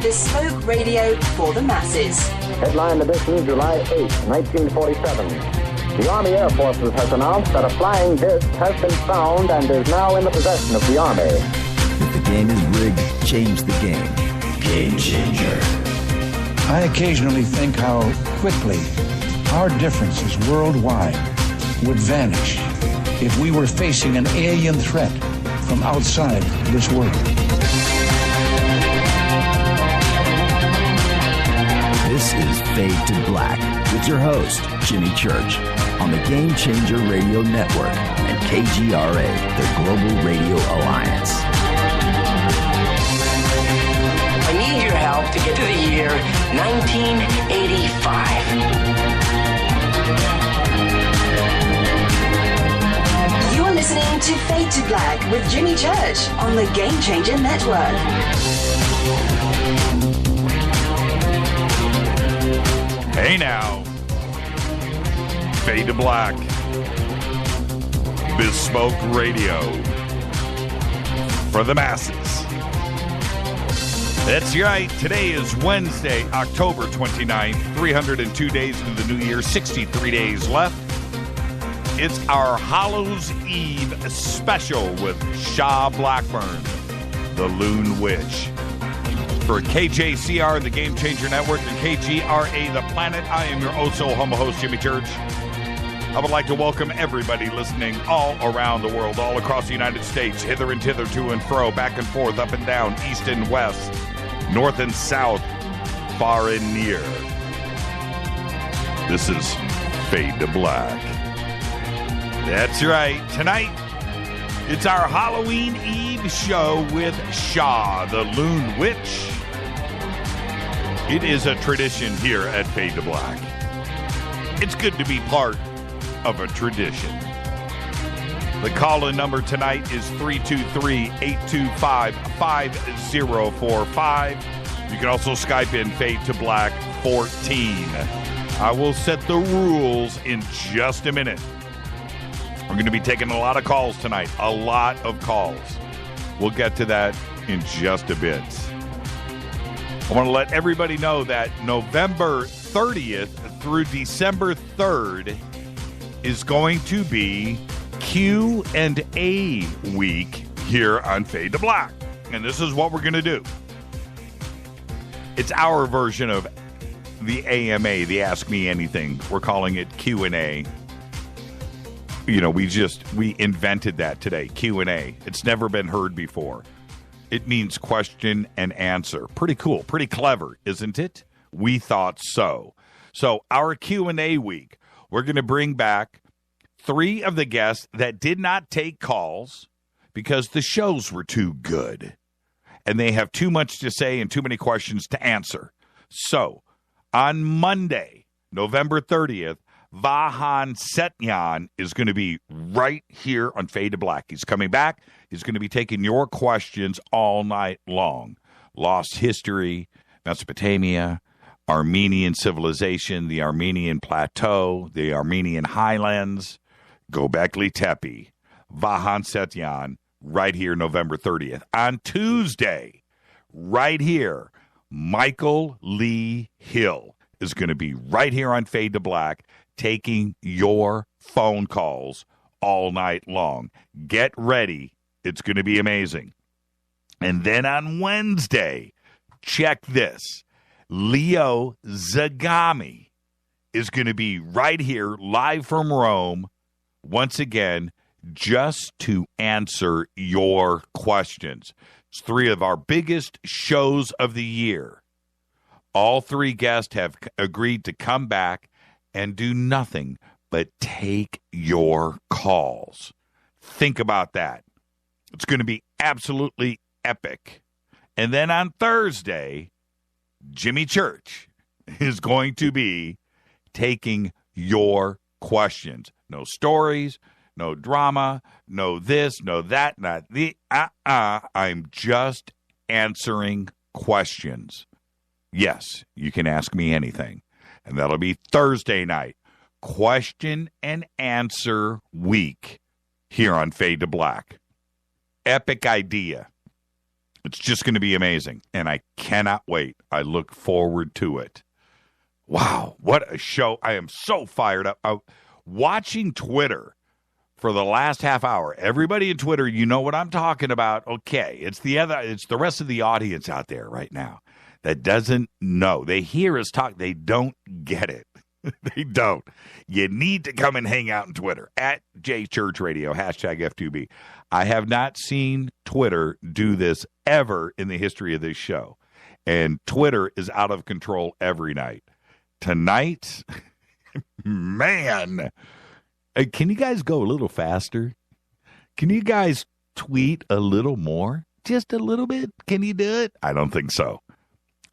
Bespoke radio for the masses. Headline edition, July 8, 1947. The Army Air Forces has announced that a flying disc has been found and is now in the possession of the Army. If the game is rigged, change the game. Game changer. I occasionally think how quickly our differences worldwide would vanish if we were facing an alien threat from outside this world. This is Fade to Black with your host, Jimmy Church, on the Game Changer Radio Network and KGRA, the Global Radio Alliance. I need your help to get to the year 1985. You're listening to Fade to Black with Jimmy Church on the Game Changer Network. Hey now, Fade to Black, Bespoke radio for the masses. That's right, today is Wednesday, October 29th, 302 days into the new year, 63 days left. It's our Hallows Eve Special with Sha Blackburn, the Loon Witch. For KJCR, the Game Changer Network, and KGRA, the Planet, I am your oh-so-humble host, Jimmy Church. I would like to welcome everybody listening all around the world, all across the United States, hither and thither, to and fro, back and forth, up and down, east and west, north and south, far and near. This is Fade to Black. That's right. Tonight, it's our Halloween Eve show with Sha the Loon Witch. It is a tradition here at Fade to Black. It's good to be part of a tradition. The call-in number tonight is 323-825-5045. You can also Skype in Fade to Black 14. I will set the rules in just a minute. We're going to be taking a lot of calls tonight. A lot of calls. We'll get to that in just a bit. I want to let everybody know that November 30th through December 3rd is going to be Q&A week here on Fade to Black. And this is what we're going to do. It's our version of the AMA, the Ask Me Anything. We're calling it Q&A. You know, we invented that today, Q&A. It's never been heard before. It means question and answer. Pretty cool, pretty clever, isn't it? We thought so. So our Q&A week, we're going to bring back 3 of the guests that did not take calls because the shows were too good. And they have too much to say and too many questions to answer. So on Monday, November 30th, Vahan Setyan is going to be right here on Fade to Black. He's coming back. He's going to be taking your questions all night long. Lost history, Mesopotamia, Armenian civilization, the Armenian plateau, the Armenian highlands, Göbekli Tepe. Vahan Setyan right here November 30th. On Tuesday, right here, Michael Lee Hill is going to be right here on Fade to Black, taking your phone calls all night long. Get ready. It's going to be amazing. And then on Wednesday, check this. Leo Zagami is going to be right here, live from Rome, once again, just to answer your questions. It's 3 of our biggest shows of the year. All 3 guests have agreed to come back and do nothing but take your calls. Think about that. It's going to be absolutely epic. And then on Thursday, Jimmy Church is going to be taking your questions. No stories, no drama, no this, no that, not the, I'm just answering questions. Yes, you can ask me anything. And that'll be Thursday night. Question and answer week here on Fade to Black. Epic idea. It's just going to be amazing, and I cannot wait. I look forward to it. Wow, what a show. I am so fired up. Watching Twitter for the last half hour. Everybody in Twitter, you know what I'm talking about. Okay, it's the rest of the audience out there right now that doesn't know. They hear us talk. They don't get it. They don't. You need to come and hang out on Twitter at JChurchRadio, #F2B. I have not seen Twitter do this ever in the history of this show. And Twitter is out of control every night. Tonight, man, can you guys go a little faster? Can you guys tweet a little more? Just a little bit? Can you do it? I don't think so.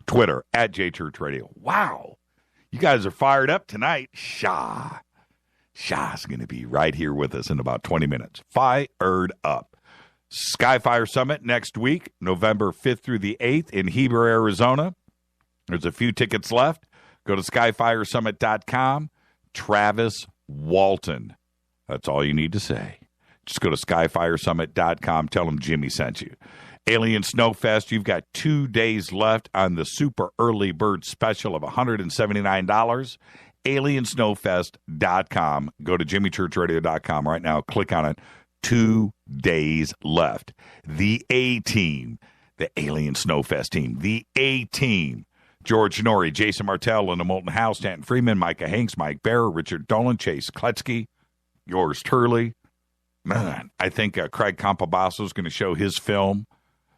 Twitter at JChurchRadio. Wow. You guys are fired up tonight. Sha's going to be right here with us in about 20 minutes. Fired up. Skyfire Summit next week, November 5th through the 8th in Heber, Arizona. There's a few tickets left. Go to skyfiresummit.com. Travis Walton. That's all you need to say. Just go to skyfiresummit.com. Tell them Jimmy sent you. Alien Snowfest, you've got 2 days left on the super early bird special of $179. Aliensnowfest.com. Go to jimmychurchradio.com right now. Click on it. 2 days left. The A-Team, the Alien Snowfest team. The A-Team. George Norrie, Jason Martell, Linda Moulton House, Stanton Freeman, Micah Hanks, Mike Barrer, Richard Dolan, Chase Kletsky, yours truly. Man, I think Craig Campabasso is going to show his film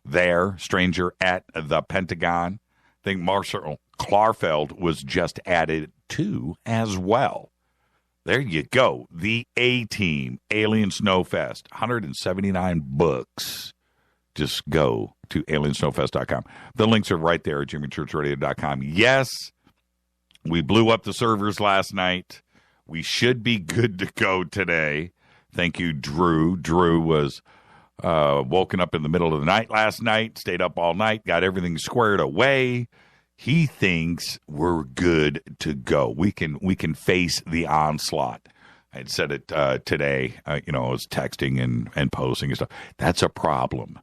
there, Stranger at the Pentagon. I think Marshall Klarfeld was just added to as well. There you go. The A-Team, Alien Snowfest, 179 books. Just go to aliensnowfest.com. The links are right there at jimmychurchradio.com. Yes, we blew up the servers last night. We should be good to go today. Thank you, Drew. Drew was woken up in the middle of the night last night, stayed up all night, got everything squared away. He thinks we're good to go. We can face the onslaught. I had said it today. I was texting and posting and stuff. That's a problem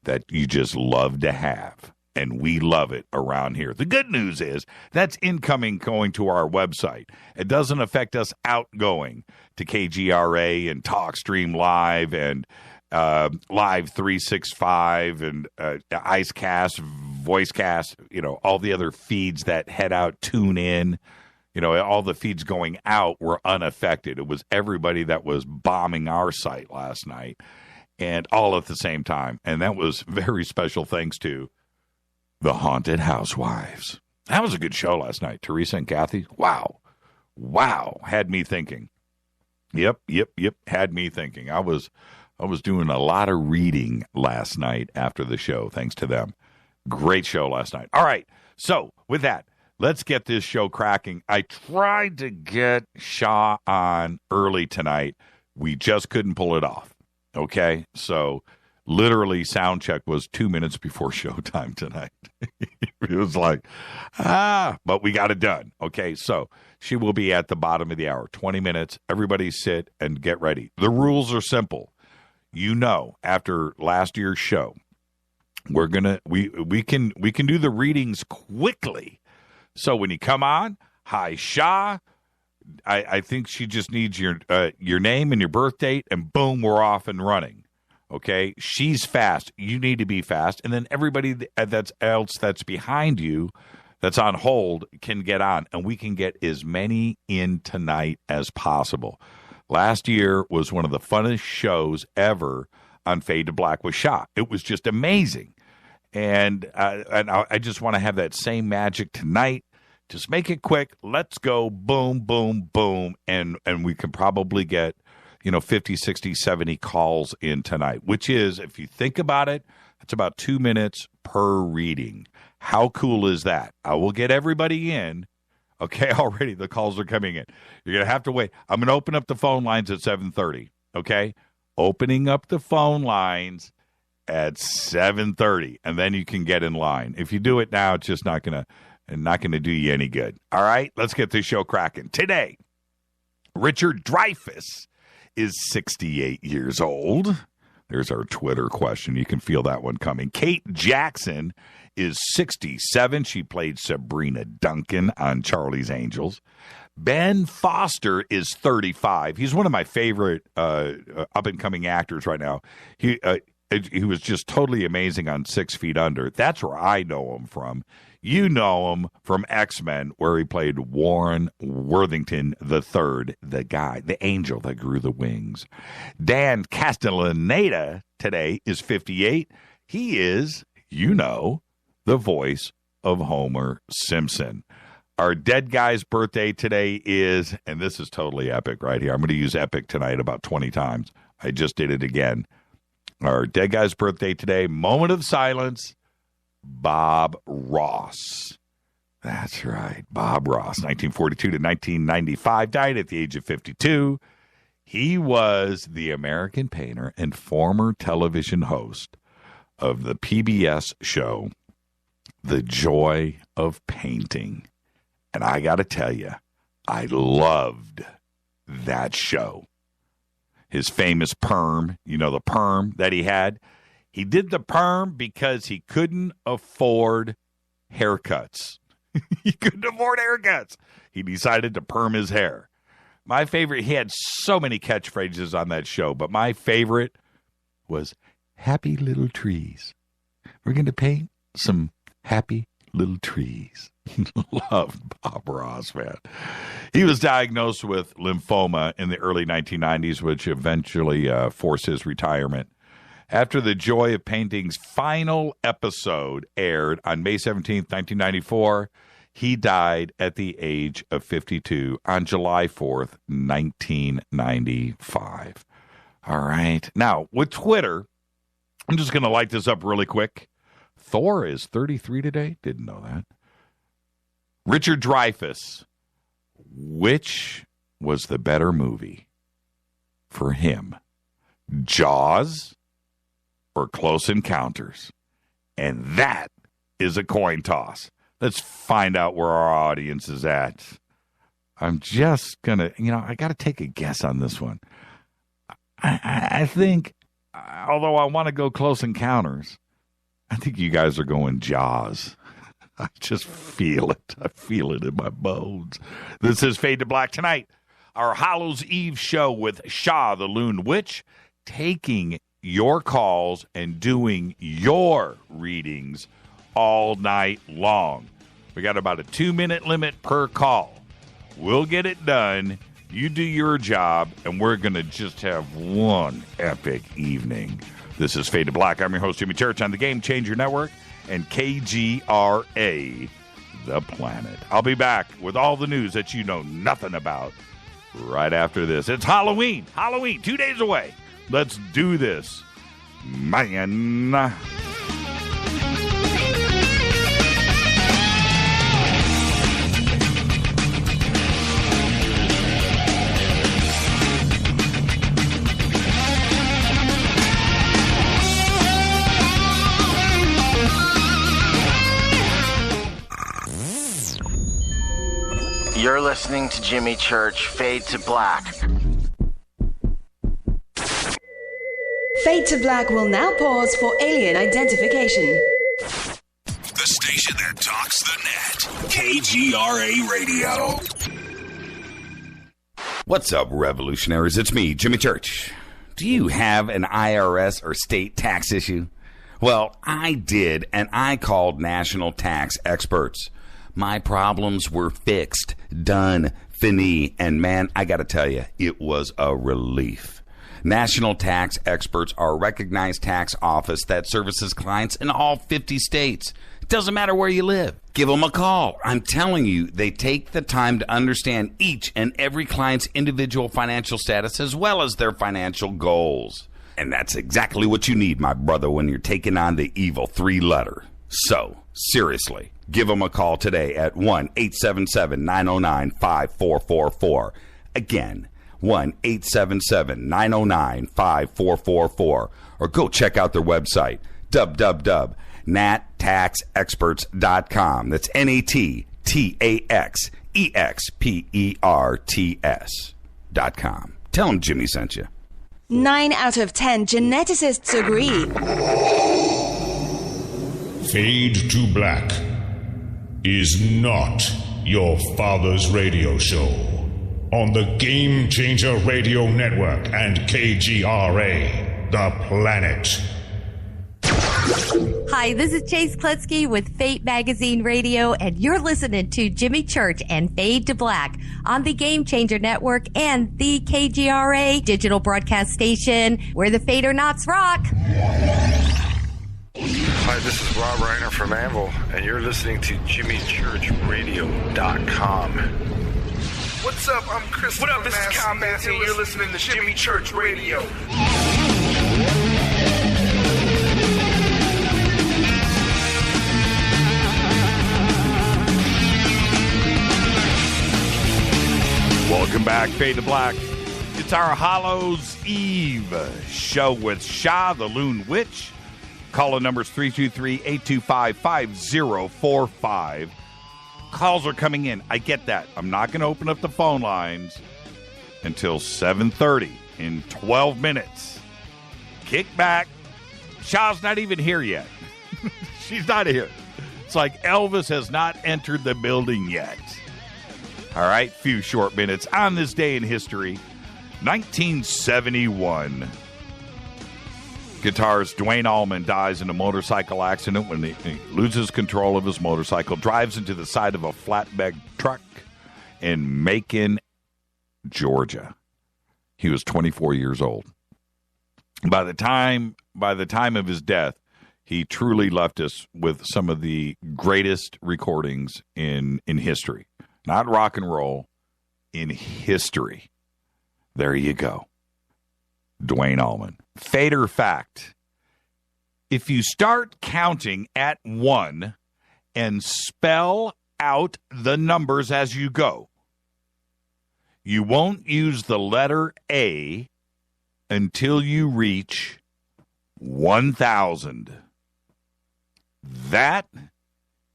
that you just love to have, and we love it around here. The good news is that's incoming going to our website. It doesn't affect us outgoing to KGRA and TalkStream Live and Live 365 and IceCast, VoiceCast, all the other feeds that head out, tune in. All the feeds going out were unaffected. It was everybody that was bombing our site last night, and all at the same time. And that was very special thanks to the Haunted Housewives. That was a good show last night. Teresa and Kathy. Wow. Had me thinking. Yep. Had me thinking. I was doing a lot of reading last night after the show, thanks to them. Great show last night. All right. So with that, let's get this show cracking. I tried to get Sha on early tonight. We just couldn't pull it off. Okay, so literally sound check was 2 minutes before showtime tonight. It was like, but we got it done. Okay, so she will be at the bottom of the hour, 20 minutes. Everybody sit and get ready. The rules are simple. After last year's show, we can do the readings quickly. So when you come on, hi, Sha. I think she just needs your name and your birth date, and boom, we're off and running. Okay? She's fast. You need to be fast. And then everybody that's behind you, that's on hold, can get on. And we can get as many in tonight as possible. Last year was one of the funnest shows ever on Fade to Black with Sha. It was just amazing. And I just want to have that same magic tonight. Just make it quick. Let's go. Boom, boom, boom. And we can probably get, 50, 60, 70 calls in tonight, which is, if you think about it, it's about 2 minutes per reading. How cool is that? I will get everybody in. Okay, already the calls are coming in. You're going to have to wait. I'm going to open up the phone lines at 7:30. Okay? Opening up the phone lines at 7:30, and then you can get in line. If you do it now, it's just not going to do you any good. All right, let's get this show cracking. Today, Richard Dreyfuss is 68 years old. There's our Twitter question. You can feel that one coming. Kate Jackson is 67. She played Sabrina Duncan on Charlie's Angels. Ben Foster is 35. He's one of my favorite up-and-coming actors right now. He was just totally amazing on 6 Feet Under. That's where I know him from. You know him from X-Men, where he played Warren Worthington III, the guy, the angel that grew the wings. Dan Castellaneta today is 58. He is, you know, the voice of Homer Simpson. Our dead guy's birthday today is, and this is totally epic right here. I'm going to use epic tonight about 20 times. I just did it again. Our dead guy's birthday today, moment of silence, Bob Ross. That's right, Bob Ross, 1942 to 1995, died at the age of 52. He was the American painter and former television host of the PBS show, The Joy of Painting. And I got to tell you, I loved that show. His famous perm, you know, the perm that he had. He did the perm because he couldn't afford haircuts. He couldn't afford haircuts. He decided to perm his hair. My favorite, he had so many catchphrases on that show, but my favorite was happy little trees. We're going to paint some happy little trees. Loved Bob Ross, man. He was diagnosed with lymphoma in the early 1990s, which eventually forced his retirement. After The Joy of Painting's final episode aired on May 17th, 1994, he died at the age of 52 on July 4th, 1995. All right. Now, with Twitter, I'm just going to light this up really quick. Thor is 33 today. Didn't know that. Richard Dreyfuss. Which was the better movie for him? Jaws or Close Encounters? And that is a coin toss. Let's find out where our audience is at. I'm just going to, I got to take a guess on this one. I think, although I want to go Close Encounters, I think you guys are going Jaws. I just feel it. I feel it in my bones. This is Fade to Black tonight. Our Hallows Eve show with Sha the Loon Witch, taking your calls and doing your readings all night long. We got about a 2-minute limit per call. We'll get it done. You do your job, and we're going to just have one epic evening. This is Fade to Black. I'm your host, Jimmy Church, on the Game Changer Network and KGRA, The Planet. I'll be back with all the news that you know nothing about right after this. It's Halloween. Halloween, 2 days away. Let's do this, man. You're listening to Jimmy Church, Fade to Black. Fade to Black will now pause for alien identification. The station that talks the net. KGRA Radio. What's up, revolutionaries? It's me, Jimmy Church. Do you have an IRS or state tax issue? Well, I did, and I called national tax experts. My problems were fixed, done, fini, and man, I gotta tell you, it was a relief. National Tax Experts are a recognized tax office that services clients in all 50 states. It doesn't matter where you live. Give them a call. I'm telling you, they take the time to understand each and every client's individual financial status as well as their financial goals. And that's exactly what you need, my brother, when you're taking on the evil 3-letter. So, seriously, give them a call today at 1-877-909-5444. Again, 1-877-909-5444. Or go check out their website, www.nattaxexperts.com. That's NATTAXEXPERTS.com. Tell them Jimmy sent you. 9 out of 10 geneticists agree. Fade to Black is not your father's radio show on the Game Changer Radio Network and KGRA, The Planet. Hi, this is Chase Kletsky with Fate Magazine Radio, and you're listening to Jimmy Church and Fade to Black on the Game Changer Network and the KGRA digital broadcast station where the Fade-or-Nots rock. Hi, this is Rob Reiner from Anvil, and you're listening to JimmyChurchRadio.com. What's up? I'm Chris. What up? This is Kyle Massey, and you're listening to Jimmy Church Radio. Welcome back, Fade to Black. It's our Hallows Eve show with Sha the Loon Witch. Call-in numbers 323-825-5045. Calls are coming in. I get that. I'm not going to open up the phone lines until 7:30 in 12 minutes. Kick back. Sha's not even here yet. She's not here. It's like Elvis has not entered the building yet. All right, few short minutes on this day in history. 1971. Guitarist Duane Allman dies in a motorcycle accident when he loses control of his motorcycle, drives into the side of a flatbed truck in Macon, Georgia. He was 24 years old. By the time of his death, he truly left us with some of the greatest recordings in history. Not rock and roll, in history. There you go. Duane Allman. Fate or fact. If you start counting at 1 and spell out the numbers as you go, you won't use the letter A until you reach 1,000. That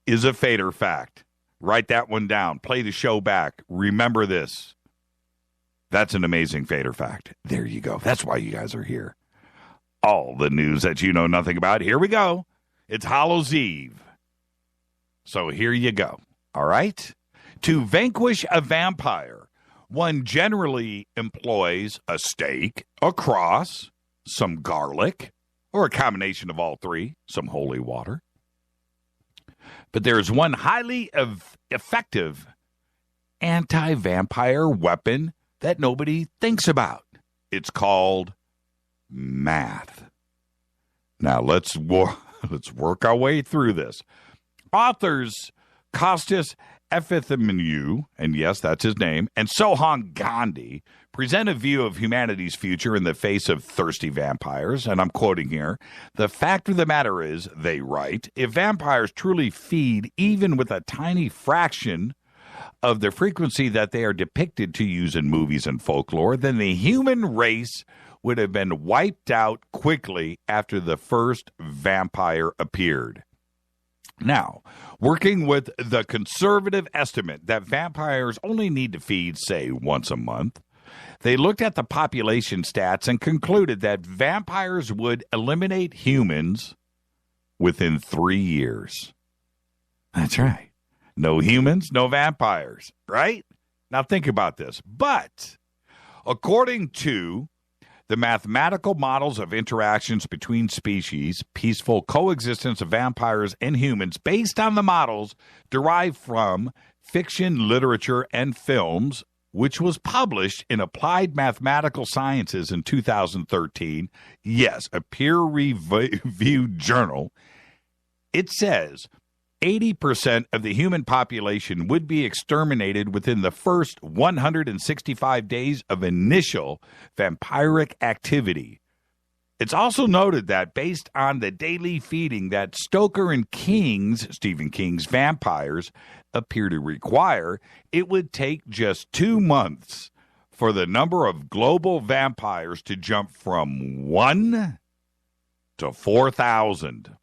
is a fate or fact. Write that one down. Play the show back. Remember this. That's an amazing fate or fact. There you go. That's why you guys are here. All the news that you know nothing about. Here we go. It's Hallows Eve. So here you go. All right? To vanquish a vampire, one generally employs a stake, a cross, some garlic, or a combination of all three, some holy water. But there's one highly effective anti-vampire weapon that nobody thinks about. It's called math. Now let's work our way through this. Authors Costas Epithemiou, and yes, that's his name, and Sohan Gandhi present a view of humanity's future in the face of thirsty vampires, and I'm quoting here, "The fact of the matter is," they write, "if vampires truly feed even with a tiny fraction of the frequency that they are depicted to use in movies and folklore, then the human race would have been wiped out quickly after the first vampire appeared." Now, working with the conservative estimate that vampires only need to feed, say, once a month, they looked at the population stats and concluded that vampires would eliminate humans within 3 years. That's right. No humans, no vampires, right? Now think about this. But according to the mathematical models of interactions between species, peaceful coexistence of vampires and humans based on the models derived from fiction, literature, and films, which was published in Applied Mathematical Sciences in 2013. Yes, a peer-reviewed journal. It says 80% of the human population would be exterminated within the first 165 days of initial vampiric activity. It's also noted that based on the daily feeding that Stoker and Stephen King's vampires appear to require, it would take just 2 months for the number of global vampires to jump from 1 to 4,000.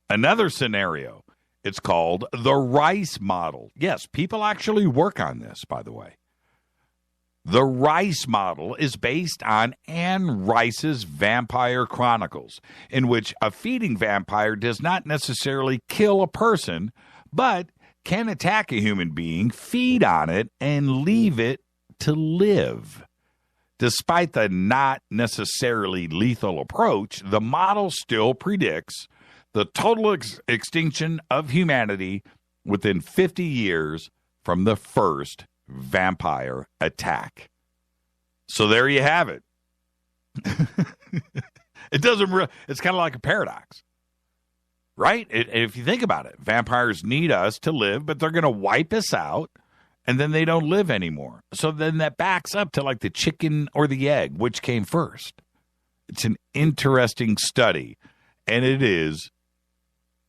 Another scenario, it's called the Rice model. Yes, people actually work on this, by the way. The Rice model is based on Anne Rice's Vampire Chronicles, in which a feeding vampire does not necessarily kill a person, but can attack a human being, feed on it, and leave it to live. Despite the not necessarily lethal approach, the model still predicts the total extinction of humanity within 50 years from the first vampire attack. So there you have it. It's kind of like a paradox, right? If you think about it, vampires need us to live, but they're going to wipe us out, and then they don't live anymore. So then that backs up to like the chicken or the egg, which came first. It's an interesting study, and it is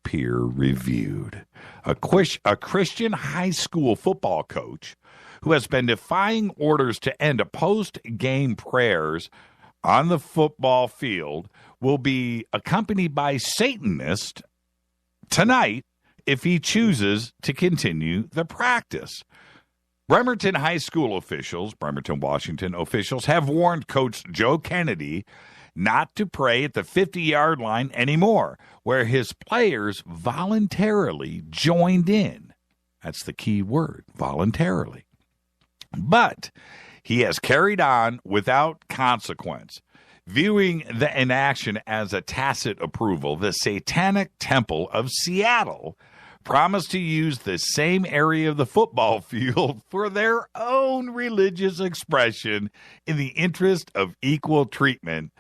peer-reviewed. A Christian high school football coach who has been defying orders to end post-game prayers on the football field will be accompanied by Satanists tonight if he chooses to continue the practice. Bremerton Washington officials have warned Coach Joe Kennedy not to pray at the 50-yard line anymore, where his players voluntarily joined in. That's the key word, voluntarily. But he has carried on without consequence. Viewing the inaction as a tacit approval, the Satanic Temple of Seattle promised to use the same area of the football field for their own religious expression in the interest of equal treatment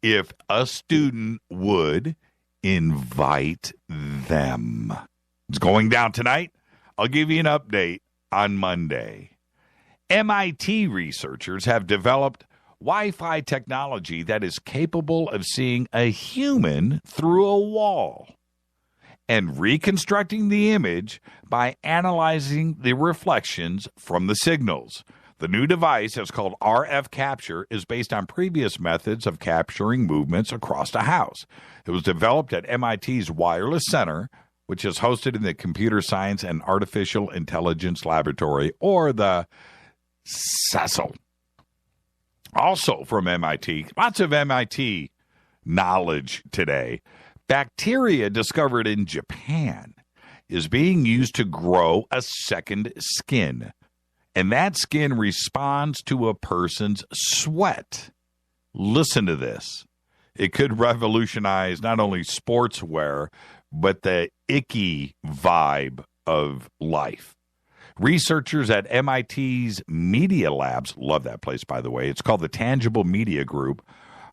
if a student would invite them. It's going down tonight. I'll give you an update on Monday. MIT researchers have developed Wi-Fi technology that is capable of seeing a human through a wall and reconstructing the image by analyzing the reflections from the signals. The new device, is called RF capture, is based on previous methods of capturing movements across a house. It was developed at MIT's Wireless Center, which is hosted in the Computer Science and Artificial Intelligence Laboratory, or the CECL. Also from MIT, lots of MIT knowledge today. Bacteria discovered in Japan is being used to grow a second skin. And that skin responds to a person's sweat. Listen to this. It could revolutionize not only sportswear, but the icky vibe of life. Researchers at MIT's Media Labs, love that place, by the way, it's called the Tangible Media Group,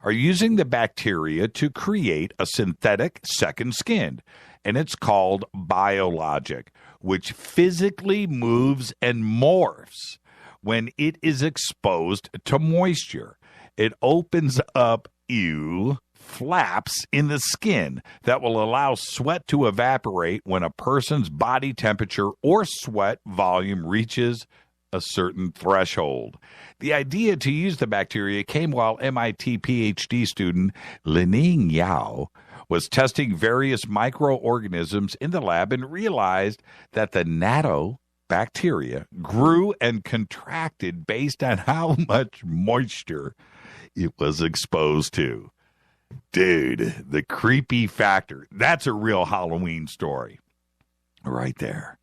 are using the bacteria to create a synthetic second skin, and it's called Biologic, which physically moves and morphs when it is exposed to moisture. It opens up flaps in the skin that will allow sweat to evaporate when a person's body temperature or sweat volume reaches a certain threshold. The idea to use the bacteria came while MIT PhD student Lining Yao was testing various microorganisms in the lab and realized that the bacteria grew and contracted based on how much moisture it was exposed to. Dude, the creepy factor. That's a real Halloween story right there.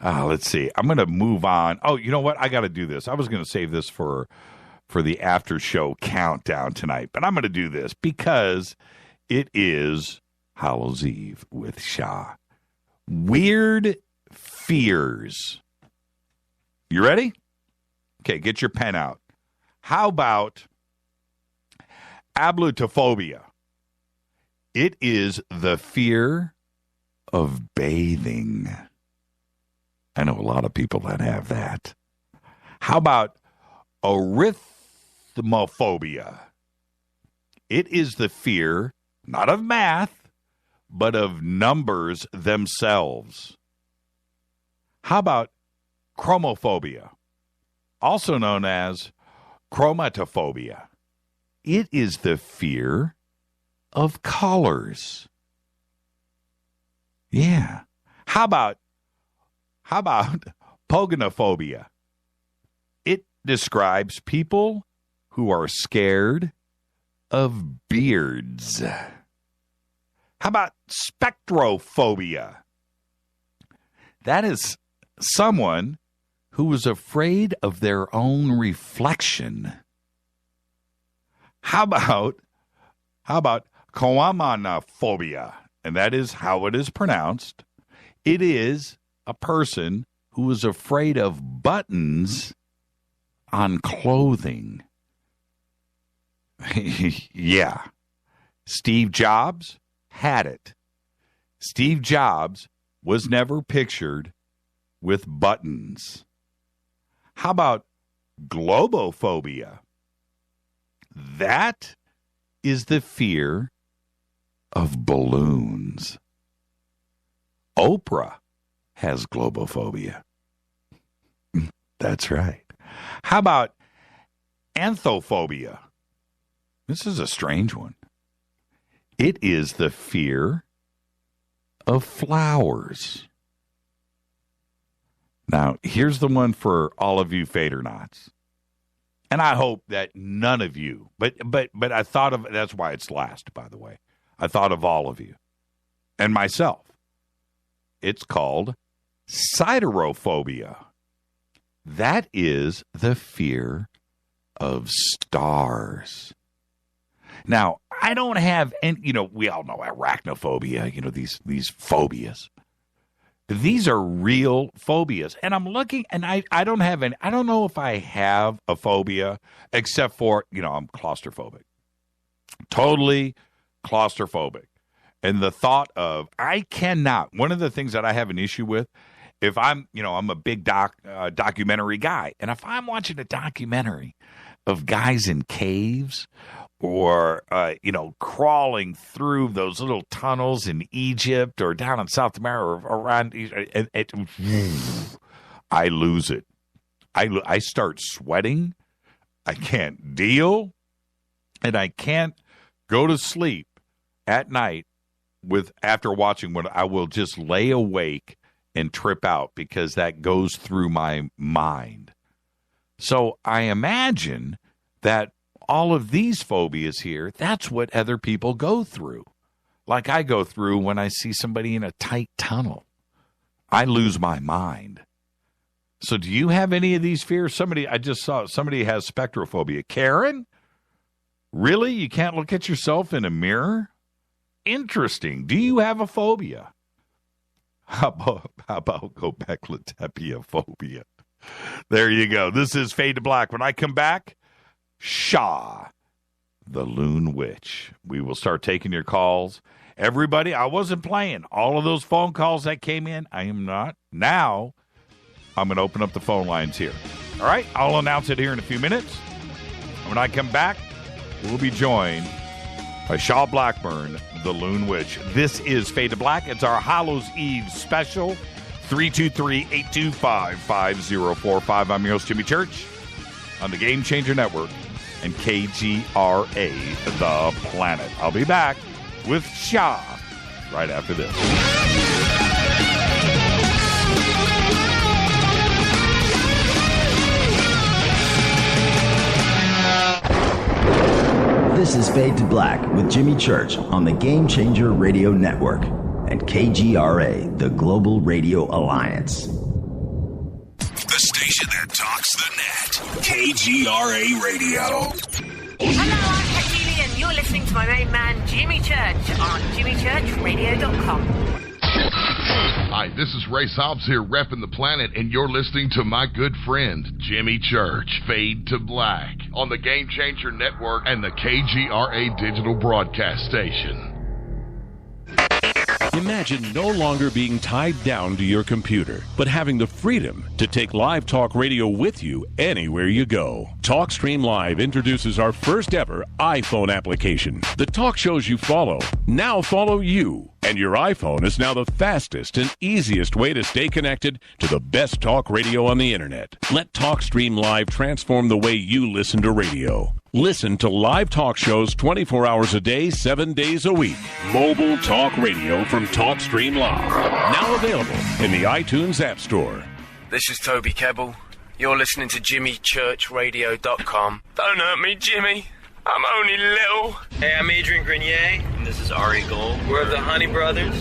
Let's see. I'm going to move on. Oh, you know what? I got to do this. I was going to save this for the after show countdown tonight, but I'm going to do this because it is Hallows Eve with Sha. Weird fears. You ready? Okay, get your pen out. How about ablutophobia? It is the fear of bathing. I know a lot of people that have that. How about arithmophobia? It is the fear, not of math, but of numbers themselves. How about chromophobia, also known as chromatophobia? It is the fear of colors. Yeah. How about pogonophobia? It describes people who are scared of beards. How about spectrophobia? That is someone who is afraid of their own reflection. How about choamanophobia? And that is how it is pronounced. It is a person who is afraid of buttons on clothing. Yeah. Steve Jobs had it. Steve Jobs was never pictured with buttons. How about globophobia? That is the fear of balloons. Oprah has globophobia. That's right. How about anthophobia? This is a strange one. It is the fear of flowers. Now, here's the one for all of you Fadernauts. And I hope that none of you, but I thought of, that's why it's last, by the way. I thought of all of you and myself. It's called siderophobia. That is the fear of stars. Now, I don't have any, we all know arachnophobia, these phobias. These are real phobias. And I'm looking, and I don't have any, I don't know if I have a phobia, except for, I'm claustrophobic. Totally claustrophobic. And the thought of, I cannot, one of the things that I have an issue with, if I'm a big documentary guy, and if I'm watching a documentary of guys in caves or, crawling through those little tunnels in Egypt or down in South America or around, I lose it. I start sweating. I can't deal. And I can't go to sleep at night after watching what I will just lay awake and trip out because that goes through my mind. So I imagine that all of these phobias here, that's what other people go through. Like I go through when I see somebody in a tight tunnel. I lose my mind. So do you have any of these fears? I just saw somebody has spectrophobia. Karen? Really? You can't look at yourself in a mirror? Interesting. Do you have a phobia? How about Gobekli-Tepe-phobia? There you go. This is Fade to Black. When I come back, Sha the Loon Witch. We will start taking your calls. Everybody, I wasn't playing. All of those phone calls that came in, I am not. Now, I'm going to open up the phone lines here. All right? I'll announce it here in a few minutes. When I come back, we'll be joined by Sha Blackburn, the Loon Witch. This is Fade to Black. It's our Hallows Eve Special. 323-825-5045. I'm your host, Jimmy Church, on the Game Changer Network and KGRA, The Planet. I'll be back with Sha right after this. This is Fade to Black with Jimmy Church on the Game Changer Radio Network and KGRA, the Global Radio Alliance. The station that talks the net. KGRA Radio. Hello, I'm Katie, and you're listening to my main man, Jimmy Church, on jimmychurchradio.com. Hi, this is Ray Hobbs here, repping the planet, and you're listening to my good friend, Jimmy Church, Fade to Black, on the Game Changer Network and the KGRA digital broadcast station. Imagine no longer being tied down to your computer, but having the freedom to take live talk radio with you anywhere you go. TalkStream Live introduces our first ever iPhone application. The talk shows you follow now follow you. And your iPhone is now the fastest and easiest way to stay connected to the best talk radio on the internet. Let TalkStream Live transform the way you listen to radio. Listen to live talk shows 24 hours a day, 7 days a week. Mobile talk radio from TalkStream Live. Now available in the iTunes App Store. This is Toby Kebbell, You're listening to JimmyChurchRadio.com. Don't hurt me, Jimmy. I'm only little. Hey, I'm Adrian Grenier, and this is Ari Gold. We're the Honey Brothers.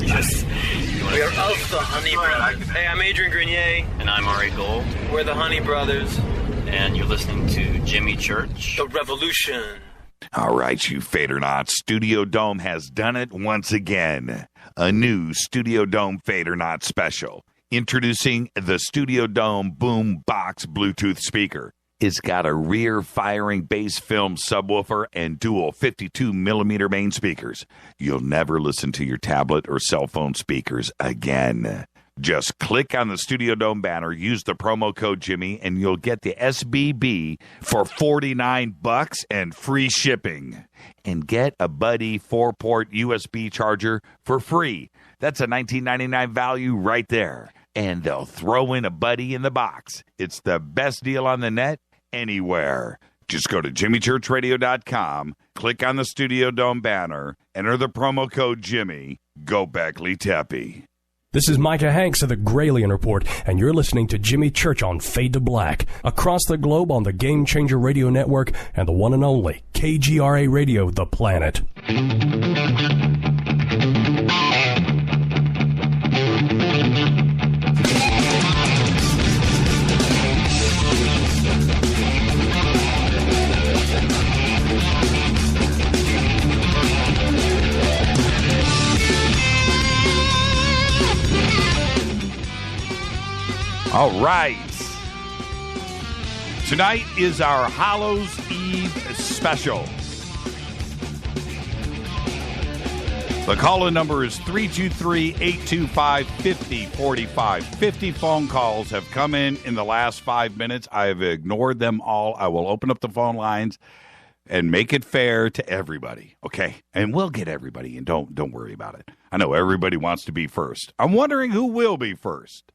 Yes. We are of the Honey Brothers. Hey, I'm Adrian Grenier, and I'm Ari Gold. We're the Honey Brothers, and you're listening to Jimmy Church. The Revolution. All right, you Fadernots. Studio Dome has done it once again. A new Studio Dome Fadernots special. Introducing the Studio Dome Boom Box Bluetooth speaker. It's got a rear-firing bass film subwoofer and dual 52mm main speakers. You'll never listen to your tablet or cell phone speakers again. Just click on the Studio Dome banner, use the promo code Jimmy, and you'll get the SBB for $49 and free shipping. And get a Buddy 4-port USB charger for free. That's a $19.99 value right there. And they'll throw in a Buddy in the box. It's the best deal on the net anywhere. Just go to jimmychurchradio.com, click on the Studio Dome banner, enter the promo code Jimmy. Go Beckley Teppy. This is Micah Hanks of the Gralien Report, and you're listening to Jimmy Church on Fade to Black, across the globe on the Game Changer Radio Network and the one and only KGRA Radio, The Planet. All right. Tonight is our Hallows Eve Special. The call-in number is 323-825-5045. 50 phone calls have come in the last 5 minutes. I have ignored them all. I will open up the phone lines and make it fair to everybody, okay? And we'll get everybody in. Don't worry about it. I know everybody wants to be first. I'm wondering who will be first.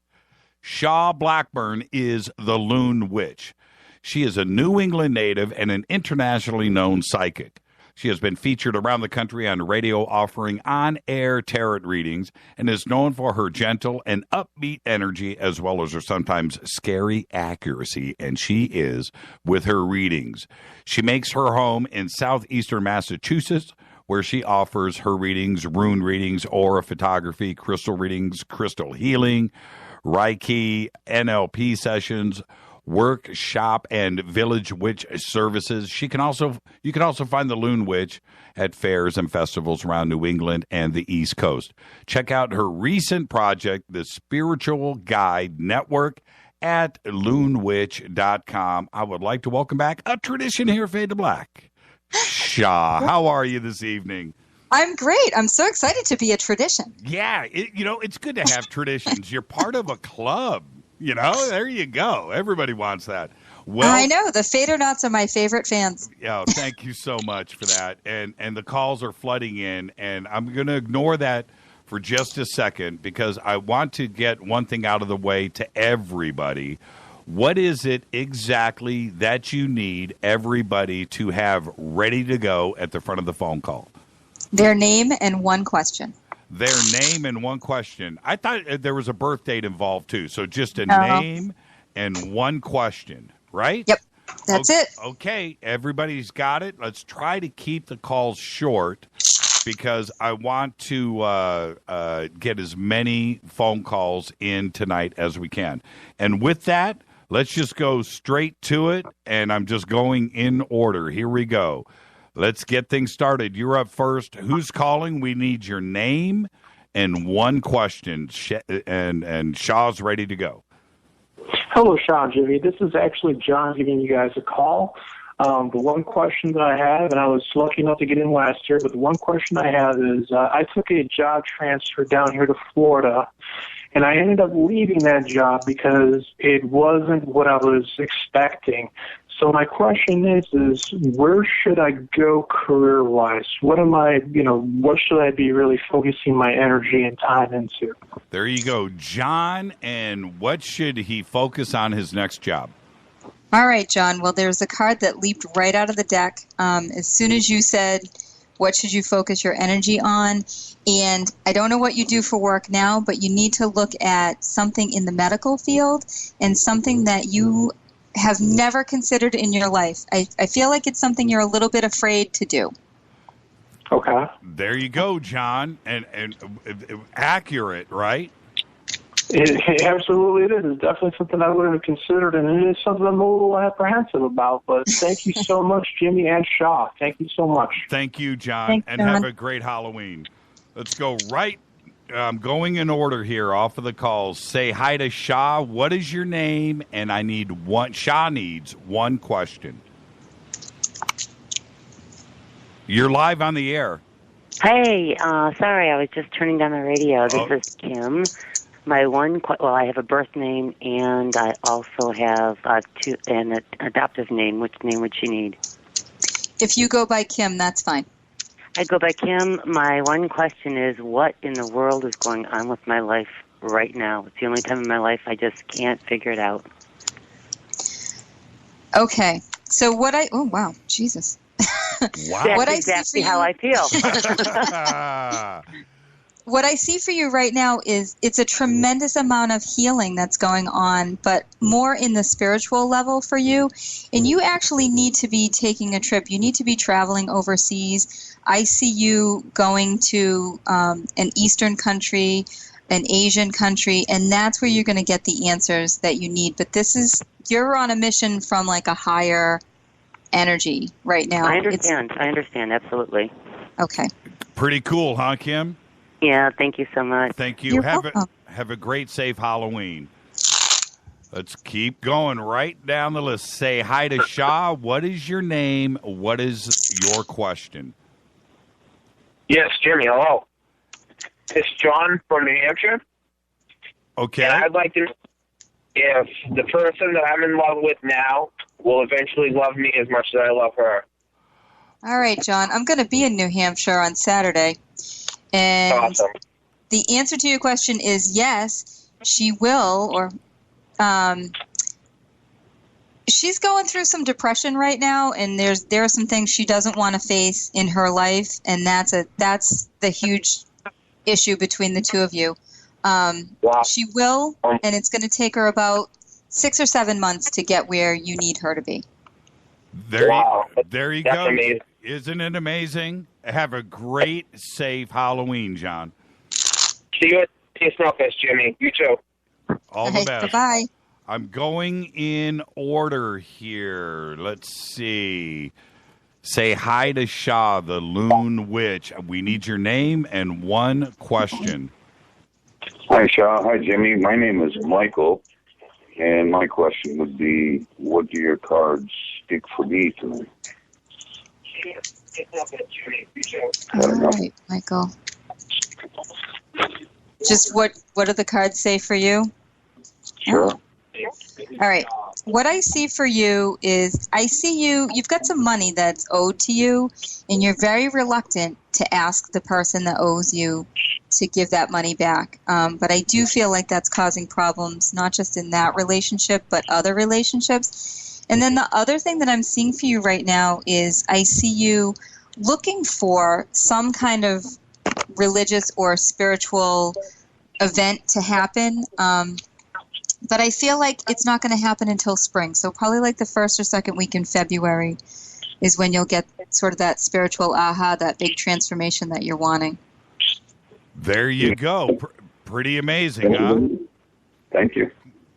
Sha Blackburn is the Loon Witch. She is a New England native and an internationally known psychic. She has been featured around the country on radio offering on-air tarot readings and is known for her gentle and upbeat energy as well as her sometimes scary accuracy, and she is with her readings. She makes her home in southeastern Massachusetts, where she offers her readings, rune readings, aura photography, crystal readings, crystal healing, Reiki, NLP sessions, workshop, and village witch services. You can also find the Loon Witch at fairs and festivals around New England and the East Coast. Check out her recent project, the Spiritual Guide Network, at loonwitch.com. I would like to welcome back a tradition here, Fade to Black. Sha, how are you this evening? I'm great. I'm so excited to be a tradition. Yeah, it's good to have traditions. You're part of a club. There you go. Everybody wants that. Well, I know. The Fadernauts are my favorite fans. Yeah, thank you so much for that. And the calls are flooding in, and I'm going to ignore that for just a second because I want to get one thing out of the way to everybody. What is it exactly that you need everybody to have ready to go at the front of the phone call? Their name and one question. Their name and one question. I thought there was a birth date involved, too. So just a name and one question, right? Yep. That's it. Okay. Everybody's got it. Let's try to keep the calls short because I want to get as many phone calls in tonight as we can. And with that, let's just go straight to it. And I'm just going in order. Here we go. Let's get things started. You're up first. Who's calling? We need your name and one question. And Shaw's ready to go. Hello, Sha and Jimmy. This is actually John giving you guys a call. The one question that I have, and I was lucky enough to get in last year, but the one question I have is I took a job transfer down here to Florida, and I ended up leaving that job because it wasn't what I was expecting. So my question is where should I go career-wise? What should I be really focusing my energy and time into? There you go, John. And what should he focus on his next job? All right, John. Well, there's a card that leaped right out of the deck. As soon as you said, What should you focus your energy on? And I don't know what you do for work now, but you need to look at something in the medical field and something that you have never considered in your life. I feel like it's something you're a little bit afraid to do. Okay. There you go, John. And accurate, right? It absolutely it is. It's definitely something I wouldn't have considered, and it is something I'm a little apprehensive about. But thank you so much, Jimmy and Sha. Thank you so much. Thank you, John. Thanks, and John. have a great Halloween. Let's go right. I'm going in order here off of the calls. Say hi to Sha. What is your name? And I need one. Sha needs one question. You're live on the air. Hey, sorry, I was just turning down the radio. This is Kim. My I have a birth name, and I also have an adoptive name. Which name would she need? If you go by Kim, that's fine. I go by Kim. My one question is, what in the world is going on with my life right now? It's the only time in my life I just can't figure it out. Okay, so oh, wow, Jesus. Wow. That's exactly how I feel. What I see for you right now is it's a tremendous amount of healing that's going on, but more in the spiritual level for you. And you actually need to be taking a trip. You need to be traveling overseas. I see you going to an Eastern country, an Asian country, and that's where you're going to get the answers that you need. But you're on a mission from like a higher energy right now. I understand, absolutely. Okay. Pretty cool, huh, Kim? Yeah, thank you so much. Thank you. Have a great, safe Halloween. Let's keep going right down the list. Say hi to Sha. What is your name? What is your question? Yes, Jimmy, hello. It's John from New Hampshire. Okay. And I'd like to, if the person that I'm in love with now will eventually love me as much as I love her. All right, John. I'm going to be in New Hampshire on Saturday. And awesome. The answer to your question is yes, she will, or she's going through some depression right now, and there are some things she doesn't want to face in her life, and that's the huge issue between the two of you. Wow. She will, and it's going to take her about 6 or 7 months to get where you need her to be. There you go. Amazing. Isn't it amazing? Have a great, safe Halloween, John. See you at the Snowfest, Jimmy. You too. All the best. Bye-bye. I'm going in order here. Let's see. Say hi to Sha, the Loon Witch. We need your name and one question. Hi, Sha. Hi, Jimmy. My name is Michael, and my question would be, what do your cards speak for me tonight? All right, Michael. Just what do the cards say for you? Sure. All right. What I see for you is you've got some money that's owed to you, and you're very reluctant to ask the person that owes you to give that money back. But I do feel like that's causing problems, not just in that relationship, but other relationships. And then the other thing that I'm seeing for you right now is I see you looking for some kind of religious or spiritual event to happen. But I feel like it's not going to happen until spring. So probably like the first or second week in February is when you'll get sort of that spiritual aha, that big transformation that you're wanting. There you go. Pretty amazing, huh? Thank you.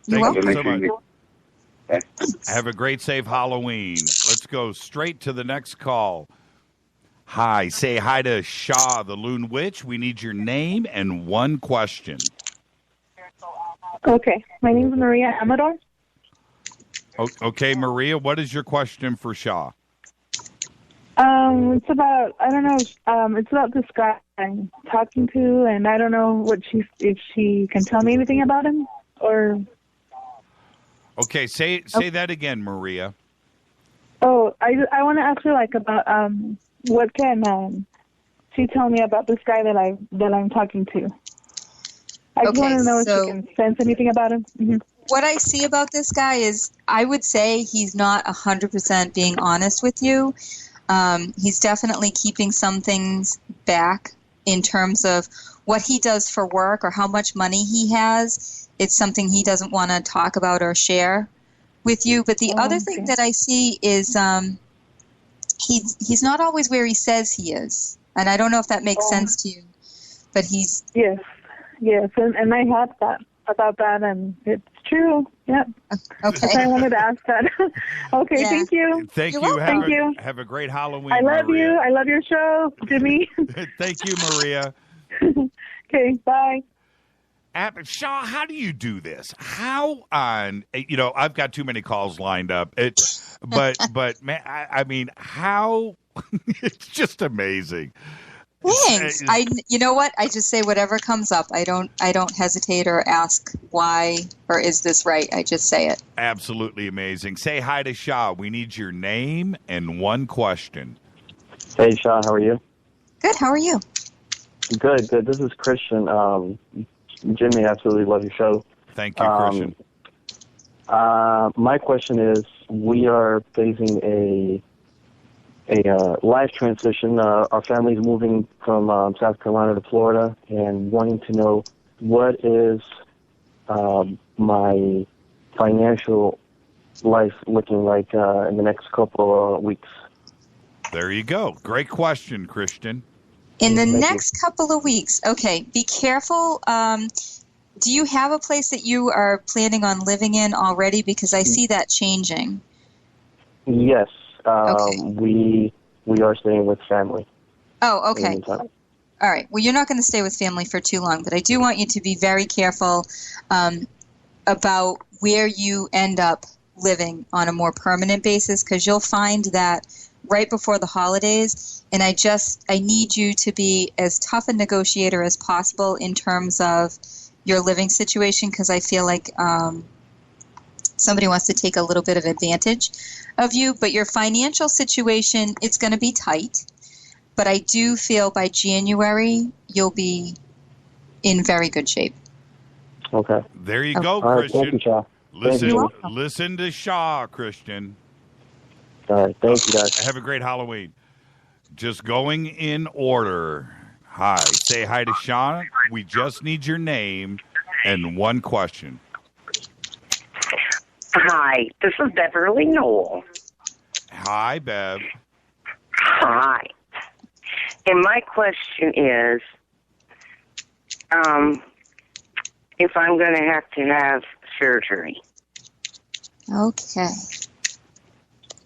Thank you so much. Have a great, safe Halloween. Let's go straight to the next call. Hi. Say hi to Sha, the Loon Witch. We need your name and one question. Okay. My name is Maria Amador. Okay, Maria, what is your question for Sha? It's about, I don't know, it's about this guy I'm talking to, and I don't know if she can tell me anything about him, or... Okay, say that again, Maria. Oh, I want to ask her about what can she tell me about this guy that I'm talking to? I just want to know if she can sense anything about him. Mm-hmm. What I see about this guy is I would say he's not 100% being honest with you. He's definitely keeping some things back in terms of what he does for work or how much money he has. It's something he doesn't want to talk about or share with you. But the other thing that I see is he's not always where he says he is. And I don't know if that makes sense to you, but he's... Yes, and I had that about that, and it's true. Yep. Okay. I wanted to ask that. Okay, thank you. Thank you. Thank you. Have a great Halloween, I love Maria. you. I love your show, Jimmy. Thank you, Maria. Okay, bye. Sha, how do you do this? How on, I've got too many calls lined up. But man, I mean, how, it's just amazing. Thanks. You know what? I just say whatever comes up. I don't hesitate or ask why or is this right. I just say it. Absolutely amazing. Say hi to Sha. We need your name and one question. Hey, Sha, how are you? Good. How are you? Good. This is Christian. Jimmy, absolutely love your show. Thank you, Christian. My question is, we are facing a life transition. Our family's moving from South Carolina to Florida, and wanting to know what is my financial life looking like in the next couple of weeks. There you go. Great question, Christian. In the next couple of weeks. Okay, be careful. Do you have a place that you are planning on living in already? Because I see that changing. Yes. Okay. We are staying with family. Oh, okay. All right. Well, you're not going to stay with family for too long, but I do want you to be very careful about where you end up living on a more permanent basis, because you'll find that right before the holidays, and I need you to be as tough a negotiator as possible in terms of your living situation, because I feel like somebody wants to take a little bit of advantage of you. But your financial situation, it's going to be tight, but I do feel by January you'll be in very good shape. Okay. There you go, All right, Christian. thank you, Sha. Listen to Sha, Christian. All right, thank you, guys. Have a great Halloween. Just going in order. Hi. Say hi to Sha. We just need your name and one question. Hi, this is Beverly Knoll. Hi, Bev. Hi. And my question is, if I'm going to have surgery. Okay.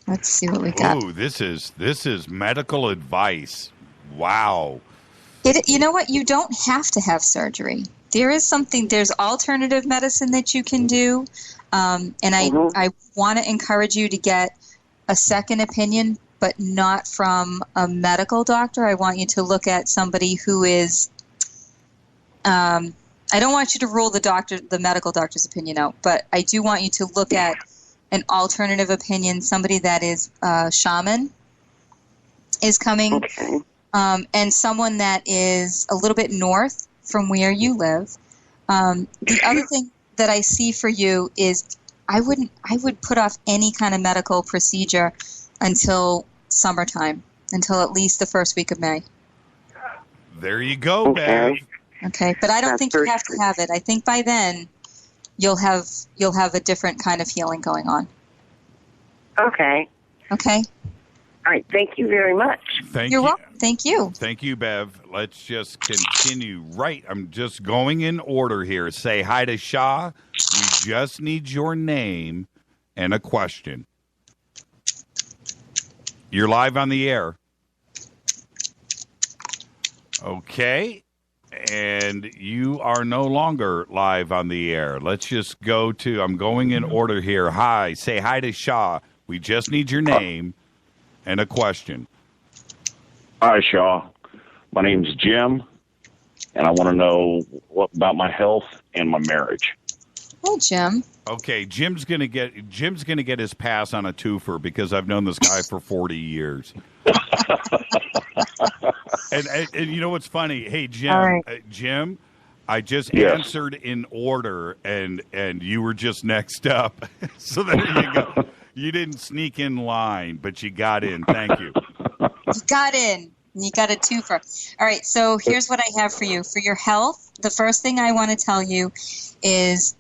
Let's see what we got. Ooh, this is medical advice. Wow. You know what? You don't have to have surgery. There's alternative medicine that you can do. And I want to encourage you to get a second opinion, but not from a medical doctor. I want you to look at somebody who is, I don't want you to rule the medical doctor's opinion out, but I do want you to look at an alternative opinion, somebody that is shaman is coming, okay. And someone that is a little bit north from where you live. The other thing that I see for you is I would put off any kind of medical procedure until summertime, until at least the first week of May. There you go, Bev. Okay, but I don't think you have to have it. I think by then you'll have a different kind of healing going on. Okay. Okay. All right. Thank you very much. You're welcome. Thank you. Thank you, Bev. Let's just continue. Right. I'm just going in order here. Say hi to Sha. We just need your name and a question. You're live on the air. Okay. And you are no longer live on the air. Let's just go to, I'm going in order here. Hi. Say hi to Sha. We just need your name and a question. Hi, Sha. My name's Jim, and I want to know what about my health and my marriage. Hey, Jim. Okay, Jim's gonna get his pass on a twofer because I've known this guy for 40 years. and you know what's funny? Hey, Jim. Right. Jim, I just answered in order, and you were just next up. So there you go. You didn't sneak in line, but you got in. Thank you. You got in. You got a twofer. All right, so here's what I have for you. For your health, the first thing I want to tell you is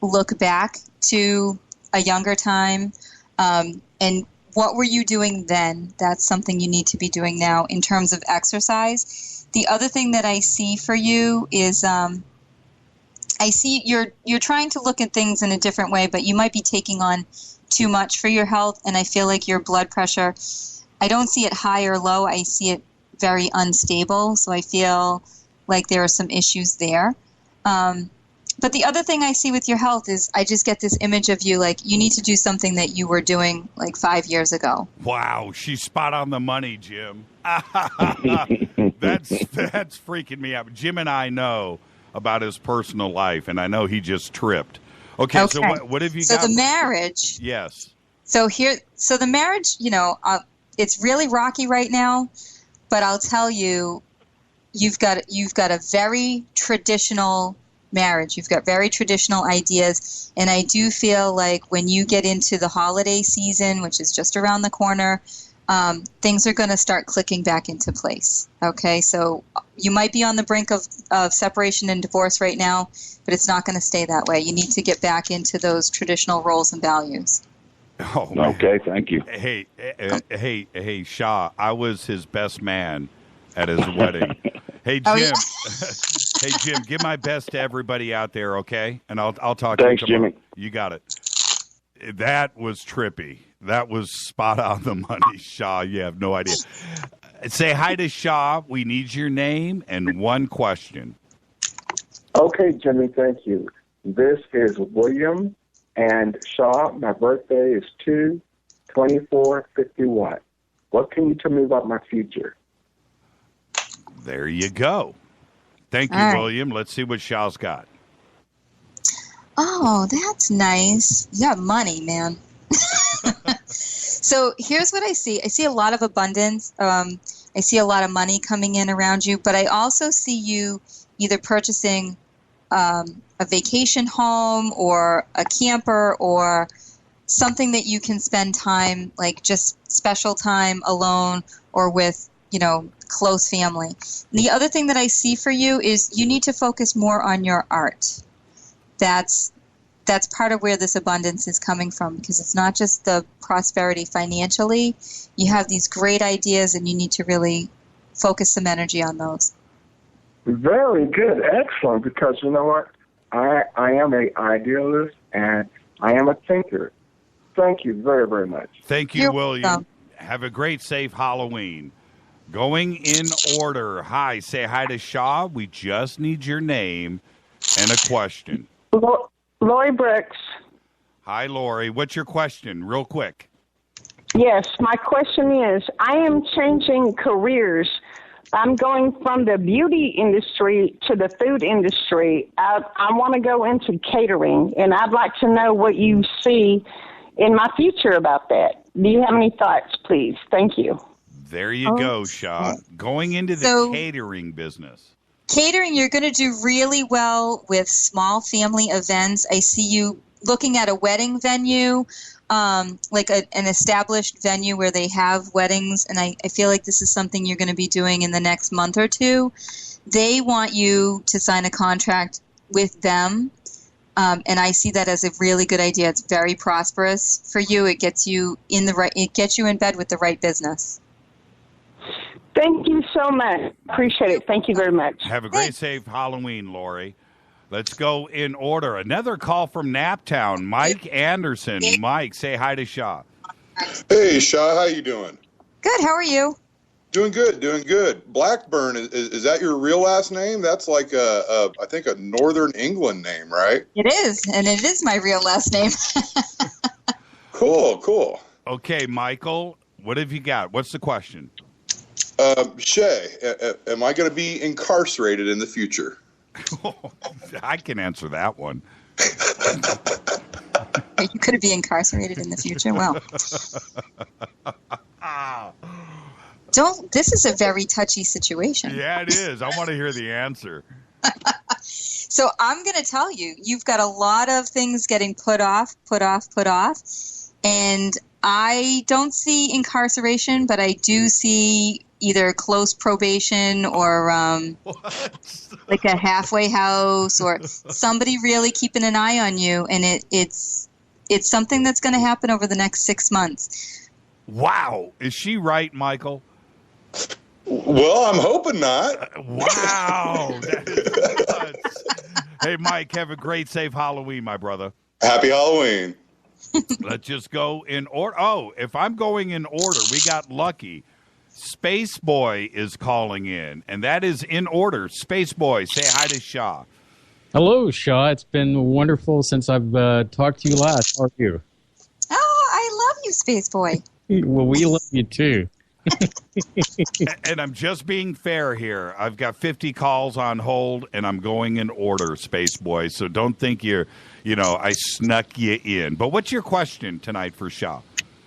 look back to a younger time, and what were you doing then? That's something you need to be doing now in terms of exercise. The other thing that I see for you is I see you're trying to look at things in a different way, but you might be taking on too much for your health, and I feel like your blood pressure, I don't see it high or low. I see it very unstable, so I feel like there are some issues there. But the other thing I see with your health is I just get this image of you like you need to do something that you were doing like 5 years ago. Wow, she's spot on the money, Jim. That's freaking me out. Jim and I know about his personal life, and I know he just tripped. Okay. So what have you got? So the marriage. Yes. So the marriage, it's really rocky right now, but I'll tell you, you've got a very traditional marriage. You've got very traditional ideas, and I do feel like when you get into the holiday season, which is just around the corner, things are going to start clicking back into place. Okay, so you might be on the brink of separation and divorce right now, but it's not going to stay that way. You need to get back into those traditional roles and values. Oh, okay, thank you. Hey, Sha, I was his best man at his wedding. Hey, Jim. Hey, Jim, give my best to everybody out there, okay? And I'll talk to you tomorrow. Thanks, Jimmy. You got it. That was trippy. That was spot on the money, Sha. You have no idea. Say hi to Sha. We need your name and one question. Okay, Jimmy, thank you. This is William, and Sha, my birthday is 2/24/51. What can you tell me about my future? There you go. Thank you, William. Let's see what Sha's got. Oh, that's nice. You got money, man. So here's what I see. I see a lot of abundance. I see a lot of money coming in around you, but I also see you either purchasing a vacation home or a camper or something that you can spend time, like just special time alone or with, close family. The other thing that I see for you is you need to focus more on your art. That's part of where this abundance is coming from, because it's not just the prosperity financially. You have these great ideas, and you need to really focus some energy on those. Very good. Excellent. Because you know what? I am an idealist, and I am a thinker. Thank you very, very much. Thank you, William. Have a great, safe Halloween. Going in order. Hi. Say hi to Sha. We just need your name and a question. Lori Brooks. Hi, Lori. What's your question, real quick? Yes, my question is, I am changing careers. I'm going from the beauty industry to the food industry. I want to go into catering, and I'd like to know what you see in my future about that. Do you have any thoughts, please? Thank you. There you go, Sha. Going into the catering business. Catering, you're going to do really well with small family events. I see you looking at a wedding venue, like an established venue where they have weddings, and I feel like this is something you're going to be doing in the next month or two. They want you to sign a contract with them, and I see that as a really good idea. It's very prosperous for you. It gets you in bed with the right business. Thank you so much. Appreciate it. Thank you very much. Have a great, safe Halloween, Lori. Let's go in order. Another call from Naptown. Mike Anderson. Mike, say hi to Sha. Hey, Sha. How you doing? Good. How are you? Doing good. Doing good. Blackburn, is that your real last name? That's like I think a Northern England name, right? It is, and it is my real last name. Cool. Okay, Michael, what have you got? What's the question? Shay, am I going to be incarcerated in the future? I can answer that one. You could be incarcerated in the future. Well, this is a very touchy situation. Yeah, it is. I want to hear the answer. So I'm going to tell you, you've got a lot of things getting put off. And I don't see incarceration, but I do see either close probation or like a halfway house or somebody really keeping an eye on you. And it's something that's going to happen over the next 6 months. Wow. Is she right, Michael? Well, I'm hoping not. Wow. That is nuts. Hey, Mike, have a great, safe Halloween, my brother. Happy Halloween. Let's just go in order. Oh, if I'm going in order, we got lucky. Space Boy is calling in, and that is in order. Space Boy, say hi to Sha. Hello, Sha. It's been wonderful since I've talked to you last. How are you? Oh, I love you, Space Boy. Well, we love you, too. And I'm just being fair here. I've got 50 calls on hold, and I'm going in order, Space Boy. So don't think I snuck you in. But what's your question tonight for Sha?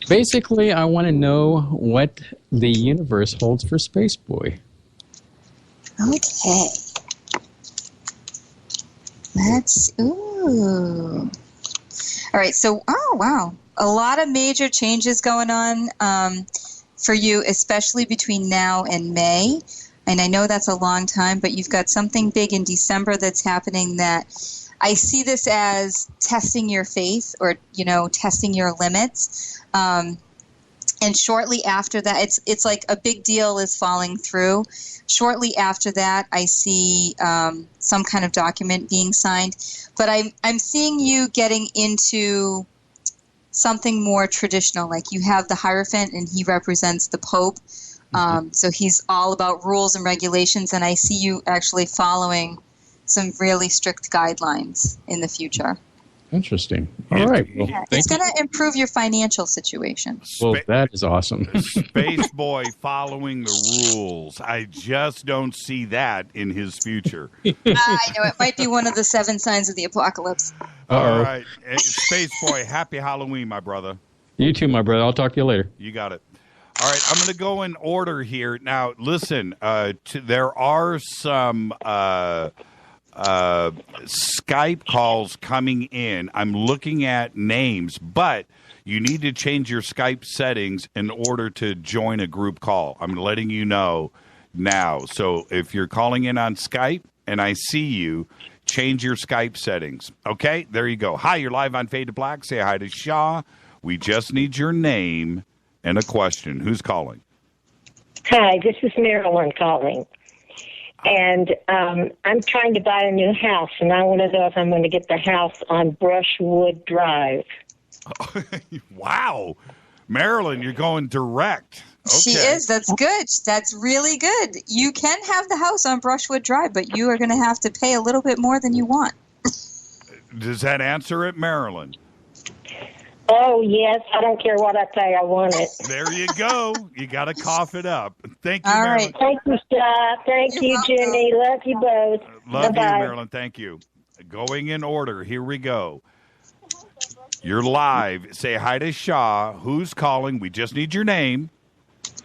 Basically, I want to know what the universe holds for Space Boy. Okay. Ooh. All right, so, oh, wow. A lot of major changes going on for you, especially between now and May. And I know that's a long time, but you've got something big in December that's happening that I see this as testing your faith or, testing your limits. And shortly after that, it's like a big deal is falling through. Shortly after that, I see some kind of document being signed. But I'm seeing you getting into something more traditional. Like you have the Hierophant, and he represents the Pope. So he's all about rules and regulations, and I see you actually following some really strict guidelines in the future. Interesting. All right. Well, it's going to improve your financial situation. Well, that is awesome. Space Boy following the rules. I just don't see that in his future. I know. It might be one of the 7 signs of the apocalypse. All right. Hey, Space Boy, happy Halloween, my brother. You too, my brother. I'll talk to you later. You got it. All right. I'm going to go in order here. Now, listen, there are some Skype calls coming in. I'm looking at names, but you need to change your Skype settings in order to join a group call. I'm letting you know now. So if you're calling in on Skype and I see you, change your Skype settings. Okay, there you go. Hi, you're live on Fade to Black. Say hi to Sha. We just need your name and a question. Who's calling? Hi, this is Marilyn calling. And I'm trying to buy a new house, and I want to know if I'm going to get the house on Brushwood Drive. Wow. Marilyn, you're going direct. Okay. She is. That's good. That's really good. You can have the house on Brushwood Drive, but you are going to have to pay a little bit more than you want. Does that answer it, Marilyn? Oh, yes. I don't care what I pay. I want it. There you go. You got to cough it up. Thank you, All Marilyn. right. Thank you, Scott. Thank you, Jimmy. Love you both. Love Bye-bye. you, Marilyn. Thank you. Going in order. Here we go. You're live. Say hi to Sha. Who's calling? We just need your name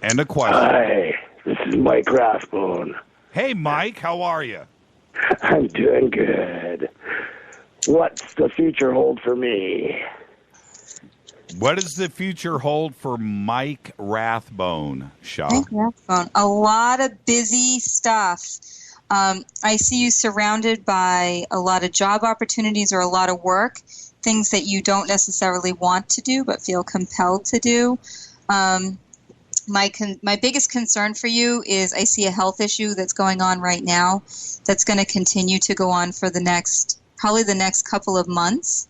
and a question. Hi, this is Mike Rathbone. Hey, Mike. How are you? I'm doing good. What's the future hold for me? What does the future hold for Mike Rathbone, Sha? Mike Rathbone. A lot of busy stuff. I see you surrounded by a lot of job opportunities or a lot of work, things that you don't necessarily want to do but feel compelled to do. My biggest concern for you is I see a health issue that's going on right now that's going to continue to go on for probably the next couple of months.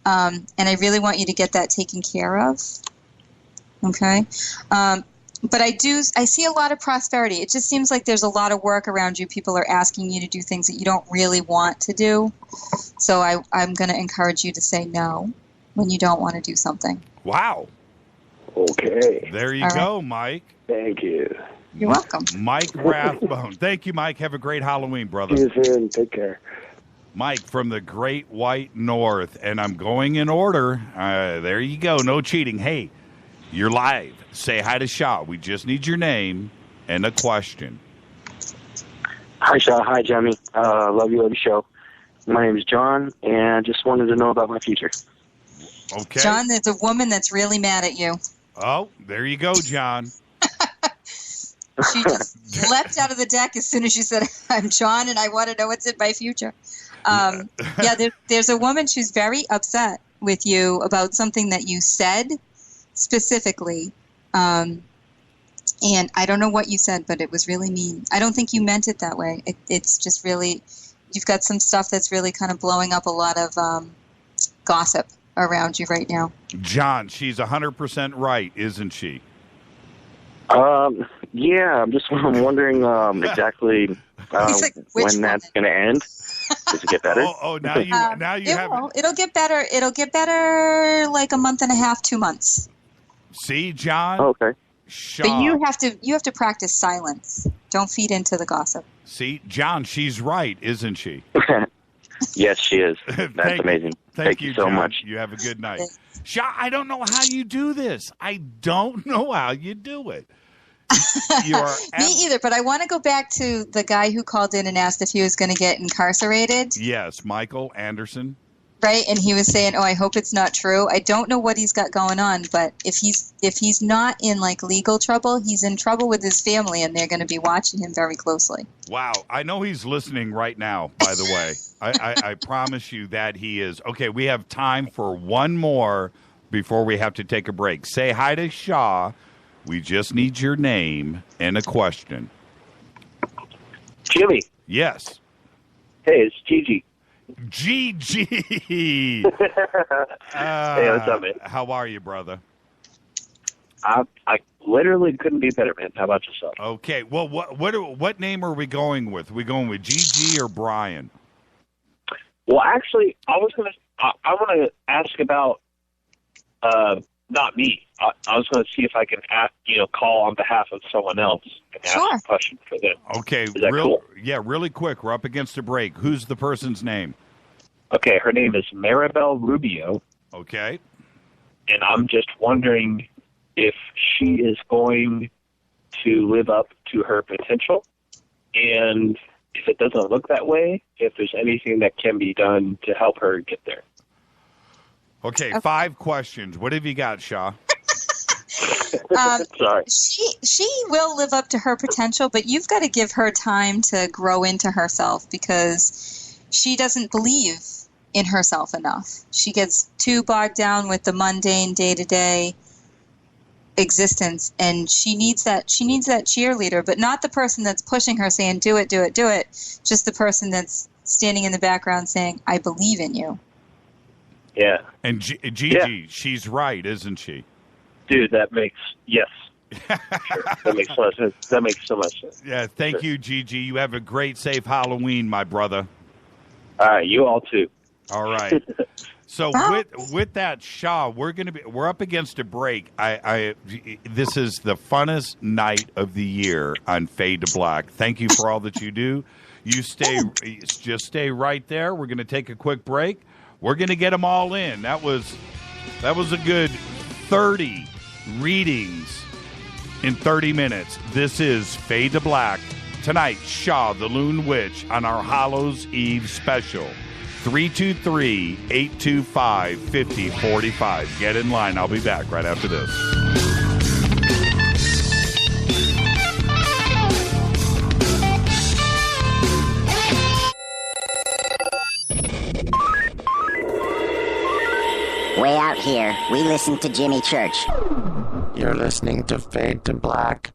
And I really want you to get that taken care of. Okay? But I see a lot of prosperity. It just seems like there's a lot of work around you. People are asking you to do things that you don't really want to do. So I'm going to encourage you to say no when you don't want to do something. Wow. Okay. There you go, Mike. Thank you. You're welcome. Mike Rathbone. Thank you, Mike. Have a great Halloween, brother. See you soon. Take care. Mike from the Great White North, and I'm going in order. There you go. No cheating. Hey, you're live. Say hi to Sha. We just need your name and a question. Hi, Sha. Hi, Jimmy. Love you, love the show. My name is John, and just wanted to know about my future. Okay. John, there's a woman that's really mad at you. Oh, there you go, John. She just leapt out of the deck as soon as she said, I'm John, and I want to know what's in my future. There's a woman, she's very upset with you about something that you said specifically. And I don't know what you said, but it was really mean. I don't think you meant it that way. It's just really, you've got some stuff that's really kind of blowing up a lot of gossip around you right now. John, she's 100% right, isn't she? Yeah, I'm wondering exactly when that's going to end. Does it get better? Now you have. It'll get better. It'll get better like a month and a half, 2 months. See, John. Okay. But you have to practice silence. Don't feed into the gossip. See, John, she's right, isn't she? Yes, she is. That's amazing. Thank you so John. much. You have a good night. Sha, I don't know how you do this. I don't know how you do it. Me either, but I want to go back to the guy who called in and asked if he was going to get incarcerated. Yes, Michael Anderson. Right, and he was saying, I hope it's not true. I don't know what he's got going on, but if he's not in like legal trouble, he's in trouble with his family, and they're going to be watching him very closely. Wow, I know he's listening right now, by the way. I promise you that he is. Okay, we have time for one more before we have to take a break. Say hi to Sha. We just need your name and a question. Jimmy. Yes. Hey, it's Gigi. Gigi. Hey, what's up, man? How are you, brother? I literally couldn't be better, man. How about yourself? Okay. Well, what name are we going with? Are we going with Gigi or Brian? Well, actually, I want to ask about not me. I was going to see if I can call on behalf of someone else and ask a question for them. Okay. Is that cool? Yeah, really quick. We're up against a break. Who's the person's name? Okay, her name is Maribel Rubio. Okay. And I'm just wondering if she is going to live up to her potential, and if it doesn't look that way, if there's anything that can be done to help her get there. Okay, 5 questions. What have you got, Sha? Sorry. She will live up to her potential, but you've got to give her time to grow into herself because she doesn't believe in herself enough. She gets too bogged down with the mundane day-to-day existence, and she needs that cheerleader, but not the person that's pushing her saying, do it, do it, do it. Just the person that's standing in the background saying, I believe in you. Yeah. And Gigi, she's right, isn't she? Dude, yes. Sure. That makes so much sense. Yeah, thank you, Gigi. You have a great, safe Halloween, my brother. All right, you all too. All right. So with that, Sha, we're up against a break. This is the funnest night of the year on Fade to Black. Thank you for all that you do. You stay right there. We're going to take a quick break. We're going to get them all in. That was a good 30 readings in 30 minutes. This is Fade to Black. Tonight, Sha the Loon Witch on our Hallows Eve Special. 323-825-5045. Get in line. I'll be back right after this. Way out here, we listen to Jimmy Church. You're listening to Fade to Black.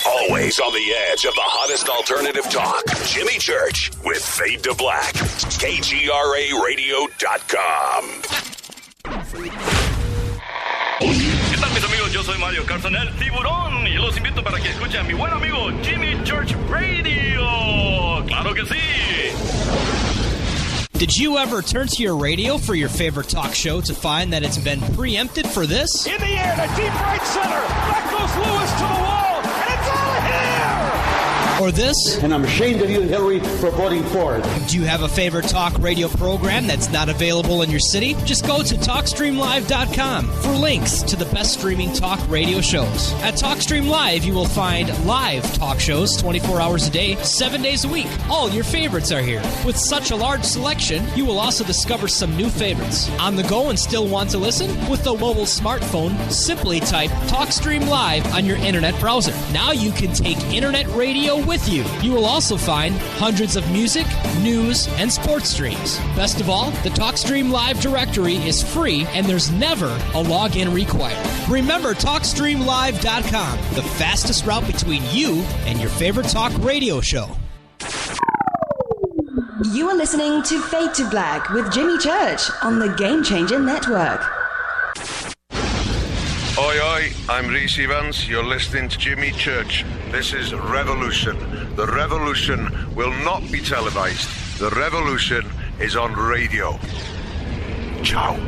Always on the edge of the hottest alternative talk. Jimmy Church with Fade to Black. KGRARadio.com. ¿Qué tal, mis amigos? Yo soy Mario Carson, el tiburón, y los invito para que escuchen a mi buen amigo Jimmy Church Radio. ¡Claro que sí! Did you ever turn to your radio for your favorite talk show to find that it's been preempted for this? In the air, to deep right center. Back goes Lewis to the wall, and it's out of here! Or this? And I'm ashamed of you, Hillary, for voting for it. Do you have a favorite talk radio program that's not available in your city? Just go to TalkStreamLive.com for links to the best streaming talk radio shows. At TalkStream Live, you will find live talk shows 24 hours a day, 7 days a week. All your favorites are here. With such a large selection, you will also discover some new favorites. On the go and still want to listen? With the mobile smartphone, simply type TalkStream Live on your internet browser. Now you can take internet radio with you. You will also find hundreds of music, news, and sports streams. Best of all, the TalkStream Live directory is free and there's never a login required. Remember TalkStreamLive.com, the fastest route between you and your favorite talk radio show. You are listening to Fade to Black with Jimmy Church on the Game Changer Network. Oi, oi, I'm Reese Evans. You're listening to Jimmy Church. This is Revolution. The revolution will not be televised. The revolution is on radio. Ciao.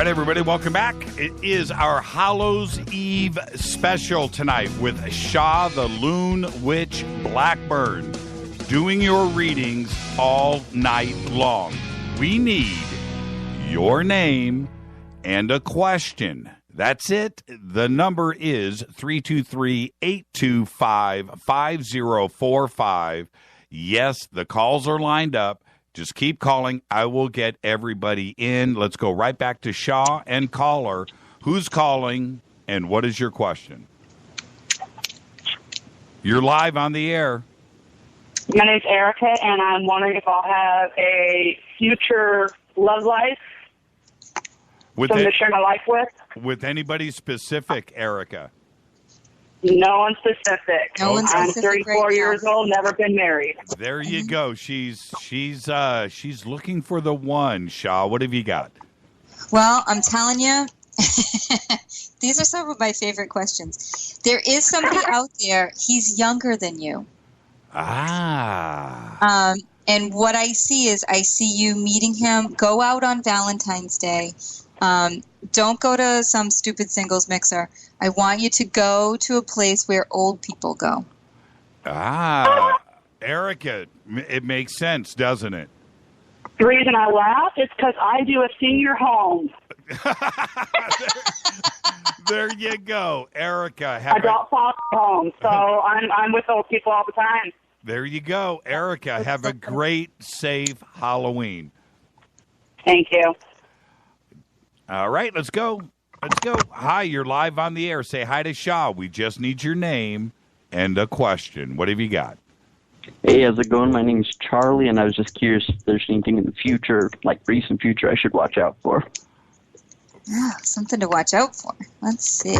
Everybody, welcome back. It is our Hallows Eve Special tonight with Sha the Loon Witch Blackburn doing your readings all night long. We need your name and a question. That's it. The number is 323-825-5045. Yes, the calls are lined up. Just keep calling. I will get everybody in. Let's go right back to Sha and caller. Who's calling, and what is your question? You're live on the air. My name's Erica, and I'm wondering if I'll have a future love life. Someone to share my life with. With anybody specific, Erica? No one specific. No one specific. I'm 34 years old, never been married. There you go. She's looking for the one. Sha, what have you got? Well, I'm telling you, these are some of my favorite questions. There is somebody out there. He's younger than you. Ah. And what I see is you meeting him. Go out on Valentine's Day. Don't go to some stupid singles mixer. I want you to go to a place where old people go. Ah, Erica, it makes sense, doesn't it? The reason I laugh is because I do a senior home. There you go, Erica. Adult foster home, so I'm with old people all the time. There you go, Erica. Have a great, safe Halloween. Thank you. All right, let's go. Let's go. Hi, you're live on the air. Say hi to Sha. We just need your name and a question. What have you got? Hey, how's it going? My name's Charlie, and I was just curious if there's anything in the future, like recent future, I should watch out for. Something to watch out for. Let's see.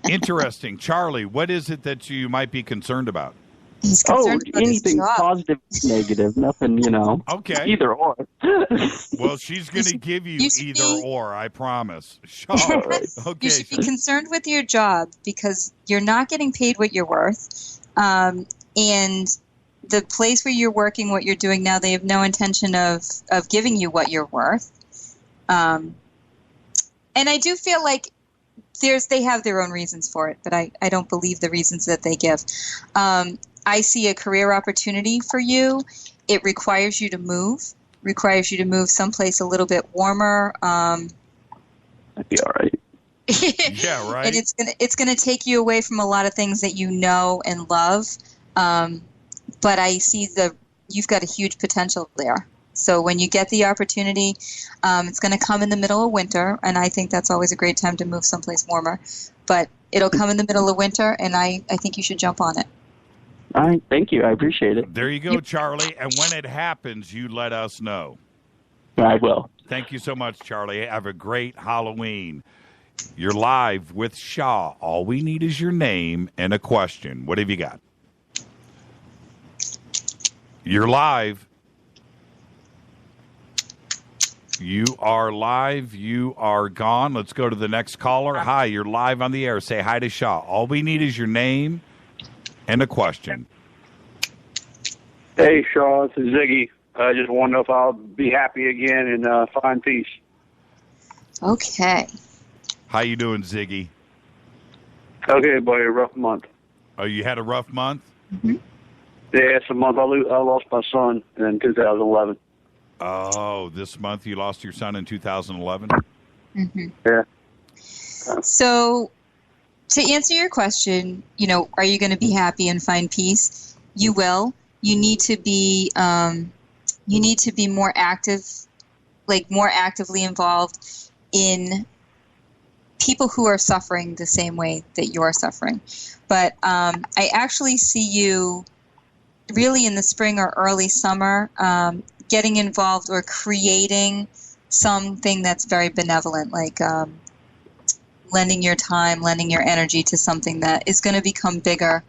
Interesting. Charlie, what is it that you might be concerned about? He's concerned about anything positive, negative, nothing, Okay. Either or. Well, she's going to give you either or, I promise. Sure. Okay. You should be concerned with your job because you're not getting paid what you're worth. And the place where you're working, what you're doing now, they have no intention of giving you what you're worth. And I do feel like they have their own reasons for it, but I don't believe the reasons that they give. I see a career opportunity for you. It requires you to move someplace a little bit warmer. That'd be all right. Yeah, right. And it's gonna take you away from a lot of things that you know and love. But I see you've got a huge potential there. So when you get the opportunity, it's going to come in the middle of winter, and I think that's always a great time to move someplace warmer. But it'll come in the middle of winter, and I think you should jump on it. All right, thank you. I appreciate it. There you go, Charlie. And when it happens, you let us know. I will. Thank you so much, Charlie. Have a great Halloween. You're live with Sha. All we need is your name and a question. What have you got? You're live. You are live. You are gone. Let's go to the next caller. Hi, you're live on the air. Say hi to Sha. All we need is your name and a question. Hey, Sha, this is Ziggy. I just want to know if I'll be happy again and find peace. Okay. How you doing, Ziggy? Okay, buddy, a rough month. Oh, you had a rough month? Mm-hmm. Yeah, it's a month. I lost my son in 2011. Oh, this month you lost your son in 2011? Mm-hmm. Yeah. So, to answer your question, are you going to be happy and find peace? You will. You need to be more active, more actively involved in people who are suffering the same way that you're suffering. But I actually see you really in the spring or early summer getting involved or creating something that's very benevolent, like lending your time, lending your energy to something that is going to become bigger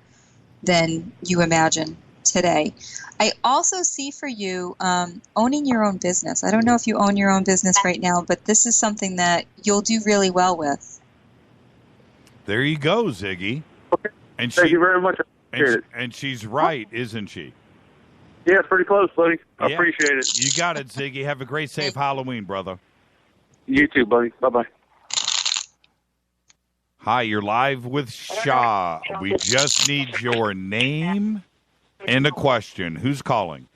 than you imagine today. I also see for you owning your own business. I don't know if you own your own business right now, but this is something that you'll do really well with. There you go, Ziggy. Okay. And Thank you very much. And she's right, isn't she? Yeah, pretty close, buddy. I appreciate it. You got it, Ziggy. Have a great, safe Halloween, brother. You too, buddy. Bye-bye. Hi, you're live with Sha. We just need your name and a question. Who's calling?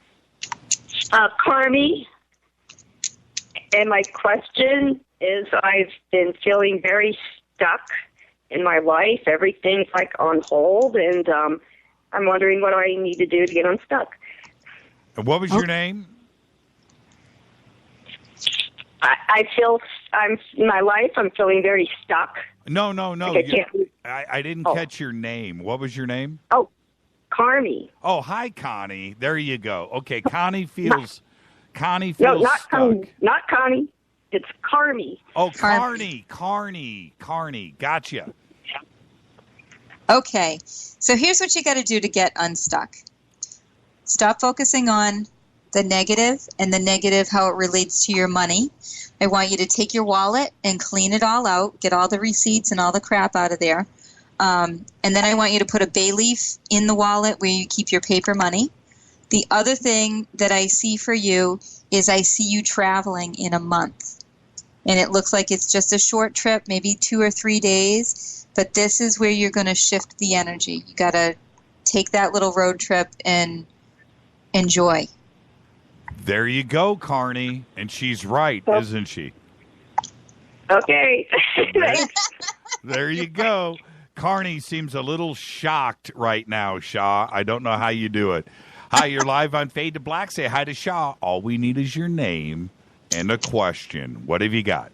Carmi. And my question is, I've been feeling very stuck in my life. Everything's on hold, and I'm wondering what I need to do to get unstuck. And what was your name? I feel in my life, I'm feeling very stuck. No. I didn't catch your name. What was your name? Oh, Carmi. Oh, hi, Connie. There you go. Okay, Connie feels No, not stuck. Connie. Not Connie. It's Carmi. Oh, Carney. Gotcha. Okay, so here's what you got to do to get unstuck. Stop focusing on the negative and the negative, how it relates to your money. I want you to take your wallet and clean it all out, get all the receipts and all the crap out of there. And then I want you to put a bay leaf in the wallet where you keep your paper money. The other thing that I see for you is I see you traveling in a month. And it looks like it's just a short trip, maybe 2 or 3 days. But this is where you're going to shift the energy. You got to take that little road trip and enjoy. There you go, Carney. And she's right, isn't she? Okay. There you go. Carney seems a little shocked right now, Sha. I don't know how you do it. Hi, you're live on Fade to Black. Say hi to Sha. All we need is your name and a question. What have you got?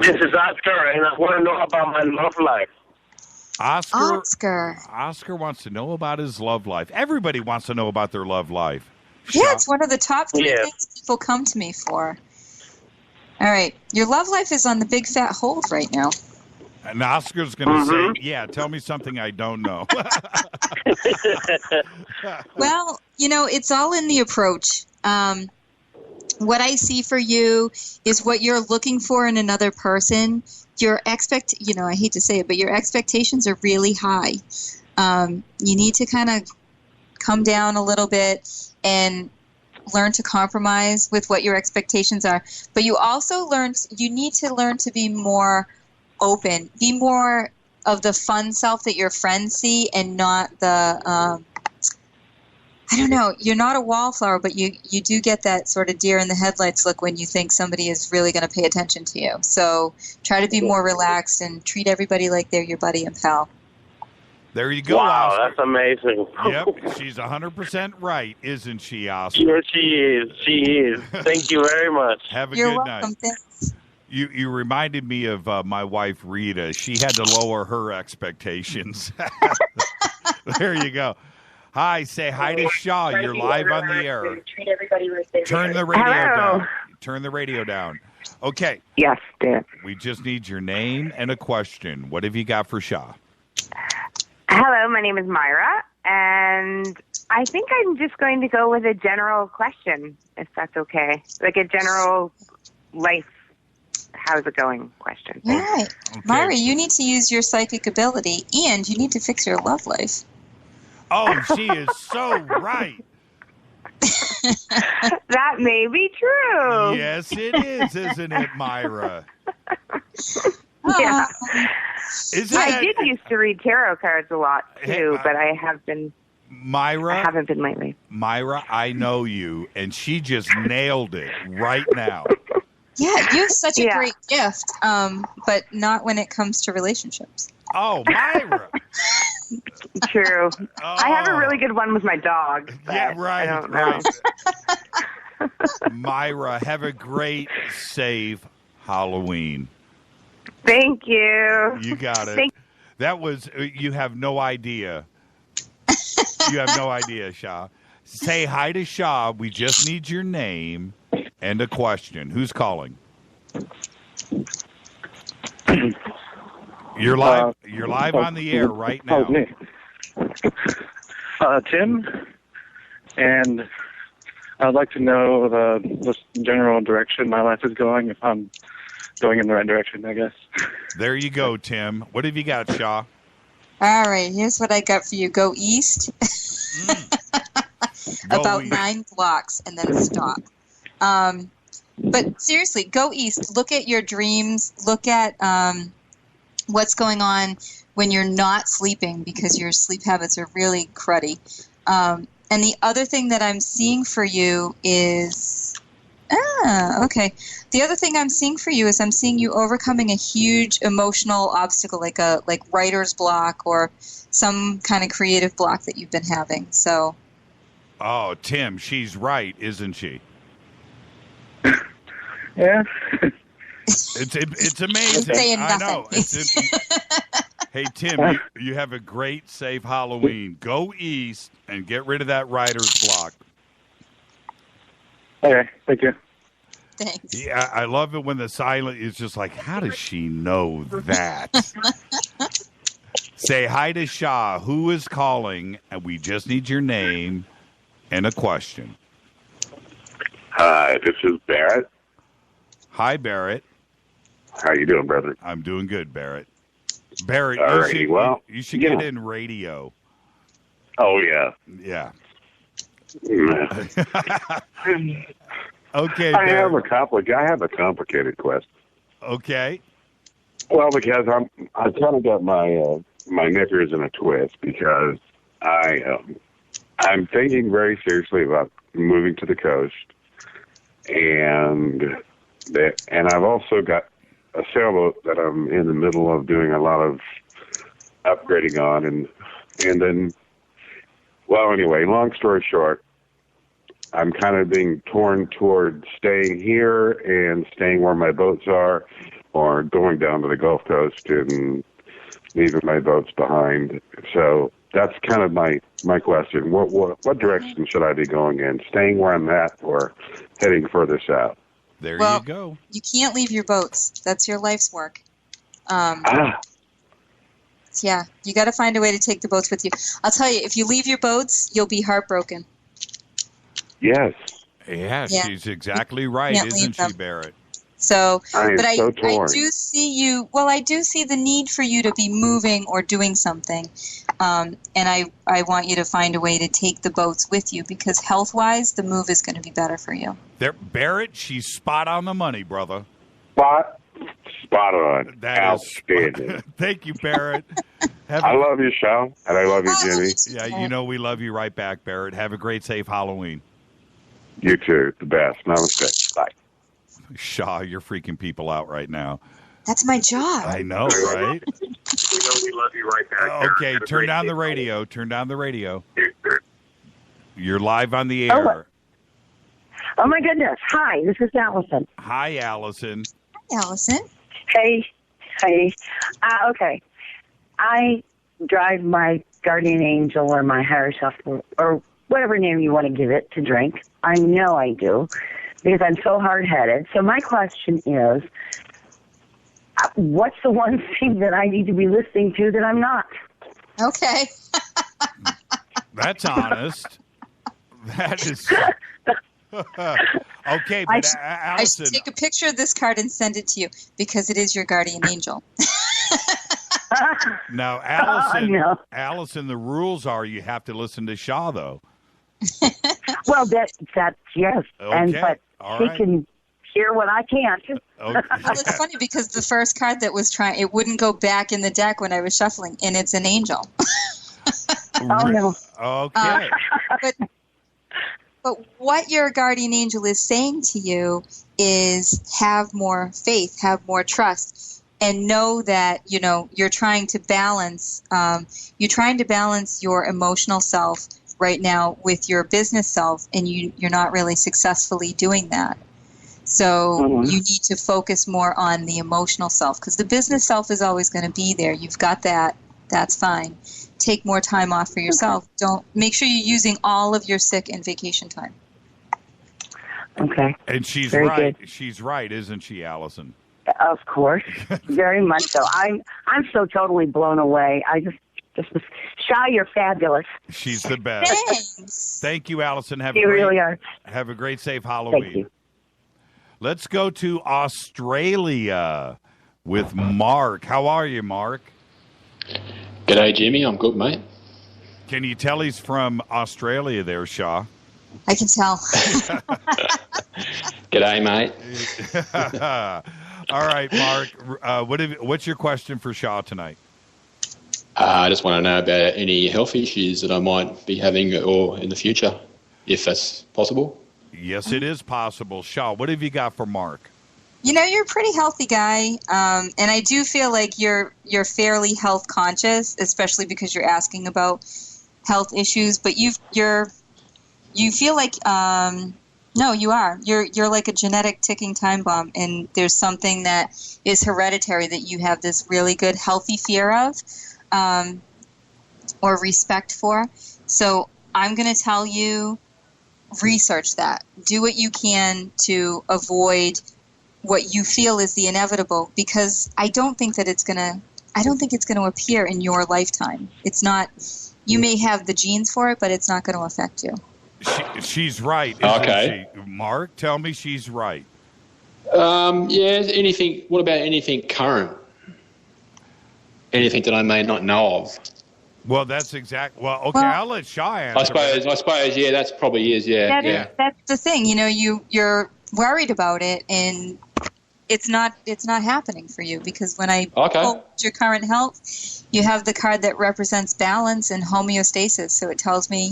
This is Oscar, and I want to know about my love life. Oscar wants to know about his love life. Everybody wants to know about their love life. Yeah, it's one of the top 3 things people come to me for. All right. Your love life is on the big fat hold right now. And Oscar's going to say, yeah, tell me something I don't know. Well, it's all in the approach. What I see for you is what you're looking for in another person. I hate to say it, but your expectations are really high. You need to kind of come down a little bit and learn to compromise with what your expectations are. But you also need to learn to be more open, be more of the fun self that your friends see and not the, I don't know, you're not a wallflower, but you do get that sort of deer in the headlights look when you think somebody is really going to pay attention to you. So try to be more relaxed and treat everybody like they're your buddy and pal. There you go, Wow, Oscar. that's amazing. Yep, she's 100% right, isn't she, Oscar? Yes, she is. She is. Thank you very much. Have a You're good welcome. night. Thanks. You reminded me of my wife, Rita. She had to lower her expectations. There you go. Hi, say hi to Sha. You're live on the air. Treat everybody with their Turn the radio down. Turn the radio down. Okay. Yes, Dan. We just need your name and a question. What have you got for Sha? Hello, my name is Myra, and I think I'm just going to go with a general question, if that's okay. Like a general life, how's it going question. All right. Okay. Myra, you need to use your psychic ability, and you need to fix your love life. Oh, she is so right. That may be true. Yes, it is, isn't it, Myra? Yeah. I did used to read tarot cards a lot, too, but I have been... Myra? I haven't been lately. Myra, I know you, and she just nailed it right now. Yeah, you have such a great gift, but not when it comes to relationships. Oh, Myra. True. I have a really good one with my dog. Yeah, right. I don't know. Right. Myra, have a great, safe Halloween. Thank you. You got it. That was, you have no idea. You have no idea, Sha. Say hi to Sha. We just need your name and a question. Who's calling? You're live. You're live on the air right now. Me. Tim, and I'd like to know the general direction my life is going. If I'm going in the right direction, I guess. There you go, Tim. What have you got, Sha? All right, here's what I got for you. Go east. About 9 blocks and then stop. But seriously, go east. Look at your dreams. Look at what's going on when you're not sleeping, because your sleep habits are really cruddy. And the other thing that I'm seeing for you is... okay. The other thing I'm seeing for you is I'm seeing you overcoming a huge emotional obstacle, like writer's block or some kind of creative block that you've been having. So... Oh, Tim, she's right, isn't she? Yeah. It's amazing. Saying I nothing. know. Hey, Tim, you have a great, safe Halloween. Go east and get rid of that writer's block. Okay, thank you. Thanks. Yeah, I love it when the silent is just like, how does she know that? Say hi to Sha. Who is calling? And we just need your name and a question. Hi, this is Barrett. Hi, Barrett. How you doing, brother? I'm doing good, Barrett. Barrett, you should get in radio. Oh, yeah. Yeah. Okay, I have a complicated question. Okay. Well, because I kind of got my knickers in a twist, because I'm thinking very seriously about moving to the coast, and I've also got a sailboat that I'm in the middle of doing a lot of upgrading on, and then, well, anyway, long story short, I'm kind of being torn toward staying here and staying where my boats are, or going down to the Gulf Coast and leaving my boats behind. So that's kind of my question. What direction should I be going in? Staying where I'm at or heading further south? There you go. You can't leave your boats. That's your life's work. Yeah, you got to find a way to take the boats with you. I'll tell you, if you leave your boats, you'll be heartbroken. Yes. Yeah, she's exactly right, isn't she, Barrett? So, I do see you. Well, I do see the need for you to be moving or doing something, and I want you to find a way to take the boats with you, because health-wise, the move is going to be better for you. There, Barrett, she's spot on the money, brother. Spot on. Outstanding. Thank you, Barrett. I love you, Sha, and I love you, Jimmy. Yeah, you know we love you right back, Barrett. Have a great, safe Halloween. You too. The best. Namaste. Bye. Sha, you're freaking people out right now. That's my job. I know, right? You know we love you right back. Okay, turn down the radio. Turn down the radio. You're live on the air. Oh, my goodness. Hi, this is Allison. Hi, Allison. Hi, Allison. Hey. Okay. I drive my guardian angel or my higher self or whatever name you want to give it to drink. I know I do because I'm so hard-headed. So my question is, what's the one thing that I need to be listening to that I'm not? Okay. That's honest. That is... Okay, but I should take a picture of this card and send it to you because it is your guardian angel. Now, Allison, the rules are you have to listen to Sha, though. Well, that's yes. Okay. But she can hear what I can't. Okay. Well, it's funny because the first card that was it wouldn't go back in the deck when I was shuffling, and it's an angel. Oh, no. Okay. But what your guardian angel is saying to you is have more faith, have more trust, and know that, you're trying to balance, your emotional self right now with your business self, and you're not really successfully doing that. So you need to focus more on the emotional self because the business self is always going to be there. You've got that. That's fine. Take more time off for yourself. Don't make sure you're using all of your sick and vacation time. Okay. And she's Very right. good. She's right, isn't she, Allison? Of course, very much so. I'm so totally blown away. I just Sha, you're fabulous. She's the best. Thanks. Thank you, Allison. You really are. Have a great, safe Halloween. Thank you. Let's go to Australia with Mark. How are you, Mark? G'day, Jimmy. I'm good, mate. Can you tell he's from Australia there, Sha? I can tell. G'day, mate. All right, Mark. What's your question for Sha tonight? I just want to know about any health issues that I might be having or in the future, if that's possible. Yes, it is possible. Sha, what have you got for Mark? You're a pretty healthy guy, and I do feel like you're fairly health conscious, especially because you're asking about health issues. But you feel like no, you are. You're like a genetic ticking time bomb, and there's something that is hereditary that you have this really good healthy fear of, or respect for. So I'm going to tell you, research that. Do what you can to avoid what you feel is the inevitable, because I don't think it's going to appear in your lifetime. It's not. You may have the genes for it, but it's not going to affect you. She's right, isn't she? Mark, tell me she's right. Yeah, anything. What about anything current? Anything that I may not know of? Well, that's exact. Well, okay, I'll let Sha answer. I suppose, yeah, that's probably is, yeah. That's the thing. You're worried about it, and it's not happening for you, because when I pulled your current health, you have the card that represents balance and homeostasis. So it tells me,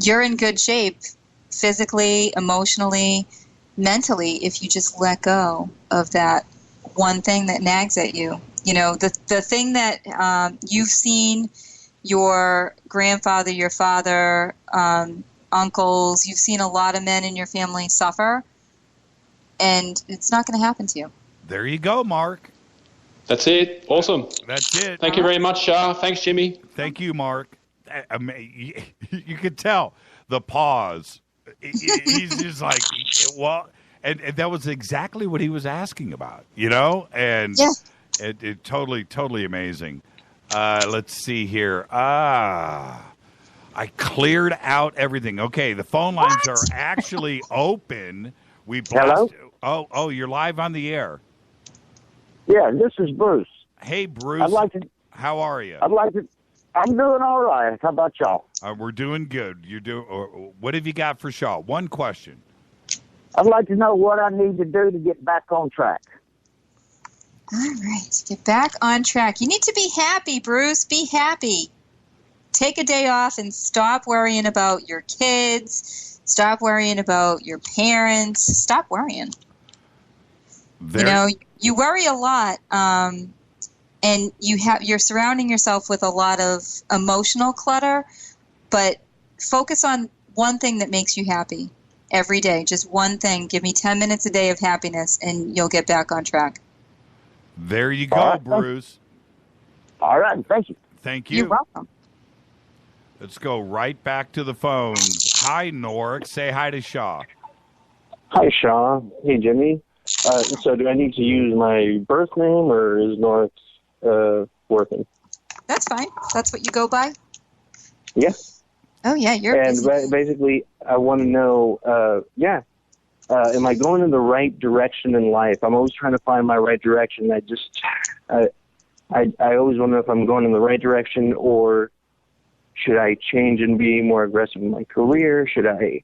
you're in good shape physically, emotionally, mentally, if you just let go of that one thing that nags at you. The thing that you've seen your grandfather, your father, uncles, you've seen a lot of men in your family suffer, and it's not going to happen to you. There you go, Mark. That's it. Awesome. That's it. Thank you very much, Sha. Thanks, Jimmy. Thank you, Mark. You could tell the pause. He's just like, well, and that was exactly what he was asking about, and it totally amazing. Let's see here. I cleared out everything. Okay, the phone lines are actually open. Hello? Oh, you're live on the air. Yeah, this is Bruce. Hey, Bruce. How are you? I'm doing all right. How about y'all? We're doing good. What have you got for Sha? One question. I'd like to know what I need to do to get back on track. All right, get back on track. You need to be happy, Bruce. Be happy. Take a day off and stop worrying about your kids. Stop worrying about your parents. Stop worrying. You worry a lot, and you're surrounding yourself with a lot of emotional clutter, but focus on one thing that makes you happy every day. Just one thing. Give me 10 minutes a day of happiness, and you'll get back on track. There you go, Bruce. All right. Thank you. Thank you. You're welcome. Let's go right back to the phones. Hi, Norik. Say hi to Sha. Hi, Sha. Hey, Jimmy. So do I need to use my birth name, or is Norik working? That's fine. That's what you go by? Yeah. Oh, yeah, you're And busy. basically, I want to know, am I going in the right direction in life? I'm always trying to find my right direction. I always wonder if I'm going in the right direction, or should I change and be more aggressive in my career? Should I,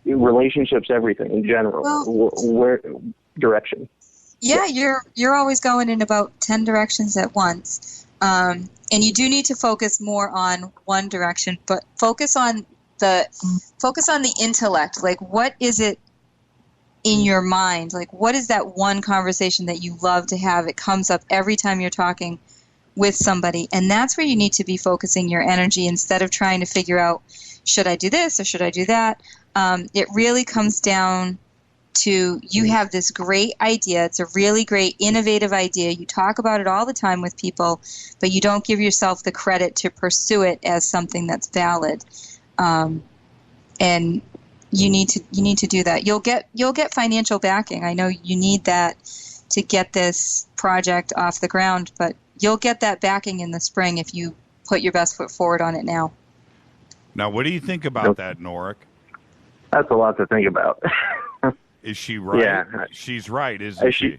relationships, everything in general, where direction? Yeah, you're always going in about 10 directions at once. And you do need to focus more on one direction, but focus on the intellect. Like, what is it in your mind? Like, what is that one conversation that you love to have? It comes up every time you're talking with somebody, and that's where you need to be focusing your energy instead of trying to figure out, should I do this or should I do that? It really comes down to, you have this great idea. It's a really great, innovative idea. You talk about it all the time with people, but you don't give yourself the credit to pursue it as something that's valid. And you need to do that. You'll get financial backing. I know you need that to get this project off the ground, but you'll get that backing in the spring if you put your best foot forward on it now. Now, what do you think about that, Norik? That's a lot to think about. Is she right? Yeah. She's right, isn't she?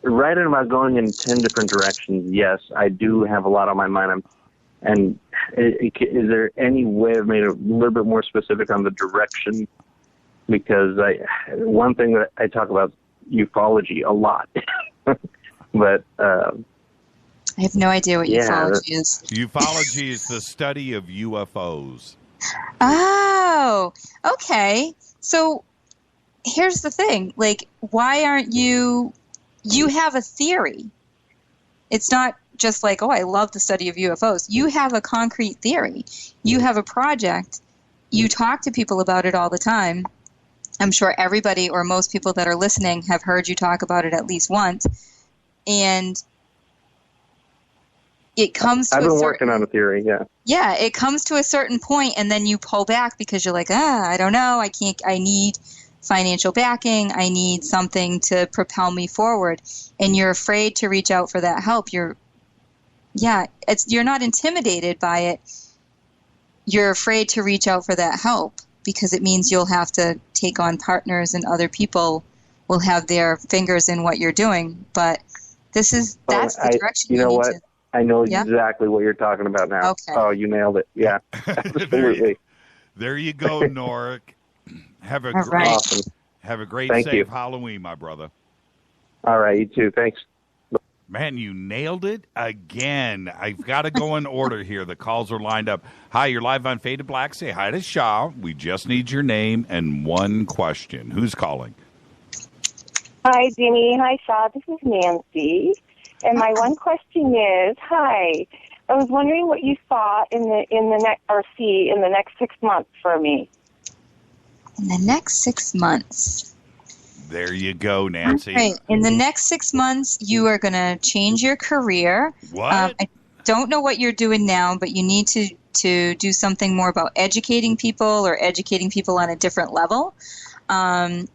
Right about going in 10 different directions, yes. I do have a lot on my mind. Is there any way of making it a little bit more specific on the direction? Because one thing that I talk about is ufology a lot. But I have no idea what ufology is. Ufology is the study of UFOs. Oh, okay. So here's the thing. Like, why aren't you have a theory. It's not just like, oh, I love the study of UFOs. You have a concrete theory. You have a project. You talk to people about it all the time. I'm sure everybody or most people that are listening have heard you talk about it at least once. And it comes to I've been working on a theory, yeah. Yeah, it comes to a certain point, and then you pull back because you're like, I don't know, I need financial backing, I need something to propel me forward, and you're afraid to reach out for that help. You're not intimidated by it. You're afraid to reach out for that help because it means you'll have to take on partners and other people will have their fingers in what you're doing. But that's the direction you need to. I know exactly what you're talking about now. Okay. Oh, you nailed it. Yeah, absolutely. There you go, Norik. Have a great Thank safe you. Halloween, my brother. All right, you too. Thanks. Man, you nailed it again. I've got to go in order here. The calls are lined up. Hi, you're live on Faded Black. Say hi to Sha. We just need your name and one question. Who's calling? Hi, Jimmy. Hi, Sha. This is Nancy. And my one question is, I was wondering what you saw in the next 6 months for me. In the next 6 months. There you go, Nancy. Okay. In the next 6 months, you are going to change your career. What? I don't know what you're doing now, but you need to do something more about educating people or educating people on a different level. And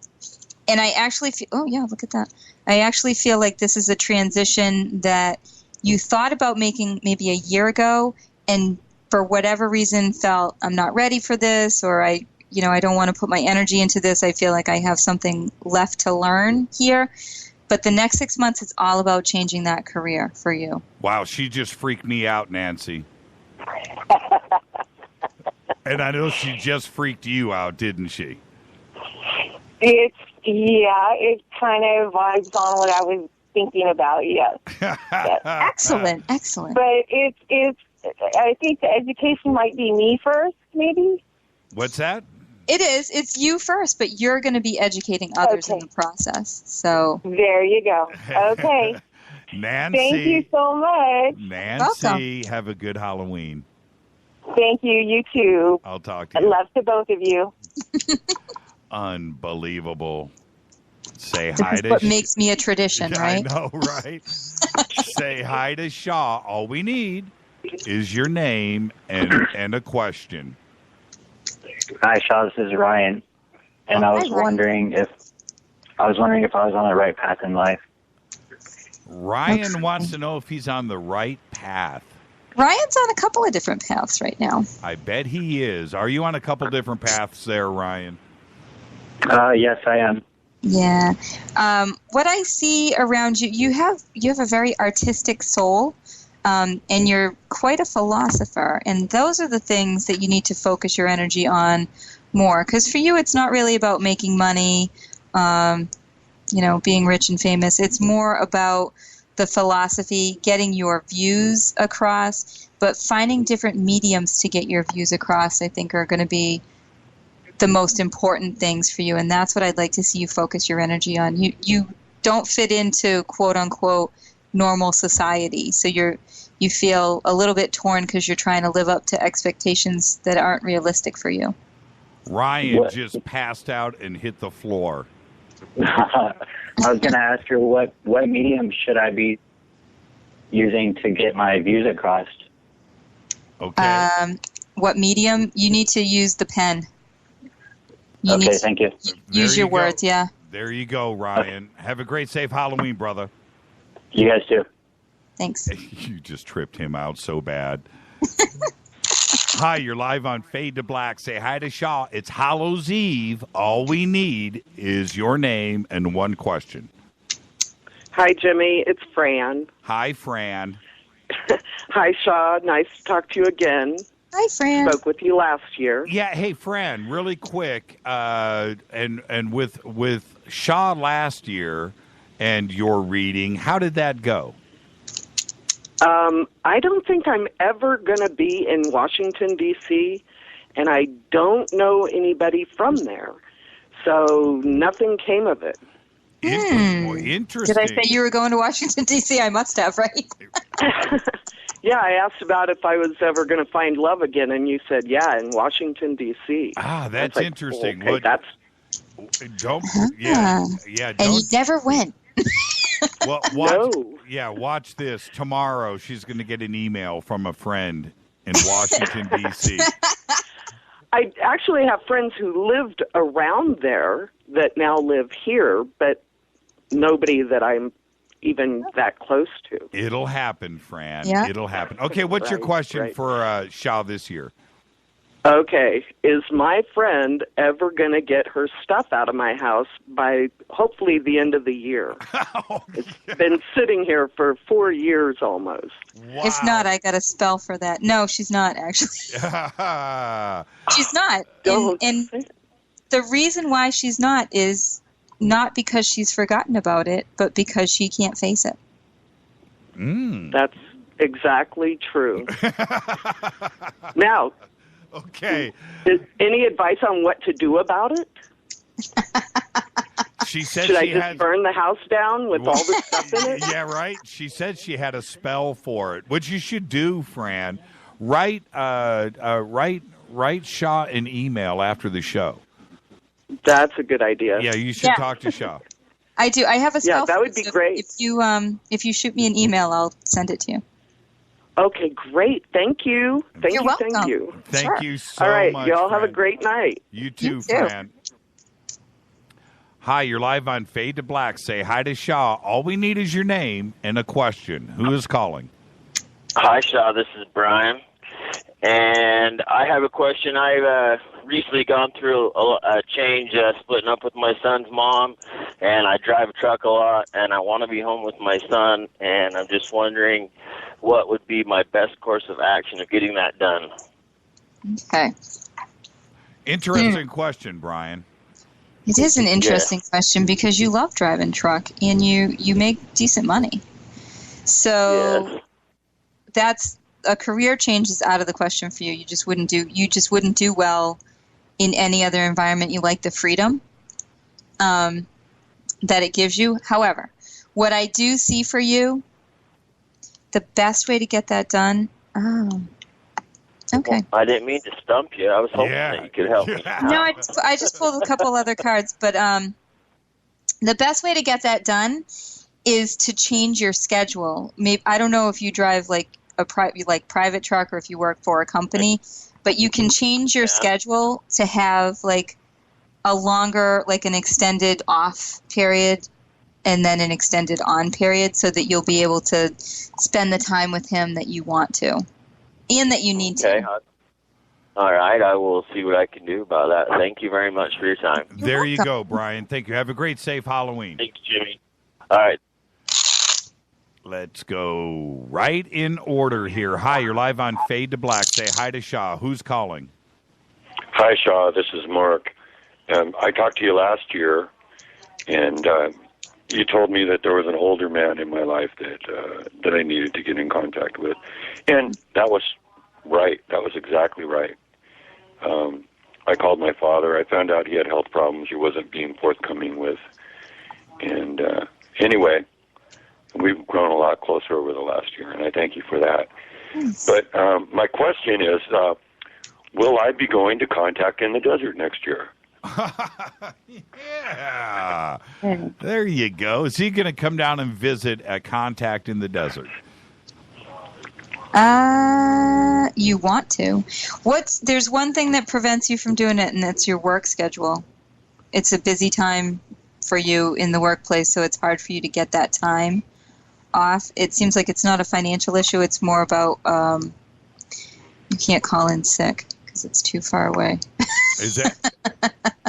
I actually feel, oh yeah, look at that. I actually feel like this is a transition that you thought about making maybe a year ago, and for whatever reason felt, I'm not ready for this, or I don't want to put my energy into this. I feel like I have something left to learn here. But the next 6 months, it's all about changing that career for you. Wow, she just freaked me out, Nancy. And I know she just freaked you out, didn't she? It kind of vibes on what I was thinking about, yes. Excellent. But I think the education might be me first, maybe. What's that? It is. It's you first, but you're going to be educating others in the process. So there you go. Okay. Nancy. Thank you so much. Nancy, welcome. Have a good Halloween. Thank you. You too. I'll talk to you. Love to both of you. Unbelievable. Say this hi is to what makes me a tradition, right? I know, right? Say hi to Sha. All we need is your name and a question. Hi, Sha. This is Ryan, and I was wondering if I was on the right path in life. Ryan wants to know if he's on the right path. Ryan's on a couple of different paths right now. I bet he is. Are you on a couple different paths there, Ryan? Yes, I am. Yeah. What I see around you, you have a very artistic soul, and you're quite a philosopher. And those are the things that you need to focus your energy on more. Because for you, it's not really about making money, being rich and famous. It's more about the philosophy, getting your views across, but finding different mediums to get your views across, I think, are going to be the most important things for you. And that's what I'd like to see you focus your energy on. You don't fit into, quote unquote, normal society. So you feel a little bit torn because you're trying to live up to expectations that aren't realistic for you. Ryan just passed out and hit the floor. I was going to ask her what medium should I be using to get my views across? Okay. What medium? You need to use the pen. Okay, thank you. Use your words, yeah. There you go, Ryan. Have a great, safe Halloween, brother. You guys too. Thanks. You just tripped him out so bad. Hi, you're live on Fade to Black. Say hi to Sha. It's Hallows Eve. All we need is your name and one question. Hi, Jimmy. It's Fran. Hi, Fran. Hi, Sha. Nice to talk to you again. Hi, Fran. Spoke with you last year. Yeah. Hey, Fran. Really quick. And with Sha last year and your reading, how did that go? I don't think I'm ever going to be in Washington, D.C., and I don't know anybody from there. So nothing came of it. Interesting. Did I say you were going to Washington, D.C.? I must have, right? Yeah, I asked about if I was ever going to find love again, and you said, yeah, in Washington, D.C. Ah, that's interesting. Okay, that's... Don't, And you never went. Well, watch this. Tomorrow, she's going to get an email from a friend in Washington, D.C. I actually have friends who lived around there that now live here, but nobody that I'm even that close to. It'll happen, Fran. Yeah. It'll happen. Okay, what's your question for Sha this year? Okay, is my friend ever going to get her stuff out of my house by hopefully the end of the year? It's been sitting here for 4 years almost. Wow. If not, I got a spell for that. No, she's not, actually. She's not. And the reason why she's not is not because she's forgotten about it, but because she can't face it. That's exactly true. Now... Okay. Any advice on what to do about it? She said Should I just burn the house down with all the stuff in it? Yeah, right. She said she had a spell for it. What you should do, Fran, write Sha an email after the show. That's a good idea. Yeah, you should talk to Sha. I do. I have a spell. Yeah, that would be great. If you shoot me an email, I'll send it to you. Okay, great. Thank you. Thank You're you. welcome. Thank you. Thank you so All right, much, y'all have a Fran. great night. You too, You too. Fran. Hi, you're live on Fade to Black. Say hi to Sha. All we need is your name and a question. Who is calling? Hi, Sha. This is Brian. And I have a question. I've recently gone through a change, splitting up with my son's mom, and I drive a truck a lot, and I want to be home with my son, and I'm just wondering what would be my best course of action of getting that done. Okay. Interesting question, Brian. It is an interesting question because you love driving truck and you make decent money. So that's a career change is out of the question for you. You just wouldn't do well in any other environment. You like the freedom that it gives you. However, what I do see for you, the best way to get that done. Okay. I didn't mean to stump you. I was hoping that you could help me. No, I just pulled a couple other cards, but the best way to get that done is to change your schedule. Maybe I don't know if you drive like a private truck or if you work for a company, but you can change your schedule to have like a longer, like an extended off period and then an extended on period so that you'll be able to spend the time with him that you want to and that you need to. All right, I will see what I can do about that. Thank you very much for your time. There you go, Brian. Thank you. Have a great, safe Halloween. Thank you, Jimmy. All right. Let's go right in order here. Hi, you're live on Fade to Black. Say hi to Sha. Who's calling? Hi, Sha. This is Mark. I talked to you last year, and you told me that there was an older man in my life that I needed to get in contact with. And that was right. That was exactly right. I called my father. I found out he had health problems he wasn't being forthcoming with. And anyway, we've grown a lot closer over the last year, and I thank you for that. Nice. But my question is, will I be going to Contact in the Desert next year? Yeah. There you go. Is he going to come down and visit a Contact in the Desert? You want to. There's one thing that prevents you from doing it, and that's your work schedule. It's a busy time for you in the workplace, so it's hard for you to get that time off. It seems like it's not a financial issue. It's more about you can't call in sick because it's too far away.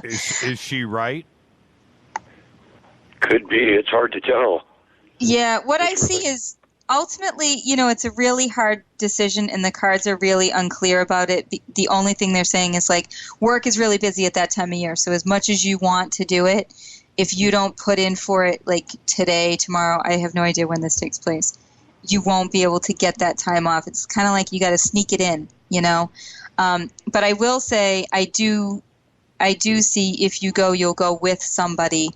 Is she right? Could be. It's hard to tell. Yeah, what I see is ultimately, it's a really hard decision, and the cards are really unclear about it. The only thing they're saying is, like, work is really busy at that time of year, so as much as you want to do it, if you don't put in for it, like, today, tomorrow, I have no idea when this takes place, you won't be able to get that time off. It's kind of like you got to sneak it in, But I will say I do see if you go, you'll go with somebody.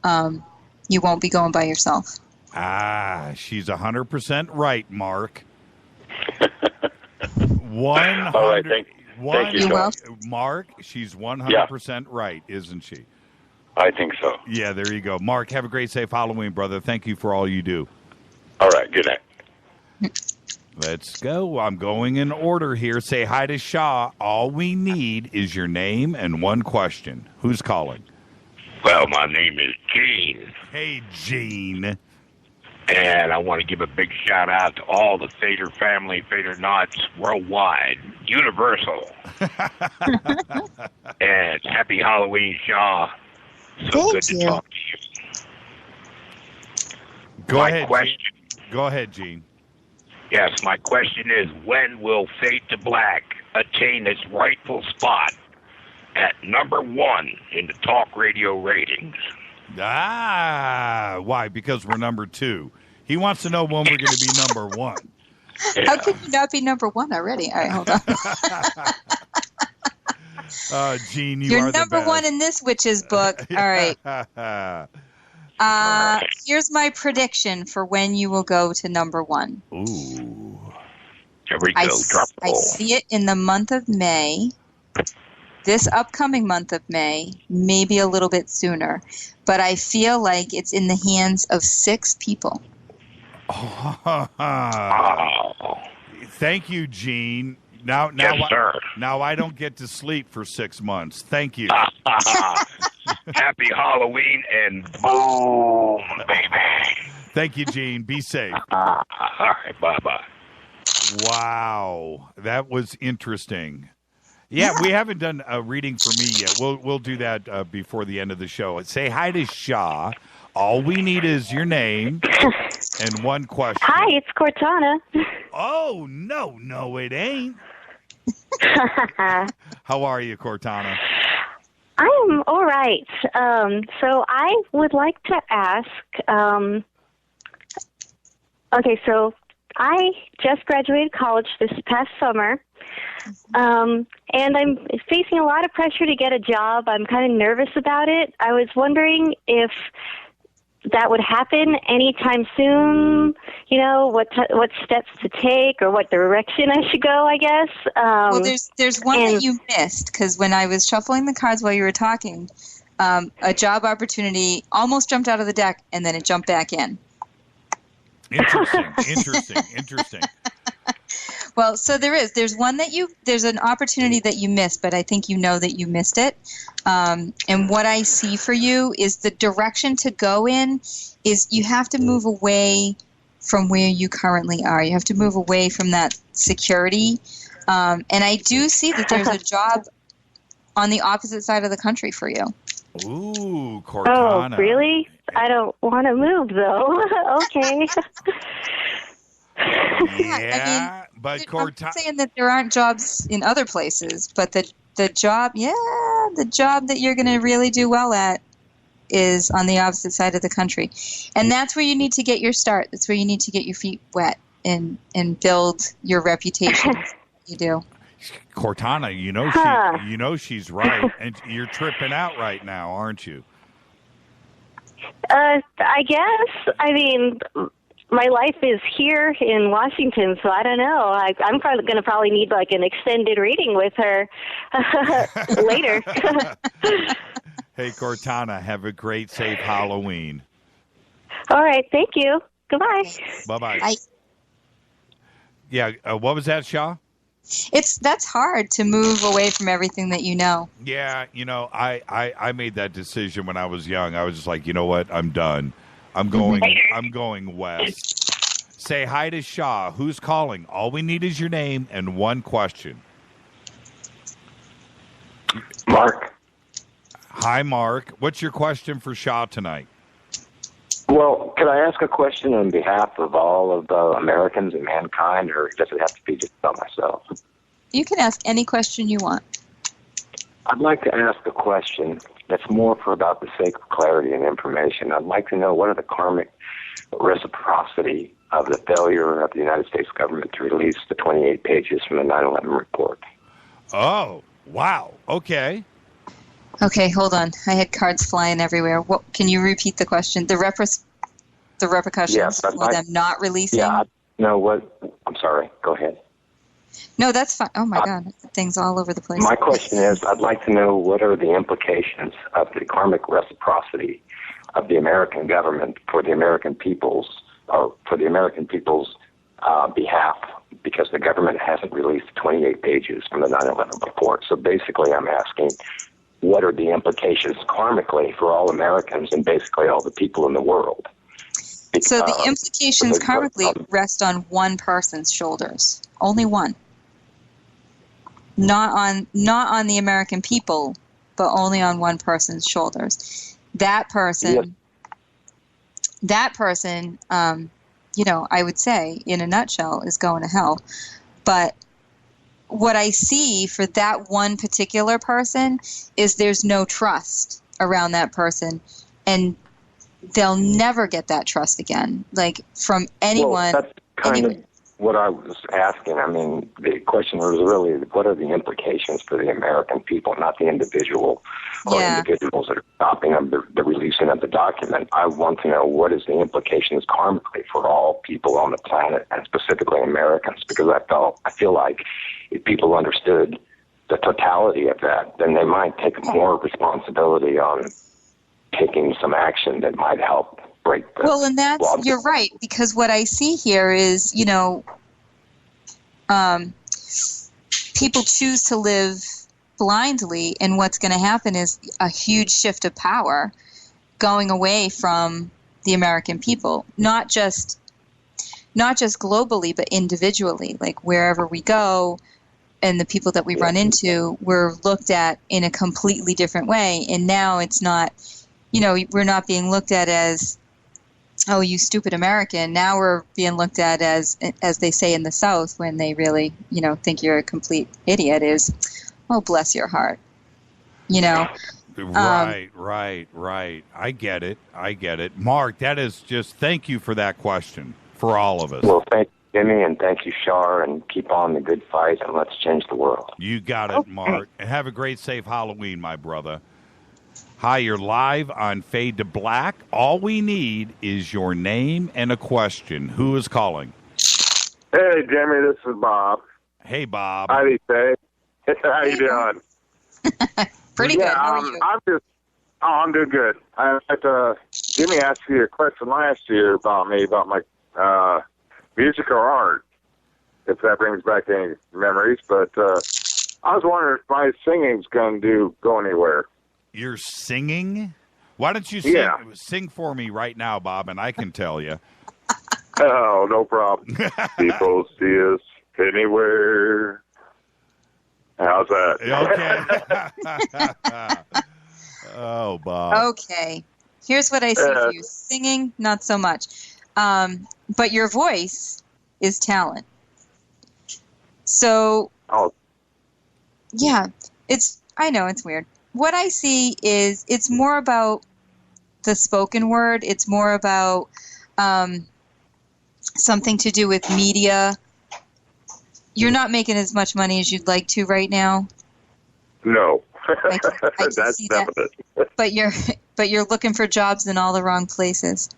You won't be going by yourself. She's 100% right, Mark. 100. All right, thank you, Sean. Mark, she's 100% right, isn't she? I think so. Yeah, there you go. Mark, have a great, safe Halloween, brother. Thank you for all you do. All right, good night. Let's go. I'm going in order here. Say hi to Sha. All we need is your name and one question. Who's calling? Well, my name is Gene. Hey, Gene. And I want to give a big shout out to all the Fader family, Fader Knots worldwide, universal. And happy Halloween, Sha. So good to talk to you. Go ahead, Gene. Yes, my question is, when will Fade to Black attain its rightful spot at number 1 in the talk radio ratings? Why? Because we're number 2. He wants to know when we're going to be number 1. Yeah. How could you not be number 1 already? All right, hold on. Gene, You're are number the best. 1 in this witch's book. All right. Here's my prediction for when you will go to number 1. Ooh. Here we go. I see it in the month of May. This upcoming month of May, maybe a little bit sooner. But I feel like it's in the hands of 6 people. Thank you, Gene. Now, sir. Now I don't get to sleep for 6 months. Thank you. Happy Halloween and boom, baby. Thank you, Gene. Be safe. All right, bye-bye. Wow, that was interesting. Yeah, we haven't done a reading for me yet. We'll do that before the end of the show. Say hi to Sha. All we need is your name and one question. Hi, it's Cortana. Oh, no, it ain't. How are you, Cortana? I'm all right. So I would like to ask, okay, so I just graduated college this past summer, and I'm facing a lot of pressure to get a job. I'm kind of nervous about it. I was wondering if that would happen anytime soon, what steps to take or what direction I should go, I guess. Well, there's one that you missed, because when I was shuffling the cards while you were talking, a job opportunity almost jumped out of the deck, and then it jumped back in. Interesting. Well, so there's one there's an opportunity that you missed, but I think you know that you missed it. And what I see for you is the direction to go in is you have to move away from where you currently are. You have to move away from that security. And I do see that there's a job on the opposite side of the country for you. Ooh, Cortana. Oh, really? I don't want to move, though. Okay. Yeah, but I'm not saying that there aren't jobs in other places, but the job that you're going to really do well at is on the opposite side of the country. And that's where you need to get your start. That's where you need to get your feet wet and build your reputation. You do. Cortana, you know she's right, and you're tripping out right now, aren't you? I guess. I mean, my life is here in Washington, so I don't know. I'm probably going to need like an extended reading with her later. Hey, Cortana, have a great, safe Halloween. All right, thank you. Goodbye. Bye-bye. Bye. Yeah, what was that, Sha? That's hard to move away from everything that you know. Yeah, I made that decision when I was young. I was just like, you know what? I'm done. I'm going west. Say hi to Sha. Who's calling? All we need is your name and one question. Mark. Hi, Mark. What's your question for Sha tonight? Well, could I ask a question on behalf of all of the Americans and mankind, or does it have to be just about myself? You can ask any question you want. I'd like to ask a question that's more for about the sake of clarity and information. I'd like to know what are the karmic reciprocity of the failure of the United States government to release the 28 pages from the 9/11 report. Oh, wow. Okay. Okay, hold on. I had cards flying everywhere. What? Can you repeat the question? The repercussions for them not releasing? Yeah. I'm sorry. Go ahead. No, that's fine. Oh, my God. Things all over the place. My question is, I'd like to know what are the implications of the karmic reciprocity of the American government for the American people's behalf, because the government hasn't released 28 pages from the 9/11 report. So basically I'm asking, what are the implications karmically for all Americans and basically all the people in the world? So the implications karmically rest on one person's shoulders. Only one. Not on the American people, but only on one person's shoulders. That person, I would say, in a nutshell, is going to hell. But what I see for that one particular person is there's no trust around that person, and they'll never get that trust again, like from anyone. Well, that's kind of what I was asking. I mean, the question was really, what are the implications for the American people, not the individual or individuals that are stopping the releasing of the document. I want to know what is the implications karmically for all people on the planet, and specifically Americans, because I feel like if people understood the totality of that, then they might take more responsibility on taking some action that might help break the Well, and you're right, because what I see here is, people choose to live blindly, and what's going to happen is a huge shift of power going away from the American people, not just globally, but individually. Like wherever we go and the people that we run into, we're looked at in a completely different way. And now it's not, we're not being looked at as, oh, you stupid American. Now we're being looked at as they say in the South when they really, think you're a complete idiot, is, oh, bless your heart. Right. I get it. Mark, that is just, thank you for that question for all of us. Well, thank you, Jimmy, and thank you, Shar, and keep on the good fight, and let's change the world. You got it, Mark. And have a great, safe Halloween, my brother. Hi, you're live on Fade to Black. All we need is your name and a question. Who is calling? Hey, Jimmy, this is Bob. Hey, Bob. How do you say? How you doing? Pretty good. How are you? I'm doing good. Jimmy asked you a question last year about my music or art. if that brings back any memories. But I was wondering if my singing's going to go anywhere. You're singing? Why don't you sing for me right now, Bob, and I can tell you. Oh, no problem. People see us anywhere. How's that? Okay. Oh, Bob. Okay. Here's what I see for you. Singing, not so much. But your voice is talent. So, yeah, I know it's weird. What I see is it's more about the spoken word. It's more about something to do with media. You're not making as much money as you'd like to right now. No. I can That's see definite. that. But you're looking for jobs in all the wrong places.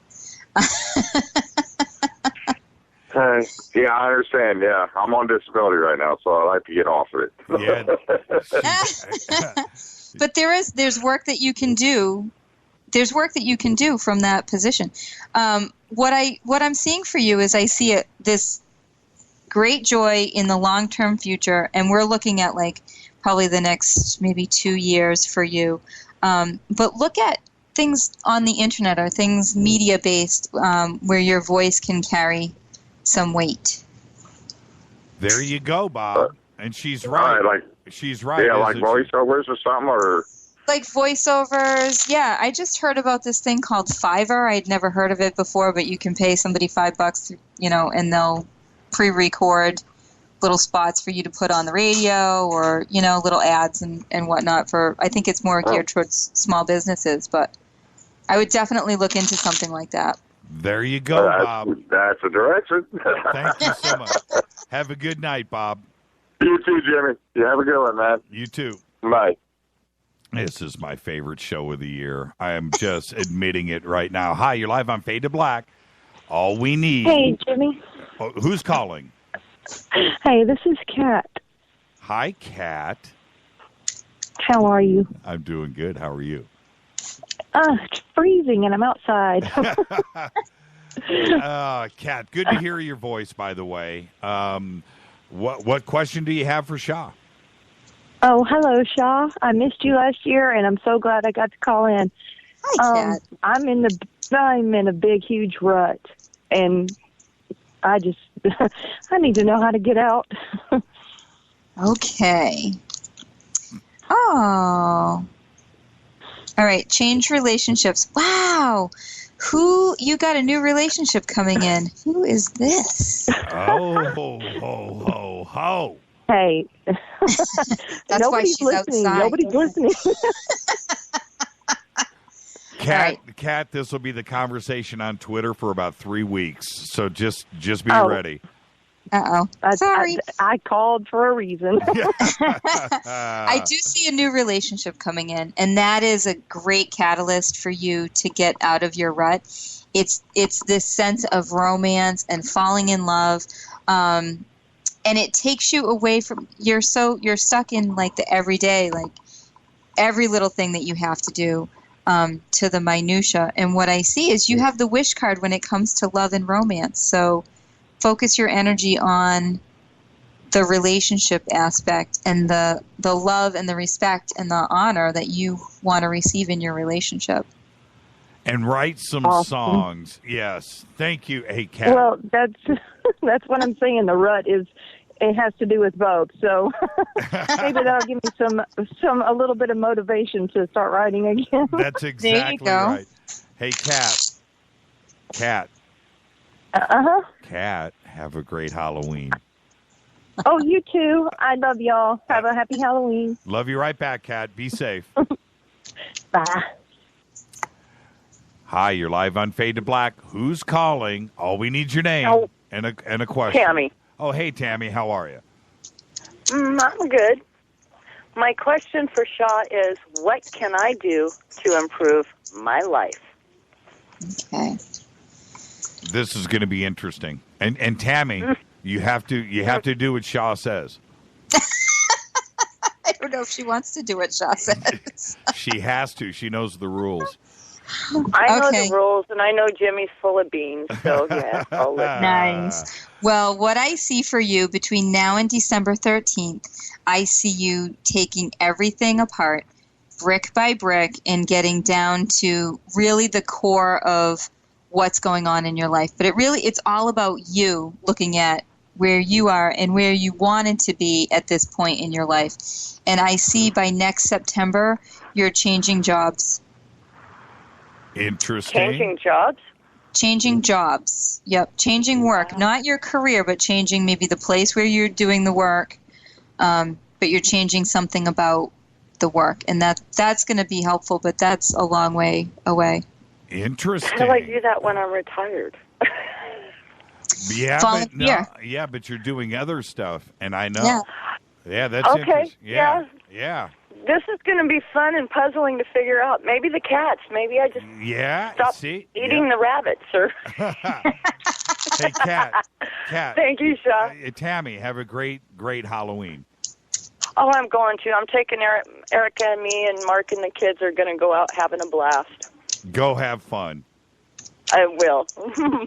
Yeah, I understand. Yeah, I'm on disability right now, so I like to get off of it. Yeah. But there's work that you can do. There's work that you can do from that position. What I'm seeing for you is I see this great joy in the long-term future, and we're looking at like probably the next maybe 2 years for you. But look at things on the internet or things media-based where your voice can carry some weight. There you go, Bob. And she's right. She's right. Yeah, like voiceovers or something, or like voiceovers. Yeah, I just heard about this thing called Fiverr. I'd never heard of it before, but you can pay somebody $5, and they'll pre-record little spots for you to put on the radio, or little ads and whatnot. I think it's more geared towards small businesses, but I would definitely look into something like that. There you go, Bob. That's a direction. Thank you so much. Have a good night, Bob. You too, Jimmy. You have a good one, man. You too. Bye. This is my favorite show of the year. I am just admitting it right now. Hi, you're live on Fade to Black. All we need. Hey, Jimmy. Oh, who's calling? Hey, this is Kat. Hi, Kat. How are you? I'm doing good. How are you? It's freezing and I'm outside. Kat, good to hear your voice, by the way. What question do you have for Sha? Oh, hello, Sha. I missed you last year, and I'm so glad I got to call in. Hi, Kat. I'm in a big, huge rut, and I need to know how to get out. Okay. Oh. All right, change relationships. Wow. You got a new relationship coming in. Who is this? Oh, ho, ho, ho, ho. Hey. That's why she's listening. outside. Nobody's listening. Kat, this will be the conversation on Twitter for about 3 weeks. So just be ready. Uh-oh. Sorry. I called for a reason. I do see a new relationship coming in, and that is a great catalyst for you to get out of your rut. It's this sense of romance and falling in love, and it takes you away from you're stuck in like the everyday, like every little thing that you have to do to the minutia. And what I see is you have the wish card when it comes to love and romance. So focus your energy on the relationship aspect and the love and the respect and the honor that you want to receive in your relationship. And write some songs. Yes. Thank you. Hey, Kat. Well, that's what I'm saying. The rut it has to do with both. So maybe that'll give me a little bit of motivation to start writing again. That's exactly right. Hey, Kat. Kat, have a great Halloween. Oh, you too. I love y'all. Have a happy Halloween. Love you right back, Kat. Be safe. Bye. Hi, you're live on Fade to Black. Who's calling? All we need your name and a question. Tammy. Oh, hey, Tammy. How are you? I'm good. My question for Sha is, what can I do to improve my life? Okay. This is going to be interesting. And Tammy, you have to do what Sha says. I don't know if she wants to do what Sha says. She has to. She knows the rules. I know Okay. the rules, and I know Jimmy's full of beans, so yeah, I'll let Nice. Well, what I see for you between now and December 13th, I see you taking everything apart, brick by brick, and getting down to really the core of what's going on in your life. But it's all about you looking at where you are and where you wanted to be at this point in your life. And I see by next September, you're changing jobs. Interesting. Changing jobs? Changing jobs. Yep. Changing work. Not your career, but changing maybe the place where you're doing the work. But you're changing something about the work. And that's going to be helpful, but that's a long way away. Interesting. How do I do that when I'm retired? Yeah, Volunteer. but you're doing other stuff, and I know. Yeah, that's okay. interesting. Yeah. This is going to be fun and puzzling to figure out. Maybe the cats. Maybe I just stop eating the rabbits. Or Hey, Kat. Thank you, Sha. Tammy, have a great Halloween. Oh, I'm going to. I'm taking Erica and me and Mark and the kids are going to go out having a blast. Go have fun. I will.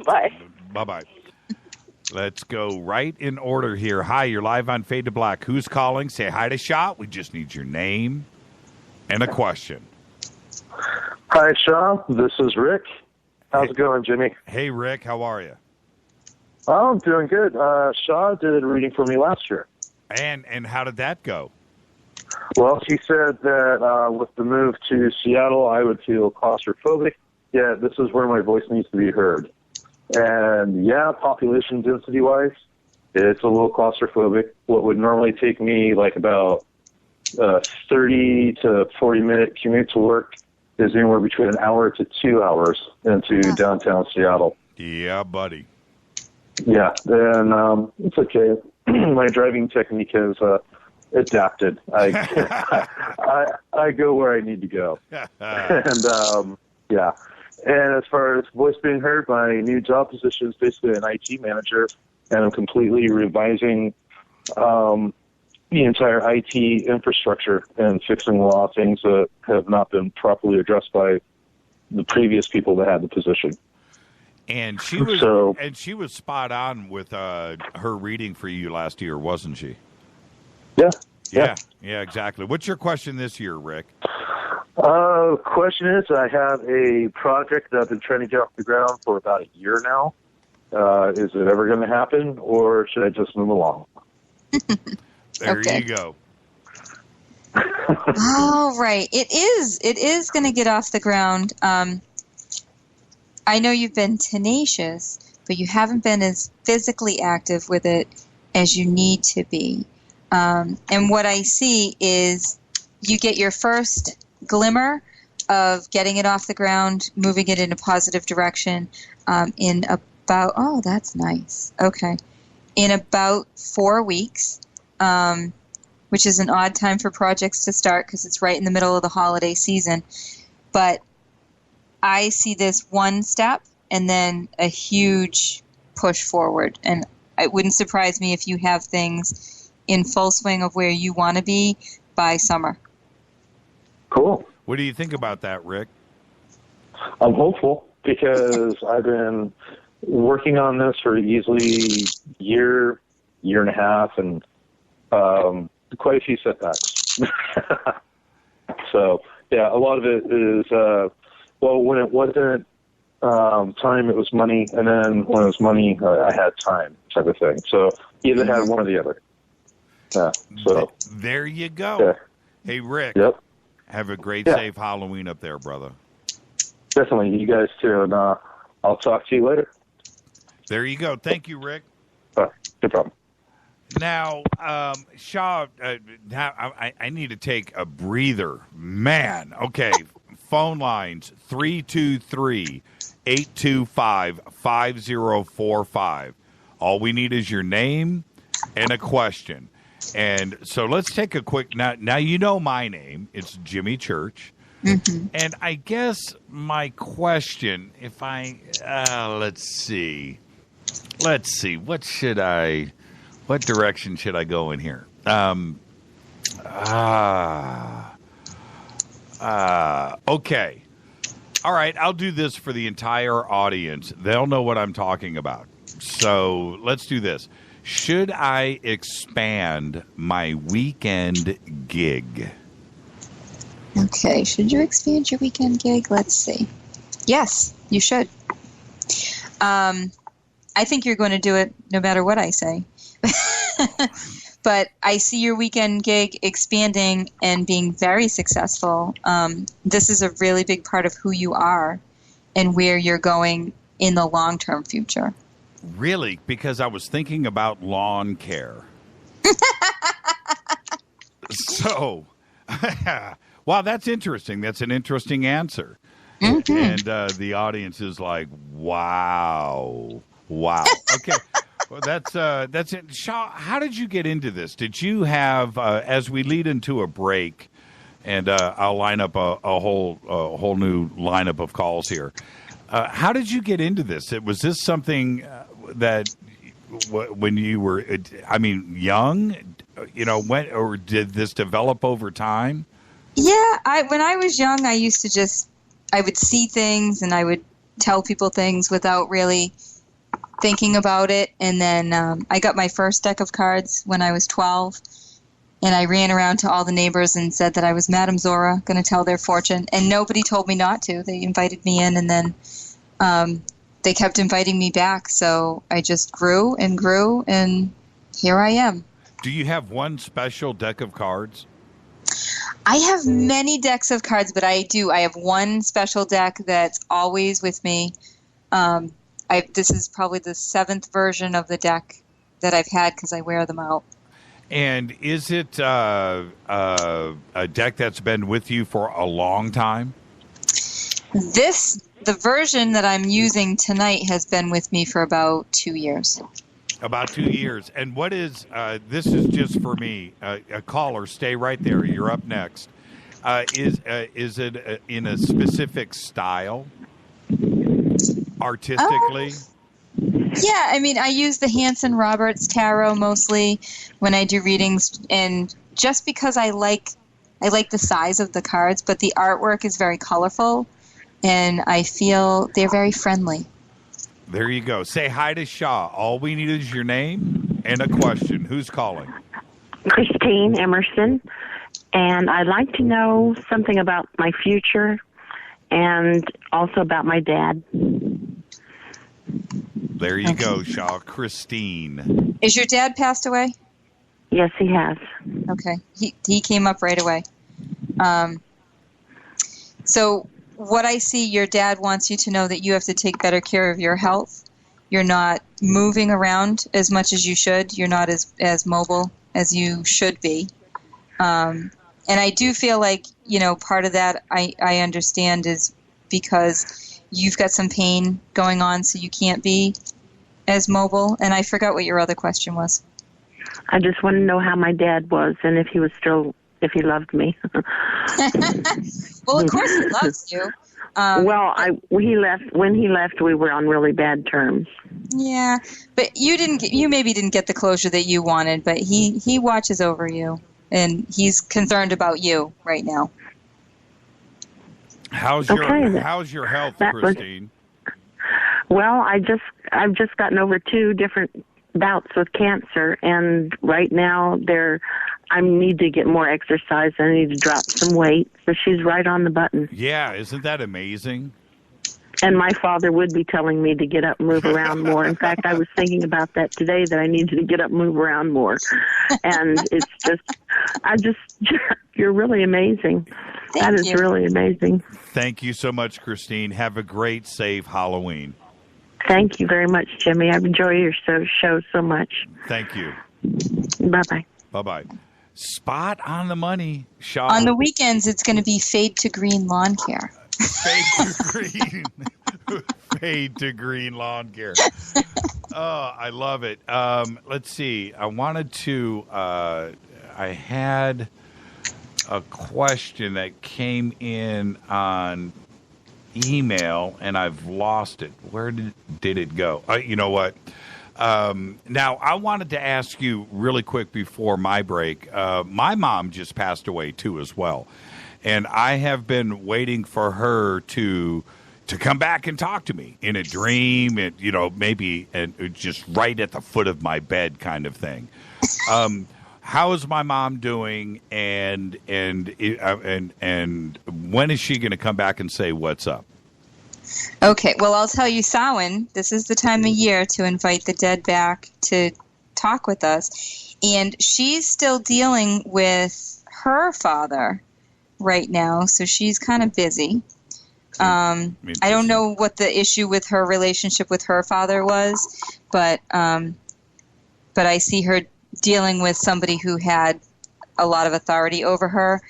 Bye. Bye-bye. Let's go right in order here. Hi, you're live on Fade to Black. Who's calling? Say hi to Sha. We just need your name and a question. Hi, Sha. This is Rick. How's it going, Jimmy? Hey, Rick. How are you? Oh, I'm doing good. Sha did a reading for me last year. And how did that go? Well, she said that with the move to Seattle, I would feel claustrophobic. Yeah, this is where my voice needs to be heard. And yeah, population density-wise, it's a little claustrophobic. What would normally take me like about 30 to 40-minute commute to work is anywhere between an hour to 2 hours into downtown Seattle. Yeah, buddy. Yeah, and it's okay. My driving technique has adapted. I go where I need to go. And yeah. And as far as voice being heard, my new job position is basically an IT manager, and I'm completely revising the entire IT infrastructure and fixing a lot of things that have not been properly addressed by the previous people that had the position. And she was spot on with her reading for you last year, wasn't she? Yeah, exactly. What's your question this year, Rick? Question is, I have a project that I've been trying to get off the ground for about a year now. Is it ever going to happen, or should I just move along? There you go. All right. It is going to get off the ground. I know you've been tenacious, but you haven't been as physically active with it as you need to be. And what I see is you get your first glimmer of getting it off the ground, moving it in a positive direction in about, oh, that's nice. Okay. In about 4 weeks, which is an odd time for projects to start because it's right in the middle of the holiday season. But I see this one step and then a huge push forward. And it wouldn't surprise me if you have things in full swing of where you want to be by summer. Cool. What do you think about that, Rick? I'm hopeful because I've been working on this for easily year and a half, and quite a few setbacks. So, yeah, a lot of it is, when it wasn't time, it was money, and then when it was money, I had time type of thing. So either had one or the other. Yeah. So there you go. Yeah. Hey, Rick. Yep. Have a great, safe Halloween up there, brother. Definitely. You guys too. And I'll talk to you later. There you go. Thank you, Rick. No problem. Now, Sha, I need to take a breather. Man. Okay. Phone lines 323-825-5045. All we need is your name and a question. And so let's take a quick, now you know my name. It's Jimmy Church. Mm-hmm. And I guess my question, if I, let's see, what direction should I go in here? Okay. All right, I'll do this for the entire audience. They'll know what I'm talking about. So let's do this. Should I expand my weekend gig? Okay, should you expand your weekend gig? Let's see. Yes, you should. I think you're going to do it no matter what I say. But I see your weekend gig expanding and being very successful. This is a really big part of who you are and where you're going in the long-term future. Really? Because I was thinking about lawn care. So, wow, that's interesting. That's an interesting answer. Mm-hmm. And the audience is like, wow. Okay. Well, that's it. Sha, how did you get into this? Did you have, as we lead into a break, and I'll line up a whole new lineup of calls here. How did you get into this? Was this something that when you were, young, or did this develop over time? Yeah, when I was young, I used to I would see things and I would tell people things without really thinking about it. And then I got my first deck of cards when I was 12, and I ran around to all the neighbors and said that I was Madame Zora, going to tell their fortune, and nobody told me not to. They invited me in, and then they kept inviting me back, so I just grew, and here I am. Do you have one special deck of cards? I have many decks of cards, but I have one special deck that's always with me. This is probably the 7th version of the deck that I've had because I wear them out. And is it a deck that's been with you for a long time? The version that I'm using tonight has been with me for about 2 years. About 2 years. And what is, this is just for me, a caller, stay right there, you're up next. Is it in a specific style, artistically? Yeah, I use the Hanson Roberts Tarot mostly when I do readings, and just because I like the size of the cards, but the artwork is very colorful, and I feel they're very friendly. There you go. Say hi to Sha. All we need is your name and a question. Who's calling? Christine Emerson, and I'd like to know something about my future and also about my dad. There you go, Sha. Christine. Is your dad passed away? Yes, he has. Okay. He came up right away. So what I see, your dad wants you to know that you have to take better care of your health. You're not moving around as much as you should. You're not as mobile as you should be. And I do feel like, part of that I understand is because you've got some pain going on, so you can't be as mobile. And I forgot what your other question was. I just want to know how my dad was and if he loved me. Well, of course he loves you. When he left, we were on really bad terms. Yeah, but you maybe didn't get the closure that you wanted, but he watches over you, and he's concerned about you right now. How's your health, Christine? I've just gotten over 2 different bouts with cancer, and right now I need to get more exercise. I need to drop some weight. So she's right on the button. Yeah, isn't that amazing? And my father would be telling me to get up and move around more. In fact, I was thinking about that today, that I needed to get up and move around more. And it's you're really amazing. That is really amazing. Thank you so much, Christine. Have a great, safe Halloween. Thank you very much, Jimmy. I've enjoyed your show so much. Thank you. Bye-bye. Bye-bye. Spot on the money, Sha. On the weekends, it's going to be Fade to Green Lawn Care. Fade to green. Fade to green lawn care. Oh, I love it. Let's see. I had a question that came in on email, and I've lost it. Where did it go? You know what? Now, I wanted to ask you really quick before my break. My mom just passed away, too, as well. And I have been waiting for her to come back and talk to me in a dream, and maybe just right at the foot of my bed, kind of thing. How is my mom doing? And when is she going to come back and say what's up? Okay, well, I'll tell you, Samhain, this is the time of year to invite the dead back to talk with us. And she's still dealing with her father right now, so she's kind of busy. I don't know what the issue with her relationship with her father was, but I see her dealing with somebody who had a lot of authority over her.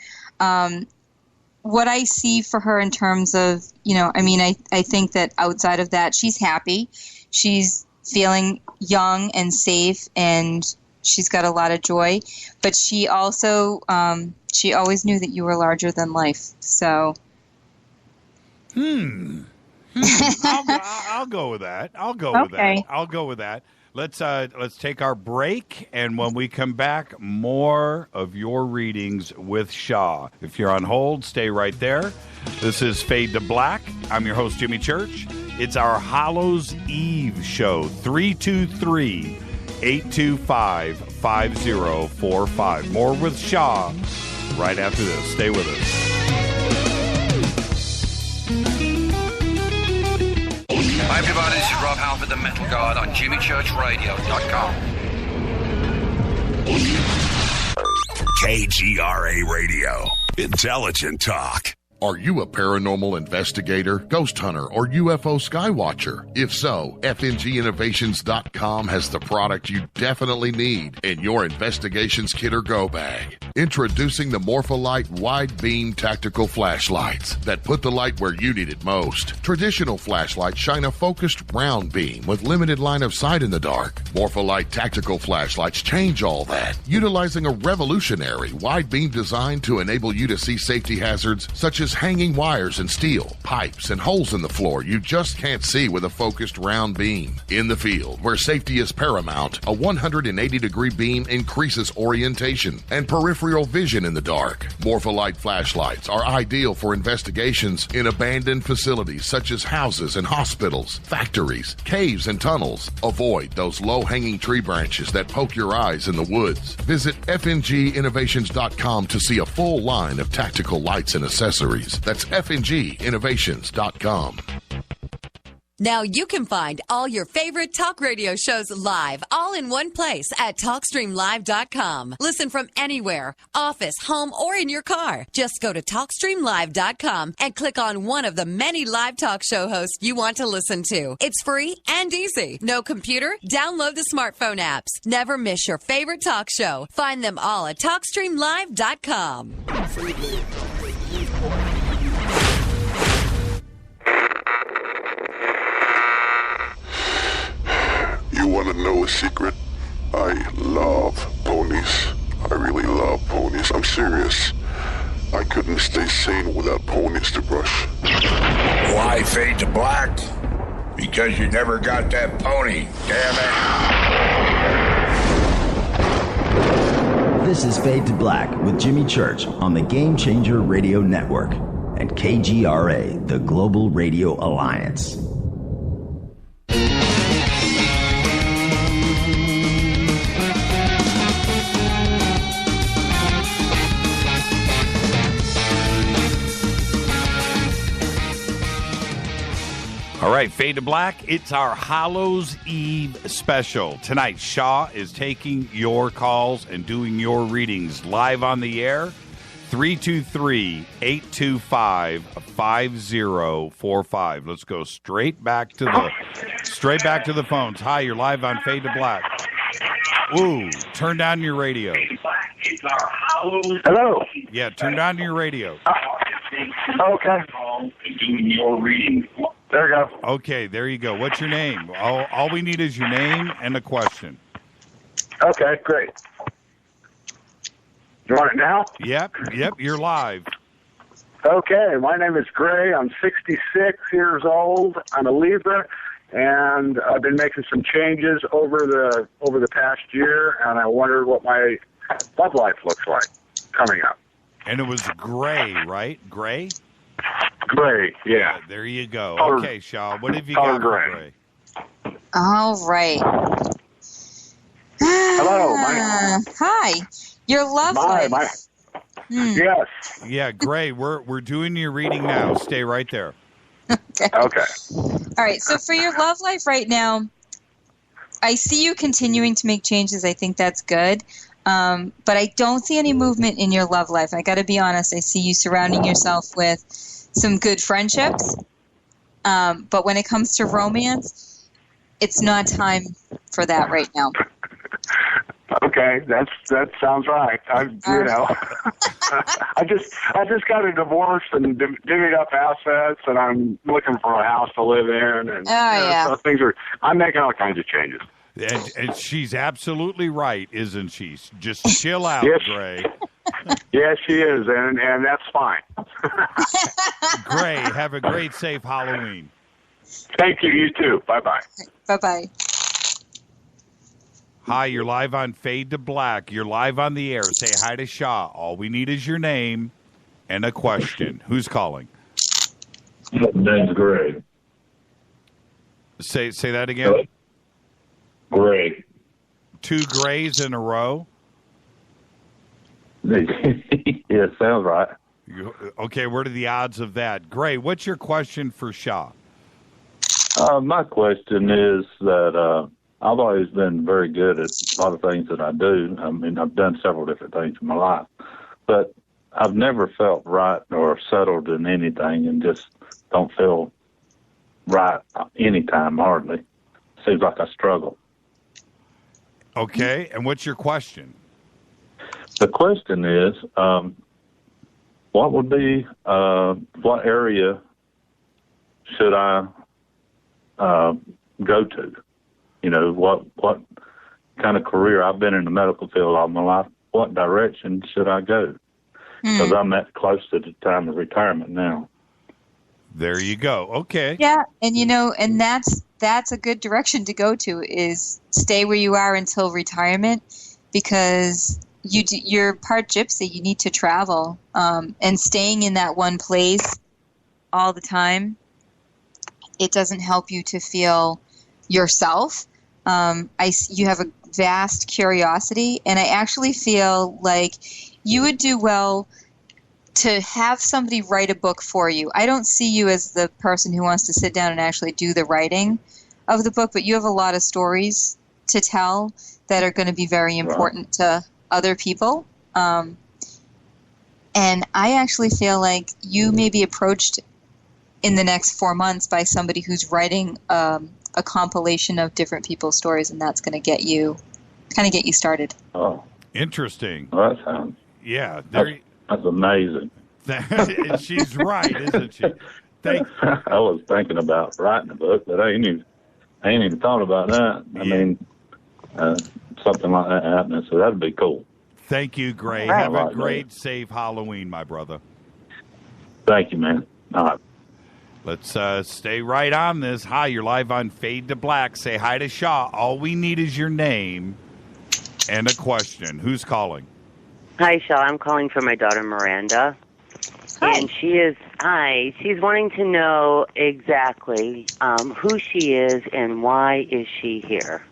What I see for her in terms of, I think that outside of that, she's happy. She's feeling young and safe, and she's got a lot of joy. But she also, she always knew that you were larger than life. So. I'll go with that. I'll go with that. Let's take our break, and when we come back, more of your readings with Sha. If you're on hold, stay right there. This is Fade to Black. I'm your host, Jimmy Church. It's our Hallows Eve show, 323-825-5045. More with Sha right after this. Stay with us. Hi everybody, this is Rob Halford, the Metal Guard on JimmyChurchRadio.com. KGRA Radio. Intelligent talk. Are you a paranormal investigator, ghost hunter, or UFO skywatcher? If so, FNGinnovations.com has the product you definitely need in your investigations kit or go bag. Introducing the Morpholite Wide Beam Tactical Flashlights that put the light where you need it most. Traditional flashlights shine a focused round beam with limited line of sight in the dark. Morpholite Tactical Flashlights change all that, utilizing a revolutionary wide beam design to enable you to see safety hazards such as hanging wires and steel, pipes, and holes in the floor you just can't see with a focused round beam. In the field, where safety is paramount, a 180-degree beam increases orientation and peripheral vision in the dark. Morpholite flashlights are ideal for investigations in abandoned facilities such as houses and hospitals, factories, caves, and tunnels. Avoid those low-hanging tree branches that poke your eyes in the woods. Visit FNGinnovations.com to see a full line of tactical lights and accessories. That's FNGinnovations.com. Now you can find all your favorite talk radio shows live, all in one place at TalkStreamLive.com. Listen from anywhere, office, home, or in your car. Just go to TalkStreamLive.com and click on one of the many live talk show hosts you want to listen to. It's free and easy. No computer? Download the smartphone apps. Never miss your favorite talk show. Find them all at TalkStreamLive.com. You want to know a secret? I love ponies. I really love ponies. I'm serious. I couldn't stay sane without ponies to brush. Why fade to black? Because you never got that pony. Damn it. This is Fade to Black with Jimmy Church on the Game Changer Radio Network and KGRA, the Global Radio Alliance. All right, Fade to Black, it's our Hallows Eve Special. Tonight, Sha is taking your calls and doing your readings live on the air. 323-825-5045. Let's go straight back to the phones. Hi, you're live on Fade to Black. Ooh, turn down your radio. Hello. Yeah, turn down your radio. Okay. There you go. Okay, there you go. What's your name? All we need is your name and a question. Okay, great. You want it now? Yep, you're live. Okay, my name is Gray. I'm 66 years old. I'm a Libra, and I've been making some changes over the past year, and I wondered what my love life looks like coming up. And it was Gray, right? Gray? Gray, yeah. There you go. Color- Okay, Shaw, what have you got for Gray? All right. Hello. Hi. Your love life. Yes. Yeah, Gray, we're doing your reading now. Stay right there. Okay. Okay. All right. So for your love life right now, I see you continuing to make changes. I think that's good. But I don't see any movement in your love life. I got to be honest. I see you surrounding yourself with some good friendships. But when it comes to romance, it's not time for that right now. Okay, that sounds right. I just got a divorce and divvied up assets, and I'm looking for a house to live in, and so I'm making all kinds of changes. And she's absolutely right, isn't she? Just chill out, Yes. Gray. Yes, she is, and that's fine. Gray, have a great, safe Halloween. Thank you. You too. Bye-bye. Bye-bye. Hi, you're live on Fade to Black. You're live on the air. Say hi to Shaw. All we need is your name and a question. Who's calling? Name's Greg. Say that again. Greg. 2 Grays in a row? Yeah, sounds right. Okay, what are the odds of that? Gray, what's your question for Shaw? My question is that I've always been very good at a lot of things that I do. I mean, I've done several different things in my life, but I've never felt right or settled in anything, and just don't feel right anytime, hardly. Seems like I struggle. Okay, and what's your question? The question is, what would be, what area should I go to? You know, what kind of career? I've been in the medical field all my life. What direction should I go? Because I'm that close to the time of retirement now. There you go. Okay. Yeah, and and that's a good direction to go to, is stay where you are until retirement, because you're part gypsy. You need to travel, and staying in that one place all the time, it doesn't help you to feel yourself. You have a vast curiosity, and I actually feel like you would do well to have somebody write a book for you. I don't see you as the person who wants to sit down and actually do the writing of the book, but you have a lot of stories to tell that are going to be very important to other people. And I actually feel like you may be approached in the next 4 months by somebody who's writing a compilation of different people's stories, and that's going to get you started. Oh, interesting. Well, that sounds. Yeah, that's amazing. She's right, isn't she? I was thinking about writing a book, but I ain't even thought about that. I mean, something like that happening, so that'd be cool. Thank you, Gray. Have a great, safe Halloween, my brother. Thank you, man. All right. Let's stay right on this. Hi, you're live on Fade to Black. Say hi to Shaw. All we need is your name and a question. Who's calling? Hi, Shaw. I'm calling for my daughter, Miranda. Hi. And she's wanting to know exactly who she is and why is she here.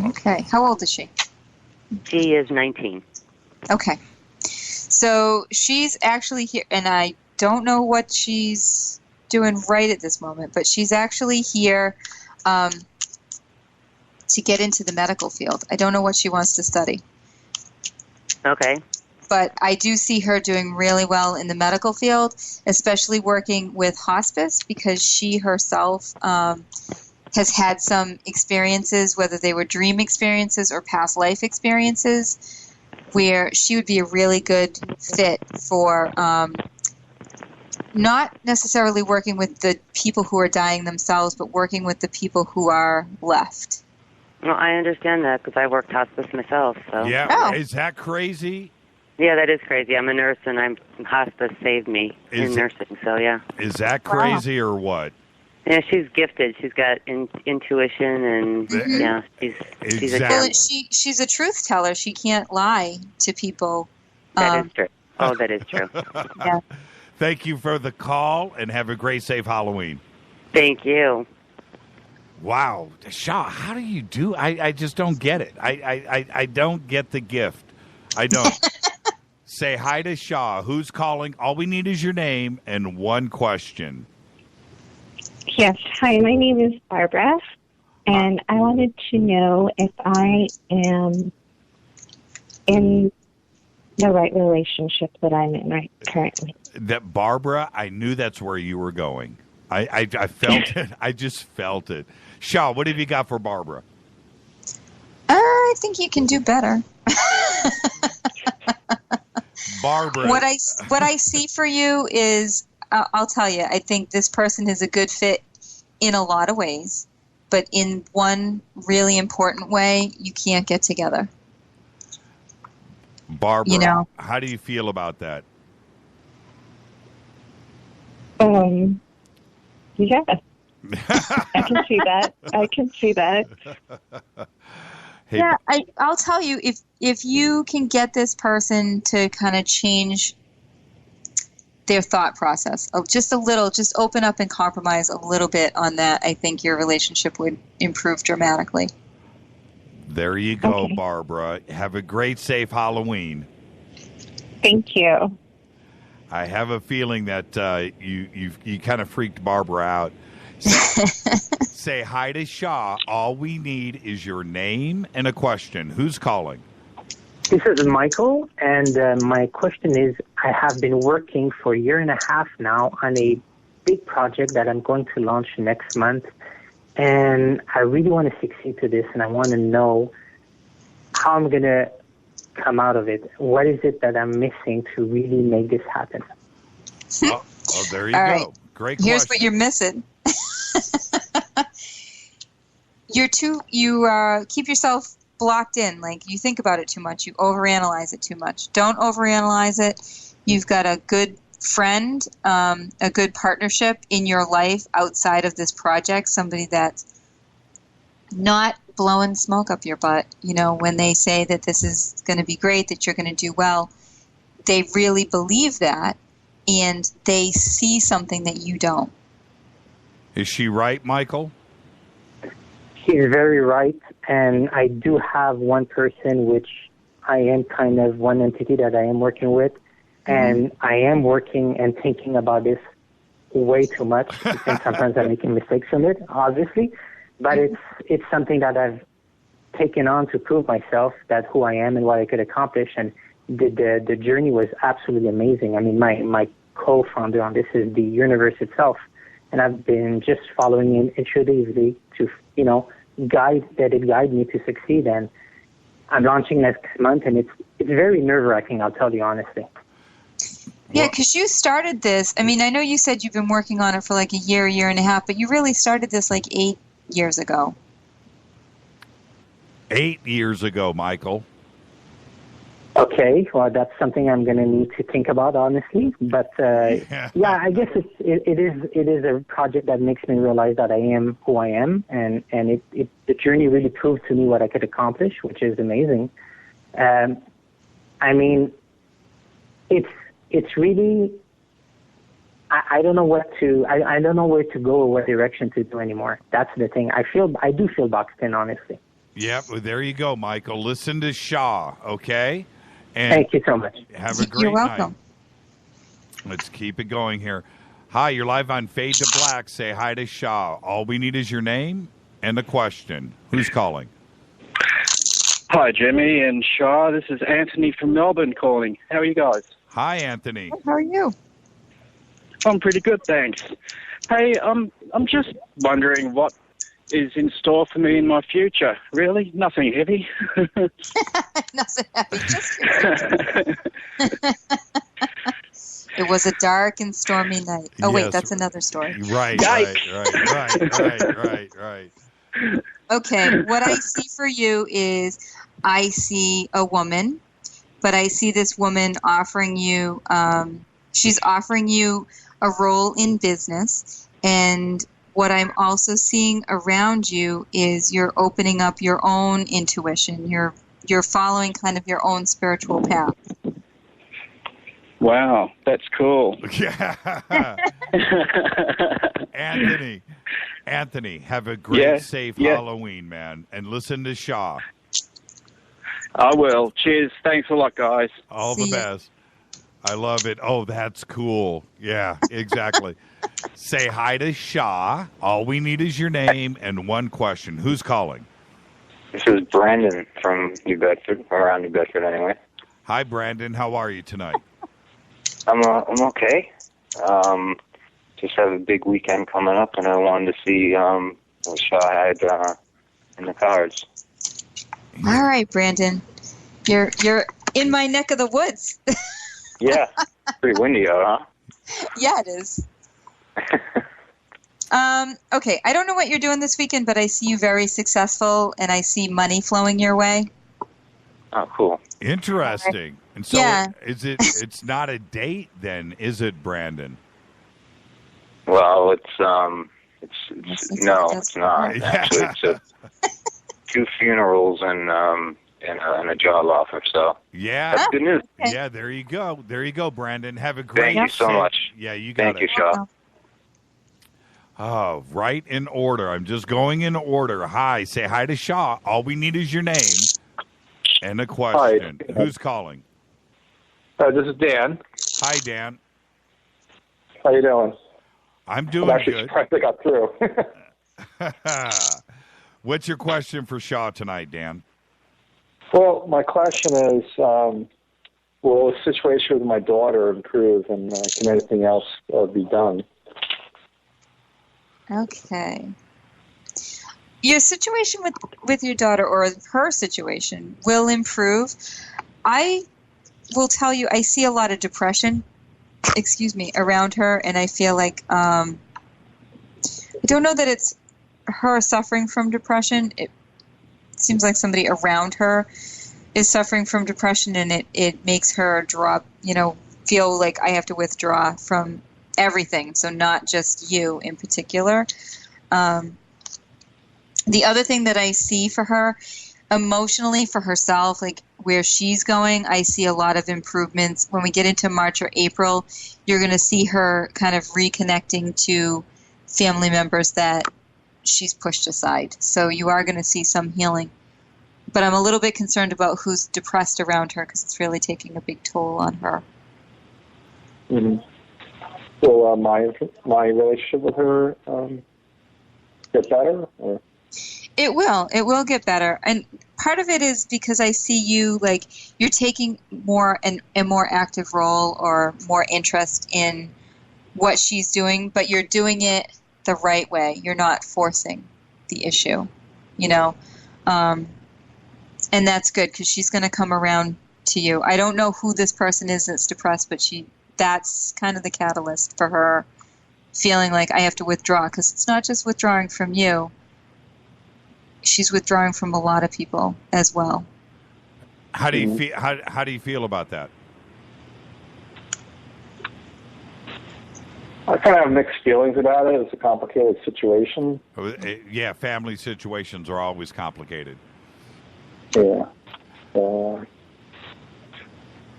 Okay. How old is she? She is 19. Okay. So she's actually here, and I don't know what she's doing right at this moment, but she's actually here to get into the medical field. I don't know what she wants to study. Okay. But I do see her doing really well in the medical field, especially working with hospice, because she herself has had some experiences, whether they were dream experiences or past life experiences, where she would be a really good fit for not necessarily working with the people who are dying themselves, but working with the people who are left. Well, I understand that because I worked hospice myself. So. Yeah, Is that crazy? Yeah, that is crazy. I'm a nurse, and hospice saved me in nursing, so yeah. Is that crazy or what? Yeah, she's gifted. She's got intuition, and yeah, she's a Well, she's a truth teller. She can't lie to people That is true. Oh, that is true. Yeah. Thank you for the call, and have a great, safe Halloween. Thank you. Wow. Sha, how do you do? I just don't get it. I don't get the gift. I don't. Say hi to Sha. Who's calling? All we need is your name and one question. Yes. Hi, my name is Barbara, and I wanted to know if I am in the right relationship that I'm in right currently. That Barbara, I knew that's where you were going. I felt it. I just felt it. Sha, what have you got for Barbara? I think you can do better. Barbara. What I see for you is, I'll tell you, I think this person is a good fit in a lot of ways, but in one really important way, you can't get together. Barbara, how do you feel about that? Yeah. I can see that. Hey, yeah, I'll tell you, if you can get this person to kind of change their thought process just a little, just open up and compromise a little bit on that, I think your relationship would improve dramatically. There you go, Barbara. Have a great, safe Halloween. Thank you. I have a feeling that you kind of freaked Barbara out. Say hi to Sha. All we need is your name and a question. Who's calling? This is Michael, and my question is, I have been working for a year and a half now on a big project that I'm going to launch next month, and I really want to succeed to this, and I want to know how I'm going to come out of it. What is it that I'm missing to really make this happen? Oh, there you All go. right. Great Here's question. what you're missing. You keep yourself blocked in. Like, you think about it too much. You overanalyze it too much. Don't overanalyze it. You've got a good friend, a good partnership in your life outside of this project, somebody that's not blowing smoke up your butt. You know, when they say that this is going to be great, that you're going to do well, they really believe that, and they see something that you don't. Is she right, Michael? She's very right, and I do have one person which I am kind of one entity that I am working with, and I am working and thinking about this way too much, and sometimes I'm making mistakes from it, obviously, but it's something that I've taken on to prove myself that who I am and what I could accomplish, and the journey was absolutely amazing. I mean, my co-founder on this is the universe itself, and I've been just following it intuitively to, guide me to succeed, and I'm launching next month, and it's very nerve-wracking, I'll tell you honestly. Yeah, because you started this, I mean, I know you said you've been working on it for like a year and a half, but you really started this like 8 years ago. 8 years ago, Michael. Okay, well, that's something I'm going to need to think about, honestly. But yeah, I guess it is a project that makes me realize that I am who I am, and the journey really proved to me what I could accomplish, which is amazing. I mean, it's really, I don't know I don't know where to go or what direction to do anymore. That's the thing. I do feel boxed in, honestly. Yep, well, there you go, Michael. Listen to Sha, okay? And thank you so much. Have a great You're welcome. night. Let's keep it going here. Hi, you're live on Fade to Black. Say hi to Sha. All we need is your name and a question. Who's calling? Hi, Jimmy and Sha. This is Anthony from Melbourne calling. How are you guys? Hi, Anthony. How are you? I'm pretty good, thanks. Hey, I'm just wondering what is in store for me in my future. Really? Nothing heavy. Nothing heavy. It was a dark and stormy night. Oh, wait, Yes. that's another story. Right. Okay, what I see for you is I see a woman, but I see this woman offering you, she's offering you a role in business, and what I'm also seeing around you is you're opening up your own intuition. You're following kind of your own spiritual path. Wow, that's cool. Yeah. Anthony, have a great, safe Halloween, man. And listen to Sha. I will. Cheers. Thanks a lot, guys. All the best. I love it. Oh, that's cool. Yeah, exactly. Say hi to Sha. All we need is your name and one question. Who's calling? This is Brandon from New Bedford, around New Bedford anyway. Hi, Brandon. How are you tonight? I'm okay. Just have a big weekend coming up, and I wanted to see what Sha had in the cards. All right, Brandon. You're in my neck of the woods. Yeah. Pretty windy out, huh? Yeah, it is. Okay, I don't know what you're doing this weekend, but I see you very successful, and I see money flowing your way. Oh, cool. Interesting. And so it's not a date then, is it, Brandon? Well, it's not. Actually, it's 2 funerals and a job offer. So yeah, that's good news. Yeah, there you go. There you go, Brandon. Have a great. Thank you so much. Yeah, you got Thank you, Sha. Oh, right in order. I'm just going in order. Hi, say hi to Sha. All we need is your name and a question. Hi. Who's calling? This is Dan. Hi, Dan. How you doing? I'm doing good. Surprised I got through. What's your question for Sha tonight, Dan? Well, my question is, will the situation with my daughter improve, and can anything else be done? Okay. Your situation with your daughter, or her situation, will improve. I will tell you, I see a lot of depression, around her, and I feel like, I don't know that it's her suffering from depression. It seems like somebody around her is suffering from depression, and it makes her feel like I have to withdraw from everything, so not just you in particular. The other thing that I see for her, emotionally for herself, like where she's going, I see a lot of improvements. When we get into March or April, you're going to see her kind of reconnecting to family members that she's pushed aside. So you are going to see some healing. But I'm a little bit concerned about who's depressed around her, because it's really taking a big toll on her. Mm-hmm. Will my relationship with her get better? Or? It will. It will get better. And part of it is because I see you, like, you're taking a more active role or more interest in what she's doing, but you're doing it the right way. You're not forcing the issue, and that's good, because she's going to come around to you. I don't know who this person is that's depressed, but that's kind of the catalyst for her feeling like I have to withdraw, because it's not just withdrawing from you. She's withdrawing from a lot of people as well. How do you feel? How do you feel about that? I kind of have mixed feelings about it. It's a complicated situation. Yeah, family situations are always complicated. Yeah. All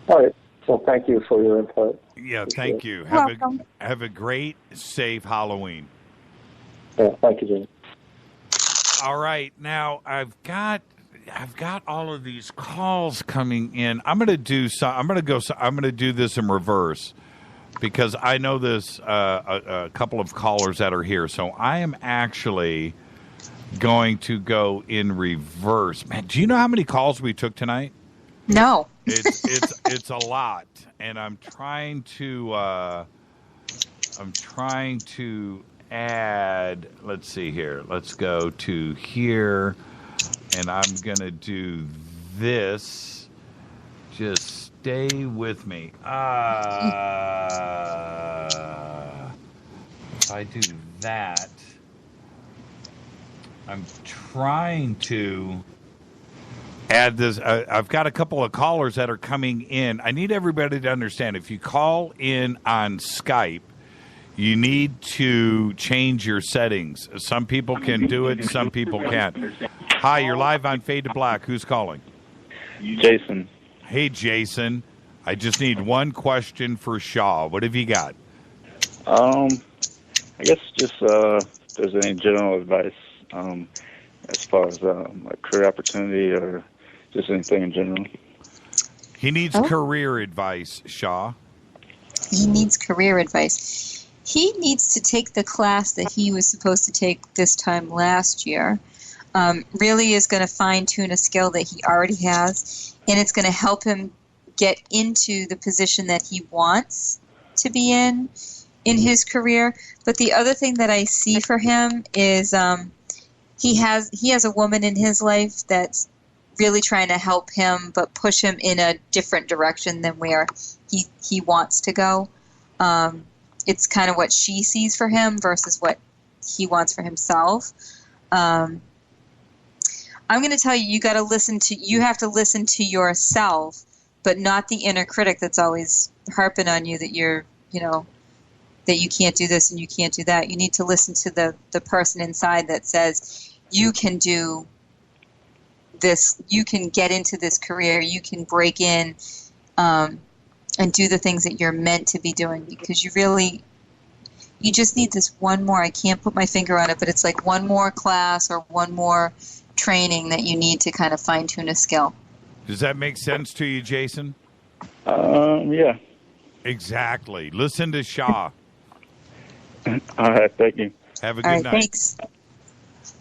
right. Well, thank you for your input. Yeah, thank you. Have a great, safe Halloween. Yeah, thank you, Jimmy. All right, now I've got all of these calls coming in. I'm going to do this in reverse, because I know there's a couple of callers that are here. So I am actually going to go in reverse. Man, do you know how many calls we took tonight? No. It's a lot, and I'm trying to add. Let's see here. Let's go to here, and I'm gonna do this. Just stay with me. If I do that, I'm trying to add this. I've got a couple of callers that are coming in. I need everybody to understand, if you call in on Skype, you need to change your settings. Some people can do it, some people can't. Hi, you're live on Fade to Black. Who's calling? Jason. Hey, Jason. I just need one question for Sha. What have you got? I guess just if there's any general advice as far as like career opportunity or just anything in general. He needs career advice, Sha. He needs career advice. He needs to take the class that he was supposed to take this time last year. Really is going to fine-tune a skill that he already has, and it's going to help him get into the position that he wants to be in his career. But the other thing that I see for him is he has a woman in his life that's really trying to help him but push him in a different direction than where he wants to go. It's kind of what she sees for him versus what he wants for himself. I'm going to tell you, you have to listen to yourself, but not the inner critic that's always harping on you that that you can't do this and you can't do that. You need to listen to the person inside that says, you can do this, you can get into this career, you can break in and do the things that you're meant to be doing, because you just need this one more, I can't put my finger on it, but it's like one more class or one more training that you need to kind of fine-tune a skill. Does that make sense to you, Jason? Yeah. Exactly. Listen to Sha. All right, thank you. Have a good night. Thanks.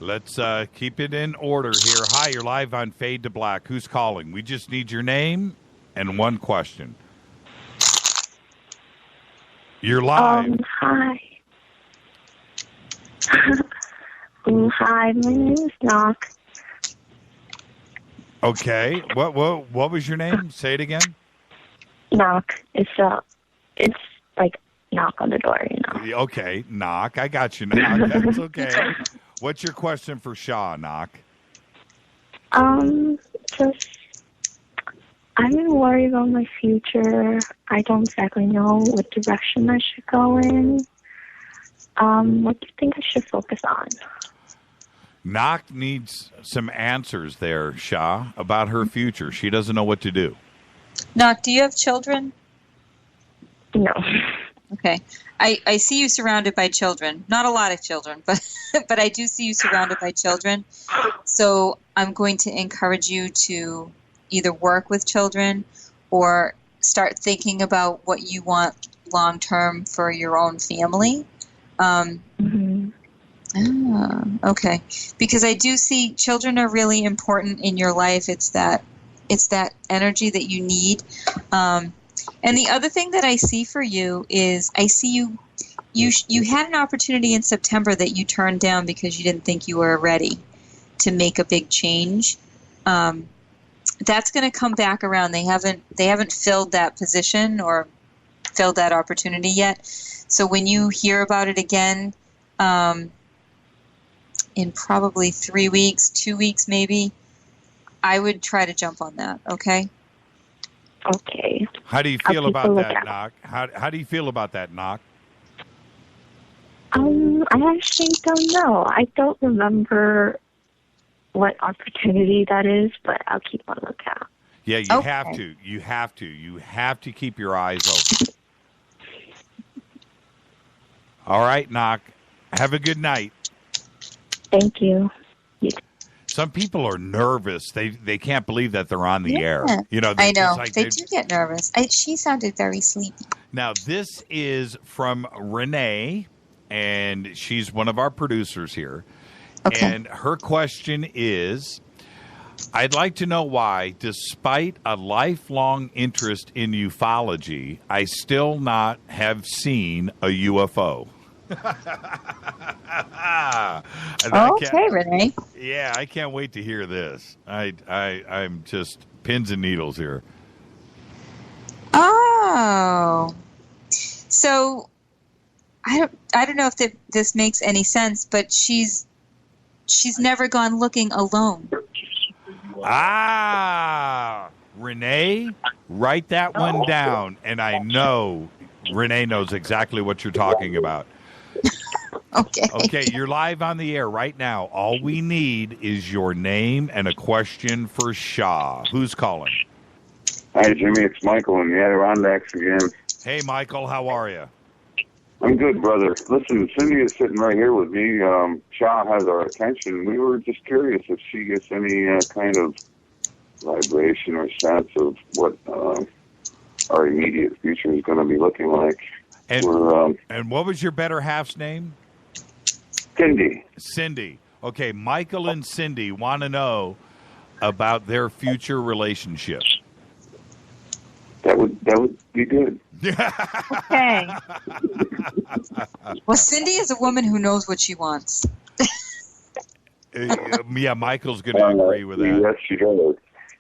Let's keep it in order here. Hi, you're live on Fade to Black. Who's calling? We just need your name and one question. You're live. Hi. Hi, my name is Knock. Okay. What was your name? Say it again. Knock. It's like knock on the door, Okay, Knock. I got you, Knock. That's okay. What's your question for Sha, Knock? Just I'm worried about my future. I don't exactly know what direction I should go in. What do you think I should focus on? Knock needs some answers there, Sha, about her future. She doesn't know what to do. Knock, do you have children? No. Okay. I see you surrounded by children. Not a lot of children, but I do see you surrounded by children. So I'm going to encourage you to either work with children or start thinking about what you want long-term for your own family. Okay. Because I do see children are really important in your life. It's that energy that you need. And the other thing that I see for you is I see you had an opportunity in September that you turned down because you didn't think you were ready to make a big change. That's going to come back around. They haven't filled that position or filled that opportunity yet. So when you hear about it again, in probably 3 weeks, 2 weeks maybe, I would try to jump on that, okay? Okay. How do you feel about that, Knock? How do you feel about that, Knock? I actually don't know. I don't remember what opportunity that is, but I'll keep on lookout. Yeah, you have to. You have to. You have to keep your eyes open. All right, Knock. Have a good night. Thank you. Some people are nervous. They can't believe that they're on the air. I know. They do get nervous. She sounded very sleepy. Now, this is from Renee, and she's one of our producers here. Okay. And her question is, I'd like to know why, despite a lifelong interest in ufology, I still not have seen a UFO. Okay, Renee. Yeah, I can't wait to hear this. I'm just pins and needles here. Oh, so I don't know if this makes any sense, but she's never gone looking alone. Renee, write that one down, and I know Renee knows exactly what you're talking about. Okay, you're live on the air right now. All we need is your name and a question for Sha. Who's calling? Hi, Jimmy. It's Michael in the Adirondacks again. Hey, Michael. How are you? I'm good, brother. Listen, Cindy is sitting right here with me. Sha has our attention. We were just curious if she gets any kind of vibration or sense of what our immediate future is going to be looking like. And, and what was your better half's name? Cindy. Cindy. Okay, Michael and Cindy want to know about their future relationship. That would be good. Okay. Well, Cindy is a woman who knows what she wants. Yeah, Michael's going to agree with that. Yes, she does.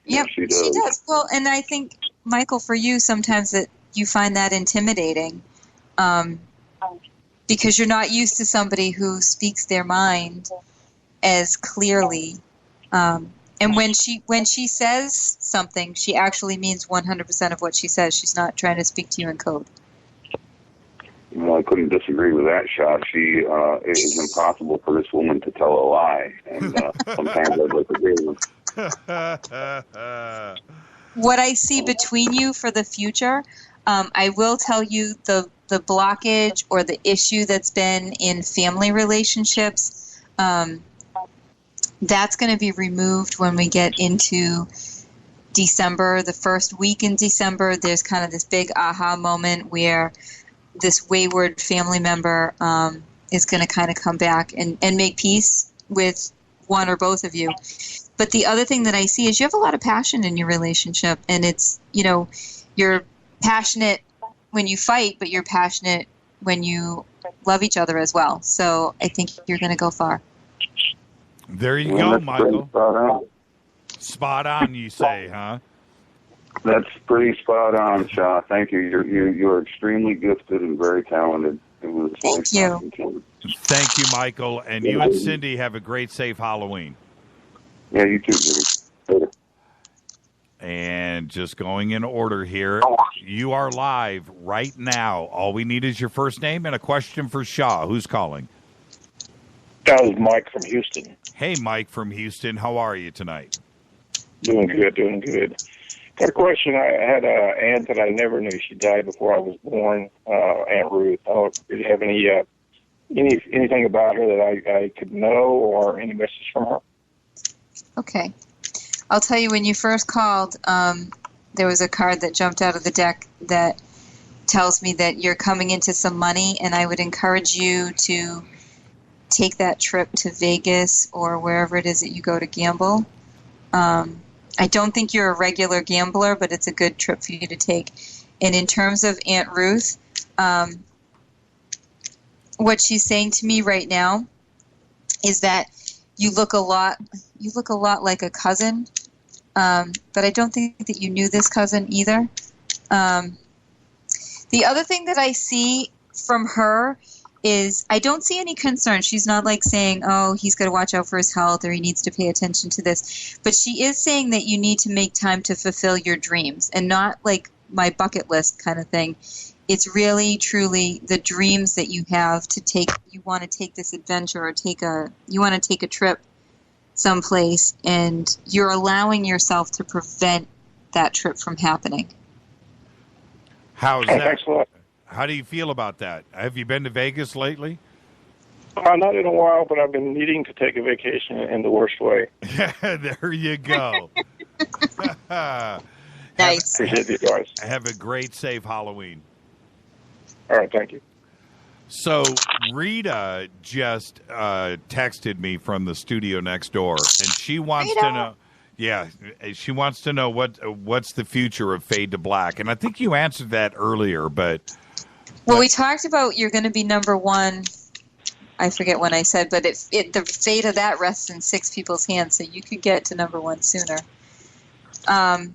Yep, she does. Well, and I think, Michael, for you, sometimes that you find that intimidating because you're not used to somebody who speaks their mind as clearly. And when she says something, she actually means 100% of what she says. She's not trying to speak to you in code. Well, I couldn't disagree with that, Sha. It is impossible for this woman to tell a lie, and sometimes I'd like to agree with her. What I see between you for the future, I will tell you the blockage or the issue that's been in family relationships, that's going to be removed when we get into December. The first week in December, there's kind of this big aha moment where this wayward family member is going to kind of come back and make peace with one or both of you. But the other thing that I see is you have a lot of passion in your relationship, and it's, you're passionate when you fight, but you're passionate when you love each other as well. So I think you're going to go far. There you go, Michael. Spot on, you say, huh? That's pretty spot on, Sha. Thank you. You're extremely gifted and very talented. Thank you. Thank you, Michael. And you and Cindy have a great, safe Halloween. Yeah, you too, Jimmy. Later. And just going in order here, you are live right now. All we need is your first name and a question for Sha. Who's calling? That was Mike from Houston. Hey, Mike from Houston. How are you tonight? Doing good. Got a question. I had an aunt that I never knew. She died before I was born, Aunt Ruth. Do you have anything about her that I could know or any message from her? Okay. I'll tell you, when you first called, there was a card that jumped out of the deck that tells me that you're coming into some money, and I would encourage you to take that trip to Vegas or wherever it is that you go to gamble. I don't think you're a regular gambler, but it's a good trip for you to take. And in terms of Aunt Ruth, what she's saying to me right now is that you look a lot like a cousin, but I don't think that you knew this cousin either. The other thing that I see from her is I don't see any concern. She's not like saying, oh, he's got to watch out for his health or he needs to pay attention to this. But she is saying that you need to make time to fulfill your dreams, and not like my bucket list kind of thing. It's really, truly the dreams that you have to take. You want to take this adventure or you want to take a trip someplace, and you're allowing yourself to prevent that trip from happening. How's that? Thanks a lot. How do you feel about that? Have you been to Vegas lately? Not in a while, but I've been needing to take a vacation in the worst way. There you go. Nice. Appreciate the advice. Have a great, safe Halloween. All right, thank you. So Rita just texted me from the studio next door, and she wants to know. Yeah, she wants to know what's the future of Fade to Black, and I think you answered that earlier, but. Well, we talked about you're going to be number one. I forget when I said, but the fate of that rests in 6 people's hands, so you could get to number one sooner. The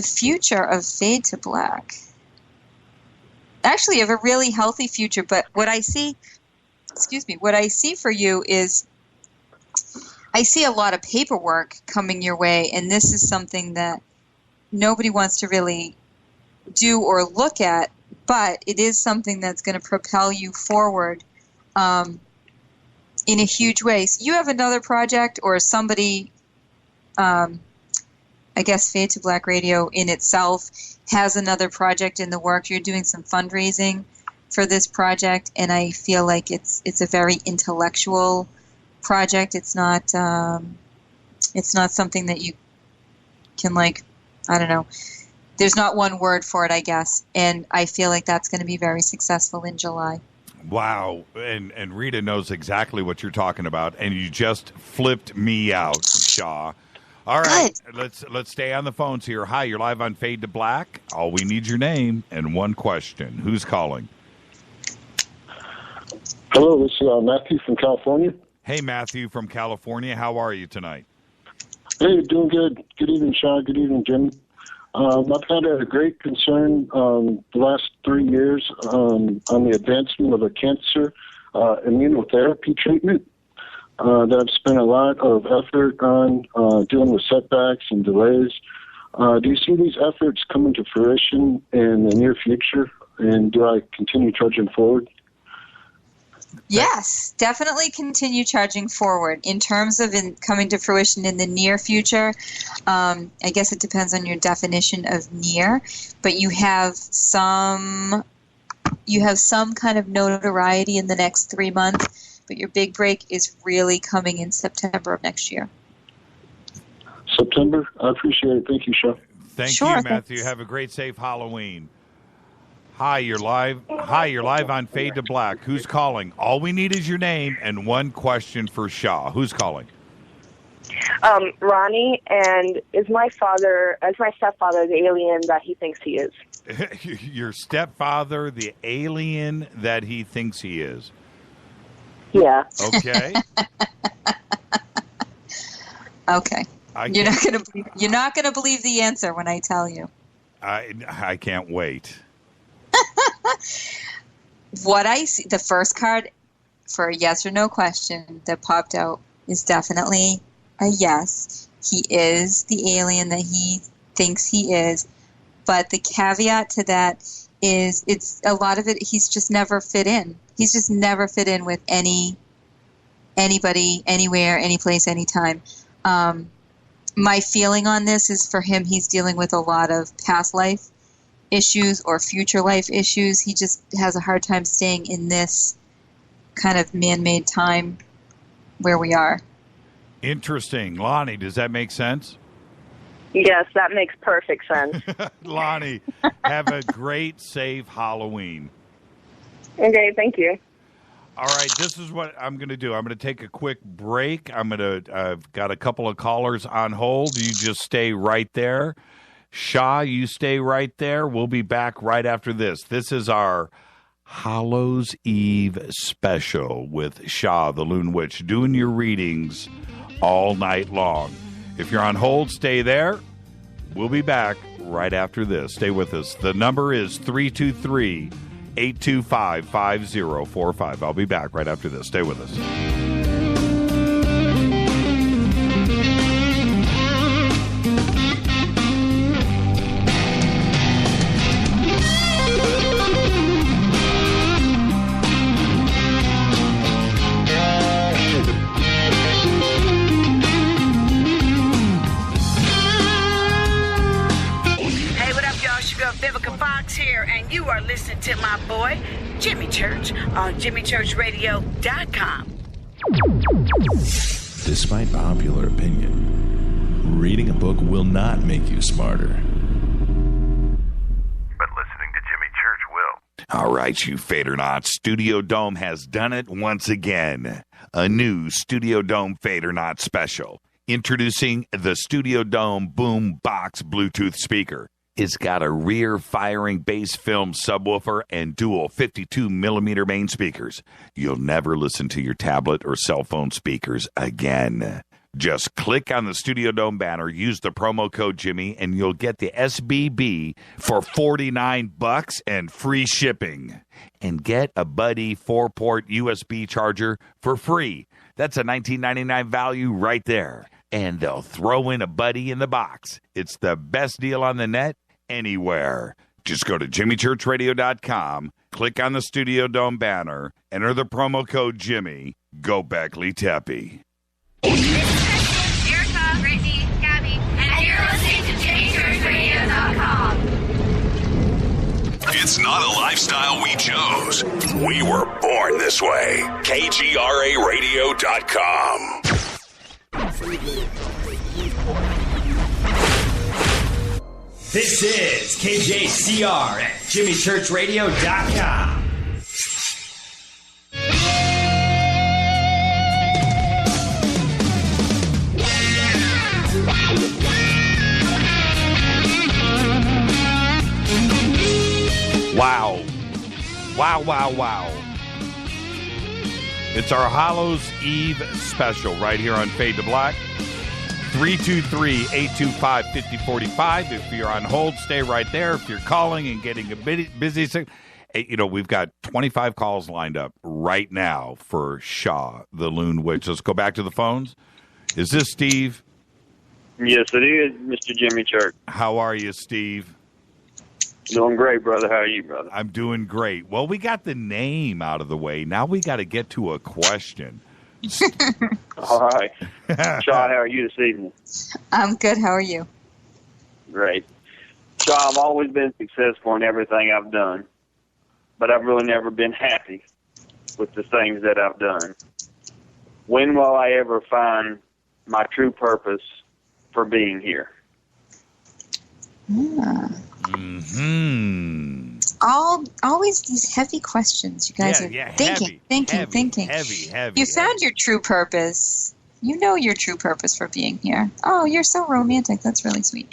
future of Fade to Black. Actually, you have a really healthy future, but what I see for you is I see a lot of paperwork coming your way, and this is something that nobody wants to really do or look at, but it is something that's going to propel you forward in a huge way. So you have another project or somebody, I I guess Fade to Black Radio in itself has another project in the works. You're doing some fundraising for this project, and I feel like it's a very intellectual project. It's not something that you can, like, I don't know. There's not one word for it, I guess, and I feel like that's going to be very successful in July. Wow, and Rita knows exactly what you're talking about, and you just flipped me out, Sha. All right, let's stay on the phones here. Hi, you're live on Fade to Black. All we need your name and one question. Who's calling? Hello, this is Matthew from California. Hey, Matthew from California. How are you tonight? Hey, doing good. Good evening, Sha. Good evening, Jimmy. I've had a great concern the last 3 years on the advancement of a cancer immunotherapy treatment that I've spent a lot of effort on dealing with setbacks and delays. Do you see these efforts coming to fruition in the near future, and do I continue trudging forward? Yes, definitely continue charging forward. In terms of coming to fruition in the near future, I guess it depends on your definition of near, but you have some kind of notoriety in the next 3 months, but your big break is really coming in September of next year. September? I appreciate it. Thank you, Sha. Thank you, Matthew. Have a great, safe Halloween. Hi, you're live. Hi, you're live on Fade to Black. Who's calling? All we need is your name and one question for Sha. Who's calling? Ronnie, and is my stepfather the alien that he thinks he is? Your stepfather, the alien that he thinks he is. Yeah. Okay. Okay. You're not gonna believe the answer when I tell you. I can't wait. What I see, the first card for a yes or no question that popped out is definitely a yes. He is the alien that he thinks he is. But the caveat to that is it's a lot of it, he's just never fit in. He's just never fit in with anybody, anywhere, any place, anytime. My feeling on this is for him, he's dealing with a lot of past life issues or future life issues. He just has a hard time staying in this kind of man-made time where we are. Interesting. Lonnie, does that make sense? Yes, that makes perfect sense. Lonnie, have a great, safe Halloween. Okay, thank you. All right, this is what I'm going to do. I'm going to take a quick break. I've got a couple of callers on hold. You just stay right there. Sha, you stay right there. We'll be back right after this. This is our Hallows Eve Special with Sha the Loon Witch, doing your readings all night long. If you're on hold, stay there. We'll be back right after this. Stay with us. The number is 323-825-5045. I'll be back right after this. Stay with us. And you are listening to my boy, Jimmy Church, on JimmyChurchRadio.com. Despite popular opinion, reading a book will not make you smarter. But listening to Jimmy Church will. All right, you Fadernauts. Studio Dome has done it once again. A new Studio Dome Fadernaut special. Introducing the Studio Dome Boom Box Bluetooth speaker. It's got a rear-firing bass film subwoofer and dual 52mm main speakers. You'll never listen to your tablet or cell phone speakers again. Just click on the Studio Dome banner, use the promo code Jimmy, and you'll get the SBB for $49 and free shipping. And get a Buddy 4-port USB charger for free. That's a $19.99 value right there. And they'll throw in a Buddy in the box. It's the best deal on the net. Anywhere. Just go to JimmyChurchRadio.com, click on the Studio Dome banner, enter the promo code Jimmy. Go Beckley Teppy. Erica, Brittany, Gabby, and you're listening to It's not a lifestyle we chose. We were born this way. KGRARadio.com. This is KJCR at JimmyChurchRadio.com. Wow. Wow, wow, wow. It's our Hallows Eve Special right here on Fade to Black. 323-825-5045. If you're on hold, stay right there. If you're calling and getting a bit busy, we've got 25 calls lined up right now for Sha the Loon Witch. Let's go back to the phones. Is this Steve? Yes, it is, Mr. Jimmy Church. How are you, Steve? Doing great, brother. How are you, brother? I'm doing great. Well, we got the name out of the way. Now we got to get to a question. All right. Sha, how are you this evening? I'm good. How are you? Great. Sha, I've always been successful in everything I've done, but I've really never been happy with the things that I've done. When will I ever find my true purpose for being here? Yeah. Always these heavy questions. You guys are thinking. You found your true purpose. You know your true purpose for being here. Oh, you're so romantic. That's really sweet.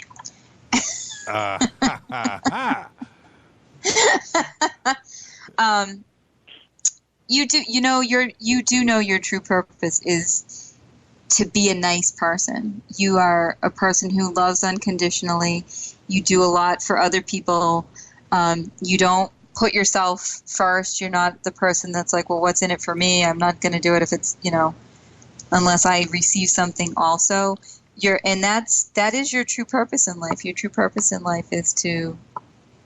You do know your true purpose is to be a nice person. You are a person who loves unconditionally. You do a lot for other people. You don't put yourself first. You're not the person that's like, well, what's in it for me? I'm not going to do it if it's, unless I receive something also. That is your true purpose in life. Your true purpose in life is to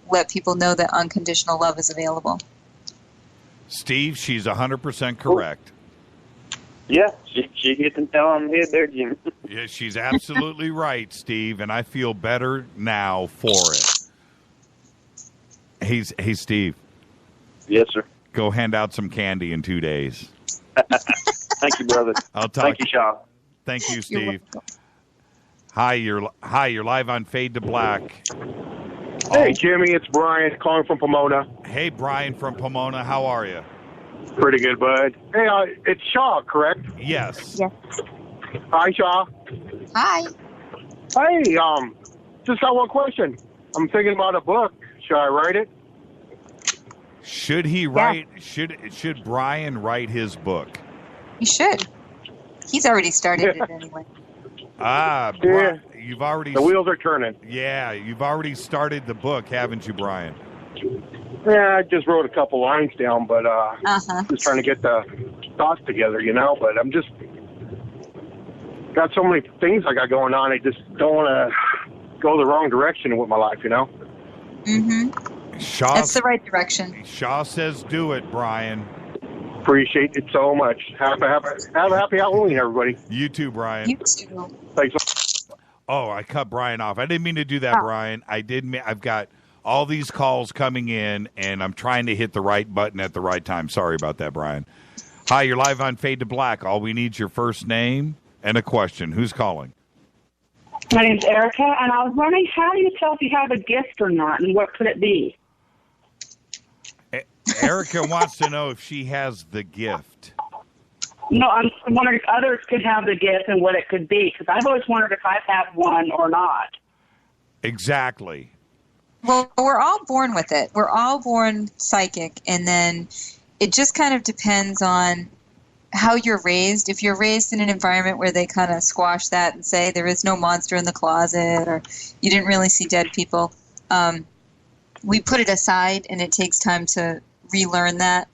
let people know that unconditional love is available. Steve, she's 100% correct. Yeah, she hit the nail on the head there, Jim. Yeah, she's absolutely right, Steve, and I feel better now for it. Hey, Steve. Yes, sir. Go hand out some candy in 2 days. Thank you, brother. Thank you, Sha. Thank you, Steve. Hi, you're live on Fade to Black. Hey, Jimmy, it's Brian calling from Pomona. Hey, Brian from Pomona. How are you? Pretty good, bud. Hey, it's Sha, correct? Yes. Yes. Hi, Sha. Hi. Hey, just got one question. I'm thinking about a book. Should I write it? Should he write? Should Brian write his book? He should. He's already started it anyway. You've already. The wheels are turning. Yeah, you've already started the book, haven't you, Brian? Yeah, I just wrote a couple lines down, but just trying to get the thoughts together, But I'm just got so many things I got going on. I just don't want to go the wrong direction with my life, Mm-hmm. That's the right direction. Sha says do it, Brian. Appreciate it so much. Have a happy Halloween, everybody. You too, Brian. You too. Thanks. Oh, I cut Brian off. I didn't mean to do that, Brian. I've got all these calls coming in, and I'm trying to hit the right button at the right time. Sorry about that, Brian. Hi, you're live on Fade to Black. All we need is your first name and a question. Who's calling? My name's Erica, and I was wondering, how do you tell if you have a gift or not, and what could it be? Erica wants to know if she has the gift. No, I'm wondering if others could have the gift and what it could be, because I've always wondered if I have one or not. Exactly. Well, we're all born with it. We're all born psychic, and then it just kind of depends on how you're raised. If you're raised in an environment where they kind of squash that and say there is no monster in the closet, or you didn't really see dead people, we put it aside, and it takes time to relearn that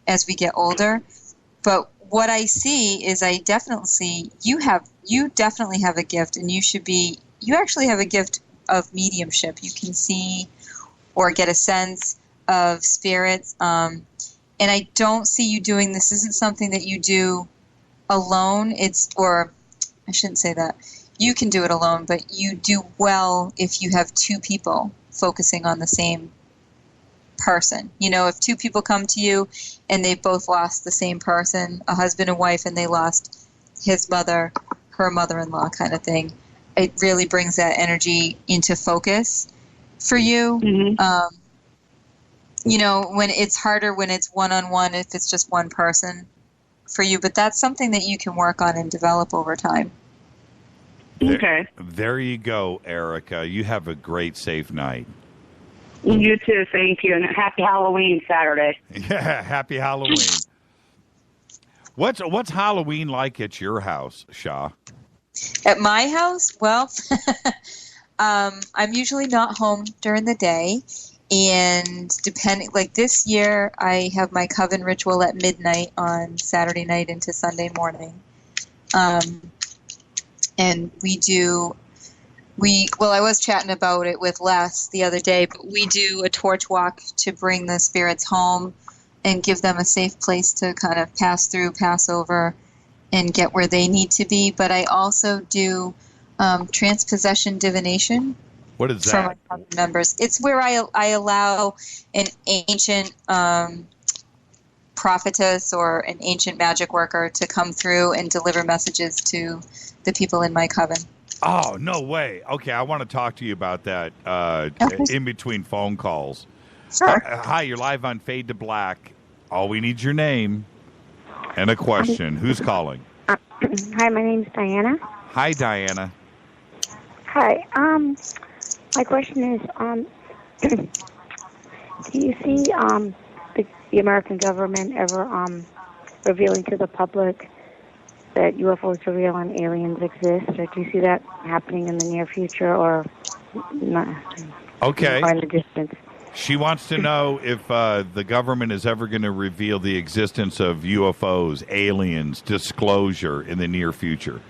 as we get older. But what I see is I definitely see you definitely have a gift, and you actually have a gift of mediumship. You can see or get a sense of spirits. And I don't see you doing this. Isn't something that you do alone. Or I shouldn't say that. You can do it alone, but you do well if you have two people focusing on the same person. You know, if two people come to you and they've both lost the same person, a husband and wife, and they lost his mother, her mother-in-law kind of thing, it really brings that energy into focus for you. You know, when it's harder when it's one-on-one, if it's just one person for you, but that's something that you can work on and develop over time. Okay. There you go, Erica. You have a great, safe night. You too, thank you, and happy Halloween Saturday. Yeah, happy Halloween. What's Halloween like at your house, Sha? At my house, well, I'm usually not home during the day, and depending, like this year, I have my coven ritual at midnight on Saturday night into Sunday morning, and I was chatting about it with Les the other day, but we do a torch walk to bring the spirits home and give them a safe place to kind of pass through, pass over, and get where they need to be. But I also do transpossession divination. What is for that? my members. It's where I allow an ancient prophetess or an ancient magic worker to come through and deliver messages to the people in my coven. Oh, no way. Okay, I want to talk to you about that in between phone calls. Sure. Hi, you're live on Fade to Black. All we need is your name and a question. Who's calling? Hi, my name's Diana. Hi, Diana. Hi. My question is, do you see the American government ever revealing to the public that UFOs are real and aliens exist, or do you see that happening in the near future, or not? Okay. Or in the distance? She wants to know if the government is ever going to reveal the existence of UFOs, aliens, disclosure in the near future.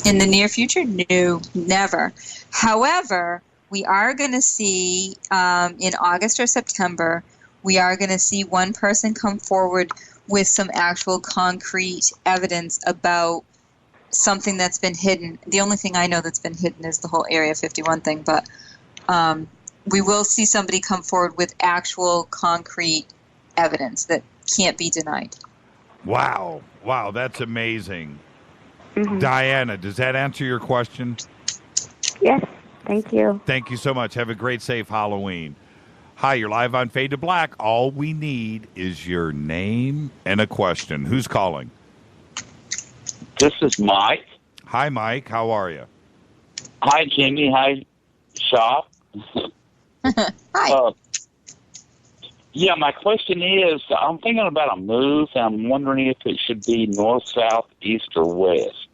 In the near future? No, never. However, we are going to see in August or September, we are going to see one person come forward with some actual concrete evidence about something that's been hidden. The only thing I know that's been hidden is the whole Area 51 thing, but we will see somebody come forward with actual concrete evidence that can't be denied. Wow. Wow, that's amazing. Mm-hmm. Diana, does that answer your question? Yes, thank you. Thank you so much. Have a great, safe Halloween. Hi, you're live on Fade to Black. All we need is your name and a question. Who's calling? This is Mike. Hi, Mike. How are you? Hi, Jimmy. Hi, Sha. Hi. Yeah, my question is, I'm thinking about a move, and I'm wondering if it should be north, south, east, or west.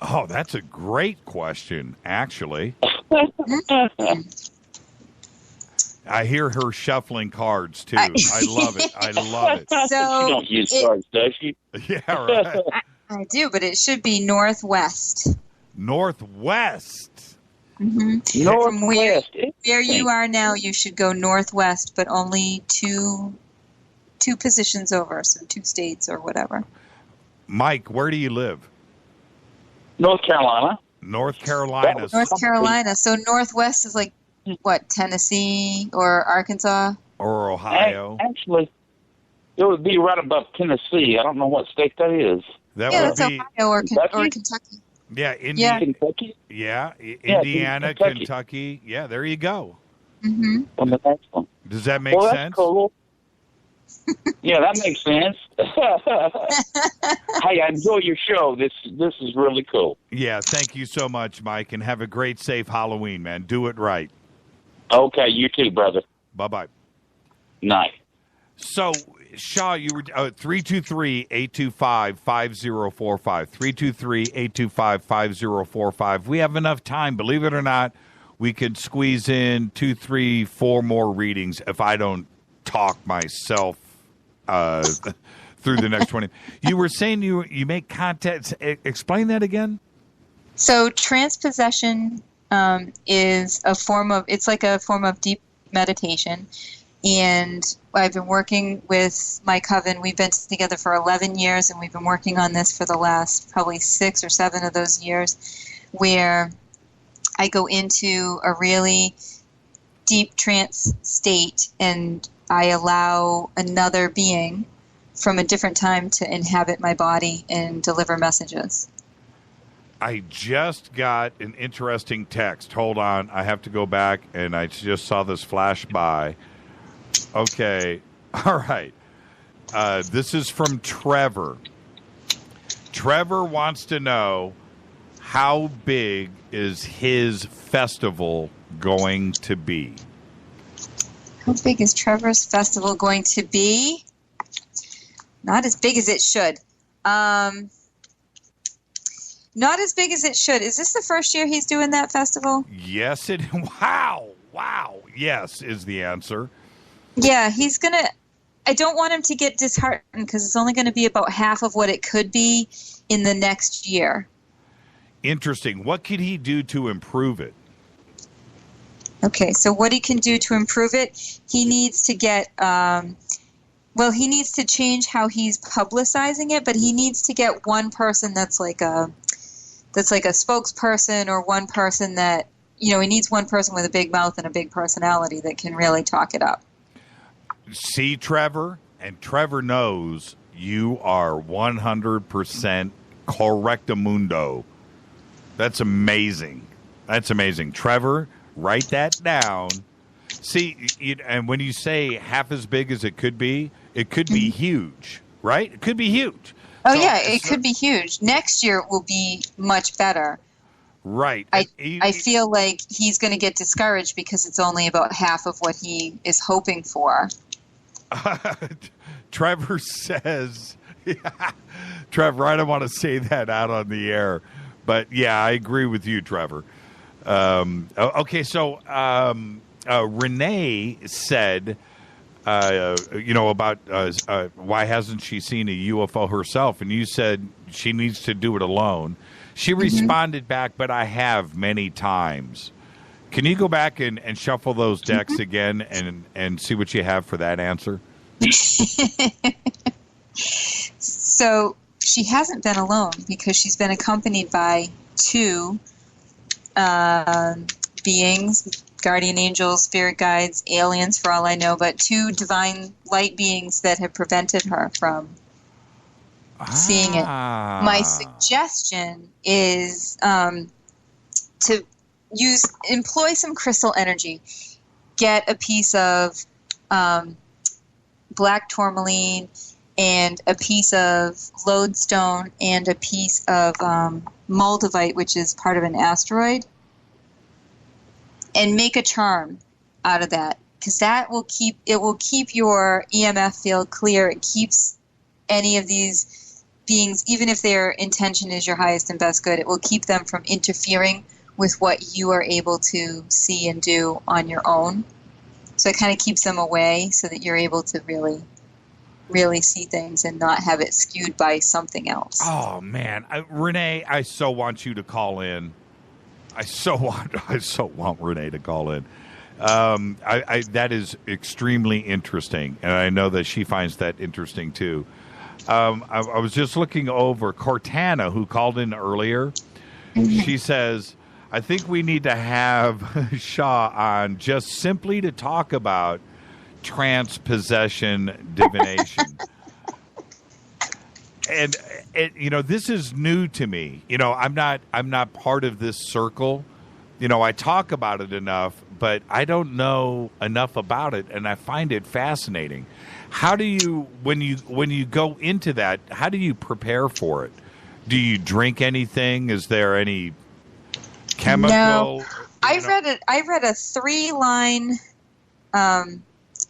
Oh, that's a great question, actually. I hear her shuffling cards, too. I love it. I love it. So she don't use cards, does she? Yeah, right. I do, but it should be northwest. Northwest? Mm-hmm. From where you are now, you should go northwest, but only two positions over, so 2 states or whatever. Mike, where do you live? North Carolina. North Carolina. North Carolina. So northwest is like, what, Tennessee or Arkansas? Or Ohio? Actually, it would be right above Tennessee. I don't know what state that is. That would be Ohio or Kentucky. Yeah, Kentucky. Yeah, Indiana, Kentucky. Yeah, there you go. Mm-hmm. On the next one. Does that make that's sense? Cool. Yeah, that makes sense. Hey, I enjoy your show. This is really cool. Yeah, thank you so much, Mike, and have a great, safe Halloween, man. Do it right. Okay, you too, brother. Bye-bye. Night. So, Sha, you were 323-825-5045. 323-825-5045. We have enough time, believe it or not. We could squeeze in 2, 3, 4 more readings if I don't talk myself through the next 20. You were saying you make contact. Explain that again. So transpossession is a form of deep meditation. And I've been working with my coven. We've been together for 11 years, and we've been working on this for the last probably 6 or 7 of those years, where I go into a really deep trance state, and I allow another being from a different time to inhabit my body and deliver messages. I just got an interesting text. Hold on. I have to go back, and I just saw this flash by. Okay. All right. This is from Trevor. Trevor wants to know, how big is his festival going to be? How big is Trevor's festival going to be? Not as big as it should. Not as big as it should. Is this the first year he's doing that festival? Yes, it. Wow. Yes is the answer. Yeah, he's going to... I don't want him to get disheartened because it's only going to be about half of what it could be in the next year. Interesting. What could he do to improve it? Okay, so what he can do to improve it, he needs to get... he needs to change how he's publicizing it, but he needs to get one person that's like a spokesperson, or one person that, he needs one person with a big mouth and a big personality that can really talk it up. See, Trevor, and Trevor knows you are 100% correctamundo. That's amazing. Trevor, write that down. See, and when you say half as big as it could be huge, right? It could be huge. Oh, so, yeah, it could be huge. Next year will be much better. Right. I feel like he's going to get discouraged because it's only about half of what he is hoping for. Trevor says, Trevor, I don't want to say that out on the air, but yeah, I agree with you, Trevor. Okay, so Renee said, about why hasn't she seen a UFO herself? And you said she needs to do it alone. She responded back, but I have many times. Can you go back and shuffle those decks again and see what you have for that answer? So she hasn't been alone because she's been accompanied by two beings, guardian angels, spirit guides, aliens for all I know, but two divine light beings that have prevented her from seeing it. My suggestion is to employ some crystal energy. Get a piece of black tourmaline and a piece of lodestone and a piece of moldavite, which is part of an asteroid, and make a charm out of that, because that will keep your EMF field clear. It keeps any of these beings, even if their intention is your highest and best good, it will keep them from interfering with what you are able to see and do on your own. So it kind of keeps them away so that you're able to really, really see things and not have it skewed by something else. Oh, man. Renee, I so want you to call in. I so want Renee to call in. That is extremely interesting, and I know that she finds that interesting, too. I was just looking over Cortana, who called in earlier. She says, I think we need to have Sha on just simply to talk about trance possession divination. And this is new to me. I'm not part of this circle. I talk about it enough, but I don't know enough about it, and I find it fascinating. How do you, when you go into that, how do you prepare for it? Do you drink anything? Is there any chemical? No, I read a 3-line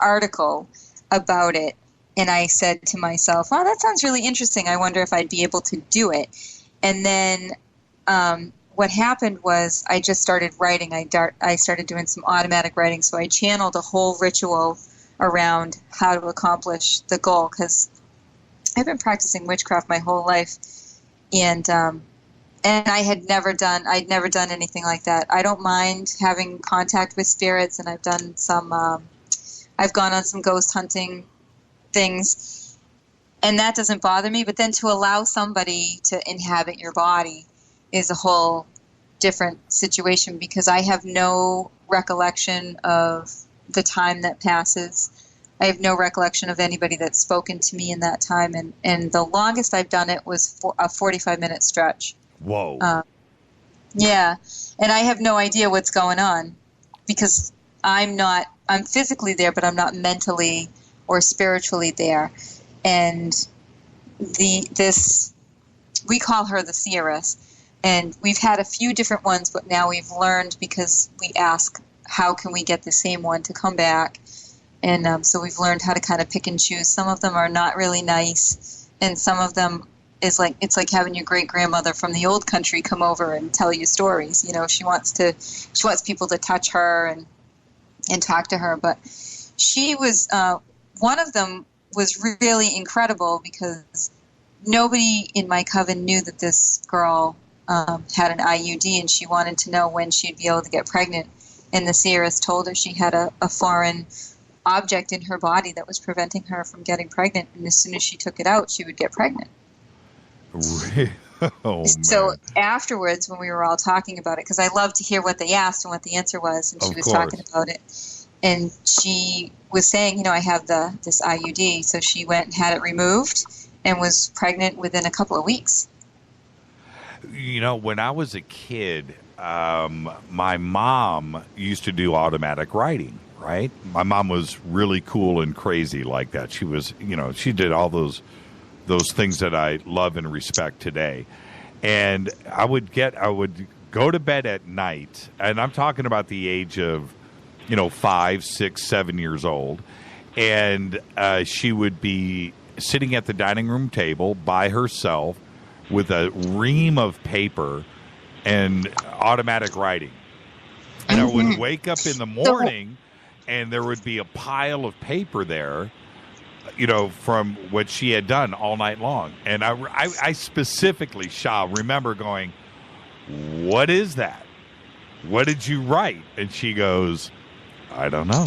article about it, and I said to myself, "Oh, that sounds really interesting. I wonder if I'd be able to do it." And then what happened was I just started writing. I started doing some automatic writing, so I channeled a whole ritual around how to accomplish the goal, because I've been practicing witchcraft my whole life, and I'd never done anything like that. I don't mind having contact with spirits, and I've done some. I've gone on some ghost hunting things, and that doesn't bother me. But then to allow somebody to inhabit your body is a whole different situation, because I have no recollection of the time that passes. I have no recollection of anybody that's spoken to me in that time, and the longest I've done it was a 45-minute stretch. Whoa. Yeah, and I have no idea what's going on because I'm physically there, but I'm not mentally or spiritually there. And we call her the seeress, and we've had a few different ones, but now we've learned because we ask, how can we get the same one to come back? And so we've learned how to kind of pick and choose. Some of them are not really nice, and some of them it's like having your great grandmother from the old country come over and tell you stories. You know, she wants people to touch her and talk to her. But she was one of them was really incredible because nobody in my coven knew that this girl had an IUD, and she wanted to know when she'd be able to get pregnant. And the seeress told her she had a foreign object in her body that was preventing her from getting pregnant, and as soon as she took it out, she would get pregnant. Oh, so afterwards, when we were all talking about it, because I loved to hear what they asked and what the answer was, and she was talking about it, and she was saying, you know, I have this IUD, so she went and had it removed and was pregnant within a couple of weeks. You know, when I was a kid, my mom used to do automatic writing, right? My mom was really cool and crazy like that. She was, you know, she did all those things that I love and respect today. And I would go to bed at night, and I'm talking about the age of, you know, 5, 6, 7 years old. And she would be sitting at the dining room table by herself with a ream of paper and automatic writing. And I would wake up in the morning, and there would be a pile of paper there, you know, from what she had done all night long. And I specifically, Sha, remember going, what is that? What did you write? And she goes, I don't know.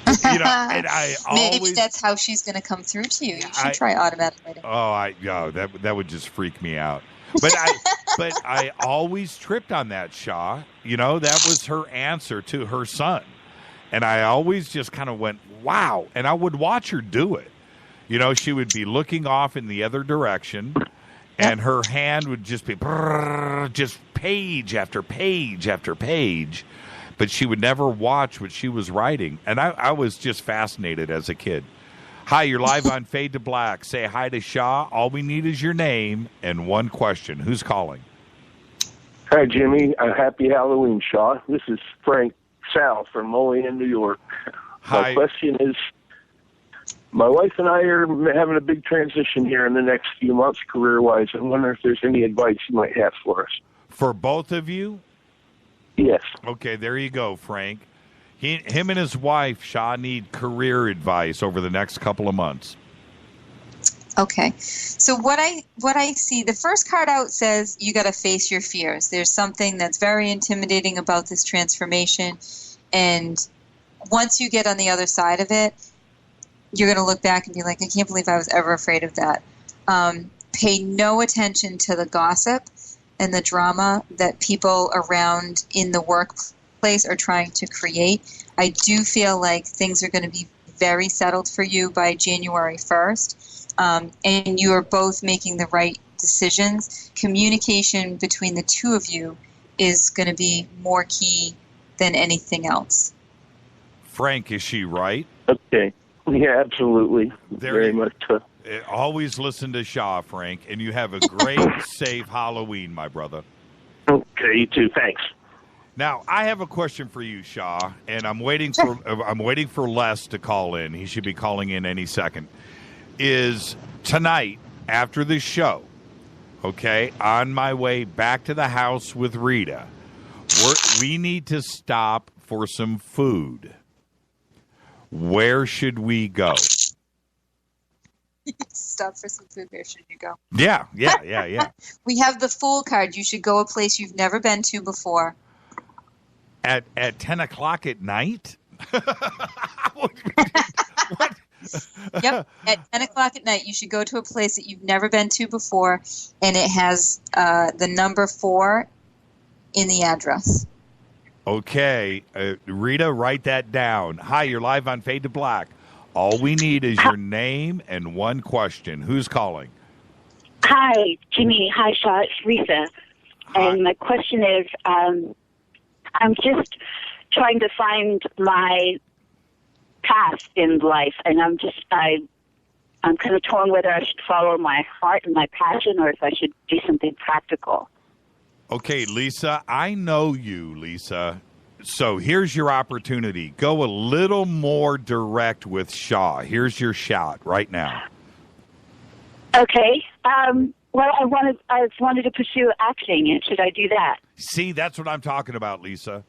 You know, and maybe that's how she's going to come through to you. You should try automatic writing. That would just freak me out. But I always tripped on that, Sha. You know, that was her answer to her son. And I always just kind of went, wow. And I would watch her do it. You know, she would be looking off in the other direction, and her hand would just be just page after page after page. But she would never watch what she was writing. And I was just fascinated as a kid. Hi, you're live on Fade to Black. Say hi to Sha. All we need is your name and one question. Who's calling? Hi, Jimmy. Happy Halloween, Sha. This is Frank Sal from Moline, New York. Hi. My question is, my wife and I are having a big transition here in the next few months career-wise. I wonder if there's any advice you might have for us. For both of you? Yes. Okay, there you go, Frank. Him and his wife, Sha, need career advice over the next couple of months. Okay. So what I see, the first card out says you got to face your fears. There's something that's very intimidating about this transformation, and once you get on the other side of it, you're going to look back and be like, I can't believe I was ever afraid of that. Pay no attention to the gossip and the drama that people around in the workplace are trying to create. I do feel like things are going to be very settled for you by January 1st, and you are both making the right decisions. Communication between the two of you is going to be more key than anything else. Frank, is she right? Okay. Yeah, absolutely. Very much so. Always listen to Sha, Frank, and you have a great, safe Halloween, my brother. Okay, you too. Thanks. Now, I have a question for you, Sha, and I'm waiting for Les to call in. He should be calling in any second. Is tonight, after the show, okay, on my way back to the house with Rita, we need to stop for some food. Where should we go? Stop for some food. Where should you go? Yeah. We have the Fool card. You should go a place you've never been to before. At 10 o'clock at night? Yep. At 10 o'clock at night, you should go to a place that you've never been to before, and it has the number 4 in the address. Okay, Rita, write that down. Hi, you're live on Fade to Black. All we need is your name and one question. Who's calling? Hi, Jimmy. Hi, Sha. It's Rita. And my question is, I'm just trying to find my path in life, and I'm kind of torn whether I should follow my heart and my passion or if I should do something practical. Okay, Lisa, I know you, Lisa. So here's your opportunity. Go a little more direct with Sha. Here's your shot right now. Okay. Well, I wanted to pursue acting, and should I do that? See, that's what I'm talking about, Lisa.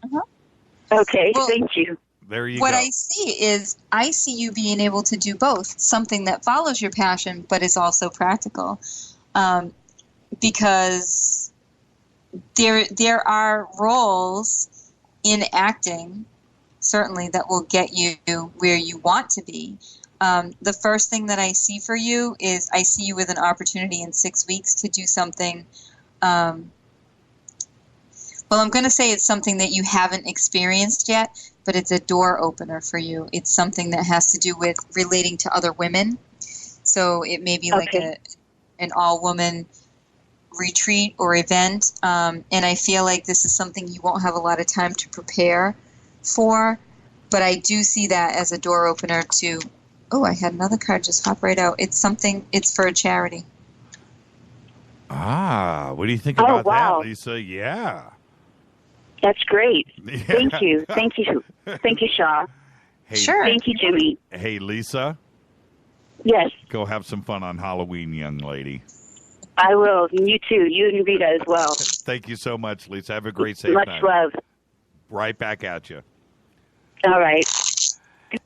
Okay, thank you. There you What go. I see is I see you being able to do both, something that follows your passion but is also practical, because there are roles in acting, certainly, that will get you where you want to be. The first thing that I see for you is I see you with an opportunity in 6 weeks to do something. Well, I'm going to say it's something that you haven't experienced yet, but it's a door opener for you. It's something that has to do with relating to other women. So it may be like an all-woman retreat or event. And I feel like this is something you won't have a lot of time to prepare for. But I do see that as a door opener to, oh, I had another card just hop right out. It's for a charity. What do you think about that, Lisa? Yeah. That's great. Thank you. Thank you. Thank you, Sha. Hey, Sure. Thank you, Jimmy. Hey, Lisa. Yes. Go have some fun on Halloween, young lady. I will. You too. You and Rita as well. Thank you so much, Lisa. Have a great, safe Much night. love. Right back at you. All right.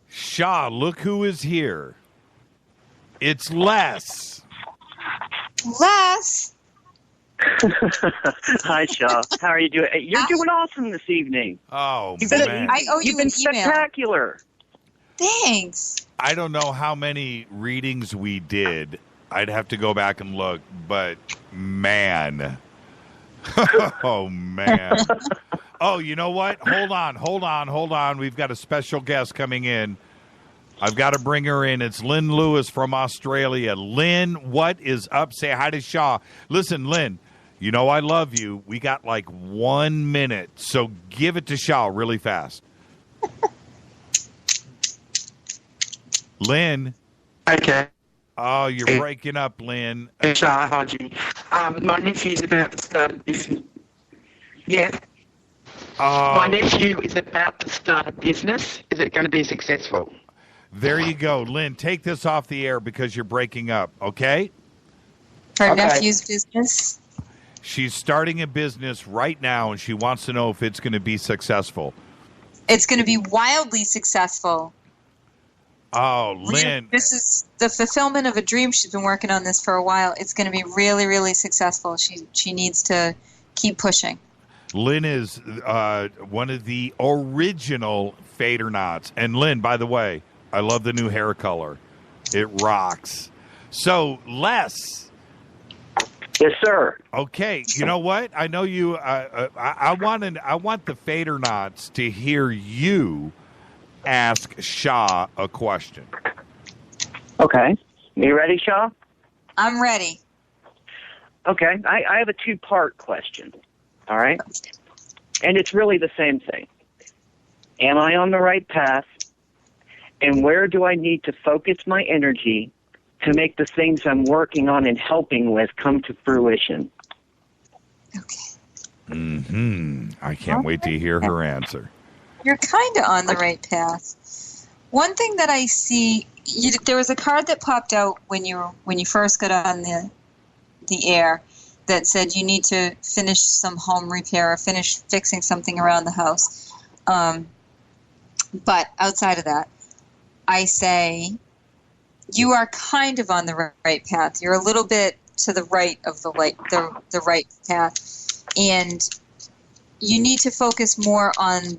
Sha, look who is here. It's Les. Les. Hi, Sha. How are you doing? You're doing awesome this evening. Oh, You've been, man. I owe you You've been an email. spectacular. Thanks. I don't know how many readings we did. I'd have to go back and look, but man. Oh, man. Oh, you know what? Hold on. We've got a special guest coming in. I've got to bring her in. It's Lynn Lewis from Australia. Lynn, what is up? Say hi to Sha. Listen, Lynn, you know I love you. We got like 1 minute, so give it to Sha really fast. Lynn. Okay. Oh, you're breaking up, Lynn. Sha, hi, Jimmy. My nephew's about to start a business. Yeah. My nephew is about to start a business. Is it going to be successful? There you go. Lynn, take this off the air because you're breaking up, okay? Her nephew's business? She's starting a business right now, and she wants to know if it's going to be successful. It's going to be wildly successful. Oh, Lynn. This is the fulfillment of a dream. She's been working on this for a while. It's going to be really, really successful. She needs to keep pushing. Lynn is one of the original Fadernauts. And Lynn, by the way, I love the new hair color. It rocks. So, Les. Yes, sir. Okay, you know what? I know you. I want the Fadernauts to hear you ask Sha a question. Okay. You ready, Sha? I'm ready. Okay. I have a two-part question. All right? And it's really the same thing. Am I on the right path? And where do I need to focus my energy to make the things I'm working on and helping with come to fruition? I can't wait to hear her answer. You're kind of on the right path. One thing that I see, there was a card that popped out when you first got on the air that said you need to finish some home repair or finish fixing something around the house. But outside of that, I say you are kind of on the right path. You're a little bit to the right of the right path, and you need to focus more on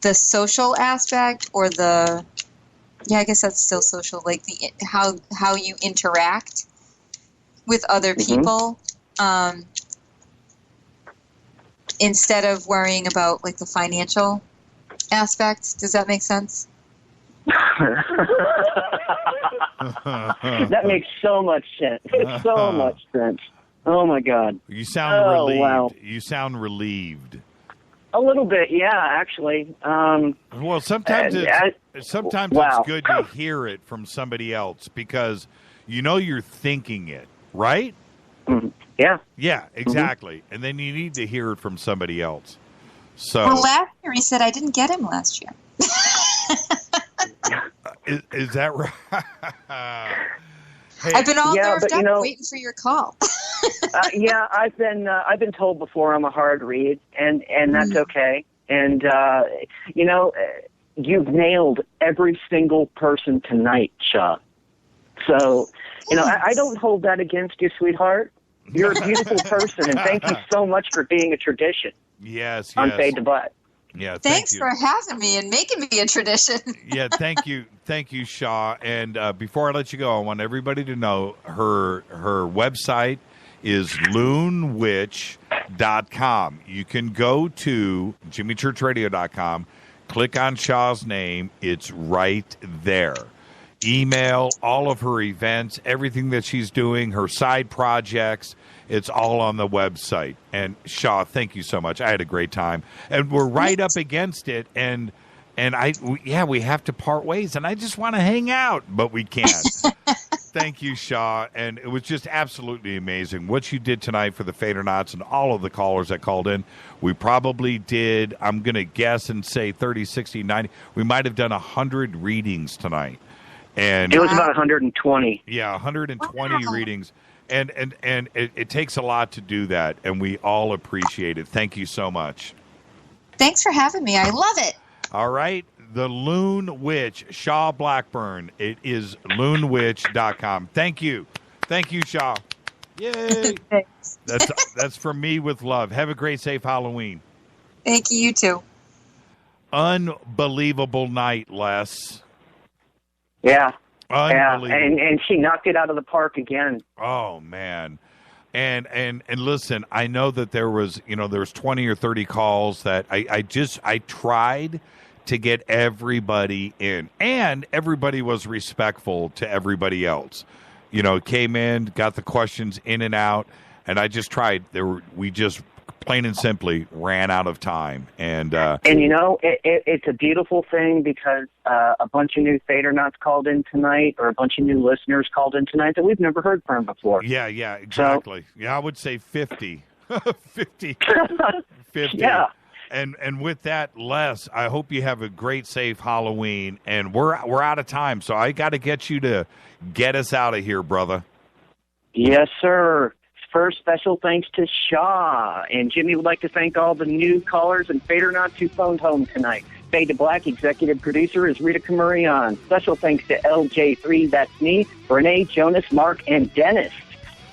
the social aspect, or I guess that's still social, like how you interact with other people. instead of worrying about like the financial aspect. Does that make sense? That makes so much sense. So much sense. Oh my God. You sound relieved. Wow. You sound relieved. A little bit, yeah, actually. Well, sometimes it's good to hear it from somebody else because you know you're thinking it, right? Yeah. Yeah, exactly. And then you need to hear it from somebody else. So Well, last year he said I didn't get him last year. Is that right? Hey, I've been all nerved but, you up know, waiting for your call. yeah, I've been told before I'm a hard read, and that's okay. And you know, you've nailed every single person tonight, Sha. So, you know, I don't hold that against you, sweetheart. You're a beautiful person, and thank you so much for being a tradition. Yes. On Fade to Black. Yeah, Thanks for having me and making me a tradition. Yeah, thank you, Sha. And before I let you go, I want everybody to know her website is loonwitch.com. You can go to jimmychurchradio.com, click on Sha's name. It's right there. Email all of her events, everything that she's doing, her side projects. It's all on the website. And Sha, thank you so much. I had a great time. And we're right up against it. And we have to part ways. And I just want to hang out, but we can't. Thank you, Sha. And it was just absolutely amazing what you did tonight for the Fadernauts and all of the callers that called in. We probably did, I'm going to guess and say 30, 60, 90. We might have done 100 readings tonight. And it was about 120. Yeah, 120 readings. And it takes a lot to do that, and we all appreciate it. Thank you so much. Thanks for having me. I love it. All right. The Loon Witch, Sha Blackburn. It is loonwitch.com. Thank you. Thank you, Sha. Yay. Thanks. That's from me with love. Have a great, safe Halloween. Thank you, you too. Unbelievable night, Les. Yeah. Unbelievable. Yeah, and she knocked it out of the park again. Oh man. And listen, I know that there was 20 or 30 calls that I tried to get everybody in, and everybody was respectful to everybody else. You know, came in, got the questions in and out, and I just tried. We just plain and simply ran out of time. And you know, it's a beautiful thing because a bunch of new Fadernauts called in tonight, or a bunch of new listeners called in tonight that we've never heard from before. Yeah, exactly. So, yeah, I would say 50. 50. 50. Yeah. And with that, Les, I hope you have a great, safe Halloween. And we're out of time, so I got to get you to get us out of here, brother. Yes, sir. First, special thanks to Sha. And Jimmy would like to thank all the new callers and Fadernauts who phoned home tonight. Fade to Black executive producer is Rita Camurian. Special thanks to LJ3, that's me, Renee, Jonas, Mark, and Dennis.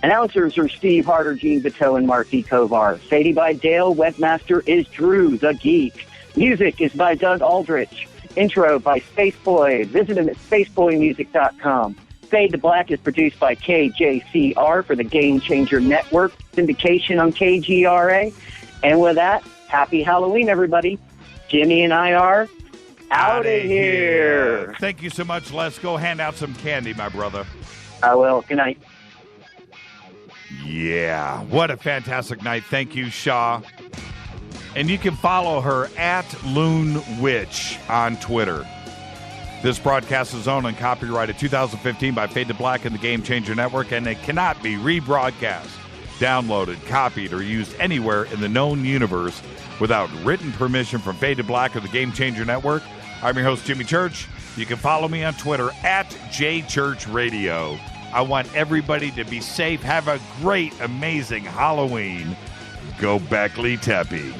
Announcers are Steve Harder, Gene Vito, and Marty Kovar. Sadie by Dale. Webmaster is Drew, the Geek. Music is by Doug Aldrich. Intro by Spaceboy. Visit him at spaceboymusic.com. Fade to Black is produced by KJCR for the Game Changer Network. Syndication on KGRA. And with that, happy Halloween, everybody. Jimmy and I are out of here. Thank you so much. Let's go hand out some candy, my brother. I will. Good night. Yeah, what a fantastic night. Thank you, Sha. And you can follow her at Loon Witch on Twitter. This broadcast is owned and copyrighted 2015 by Fade to Black and the Game Changer Network, and it cannot be rebroadcast, downloaded, copied, or used anywhere in the known universe without written permission from Fade to Black or the Game Changer Network. I'm your host, Jimmy Church. You can follow me on Twitter at JChurchRadio. I want everybody to be safe. Have a great, amazing Halloween. Go Beckley Teppy.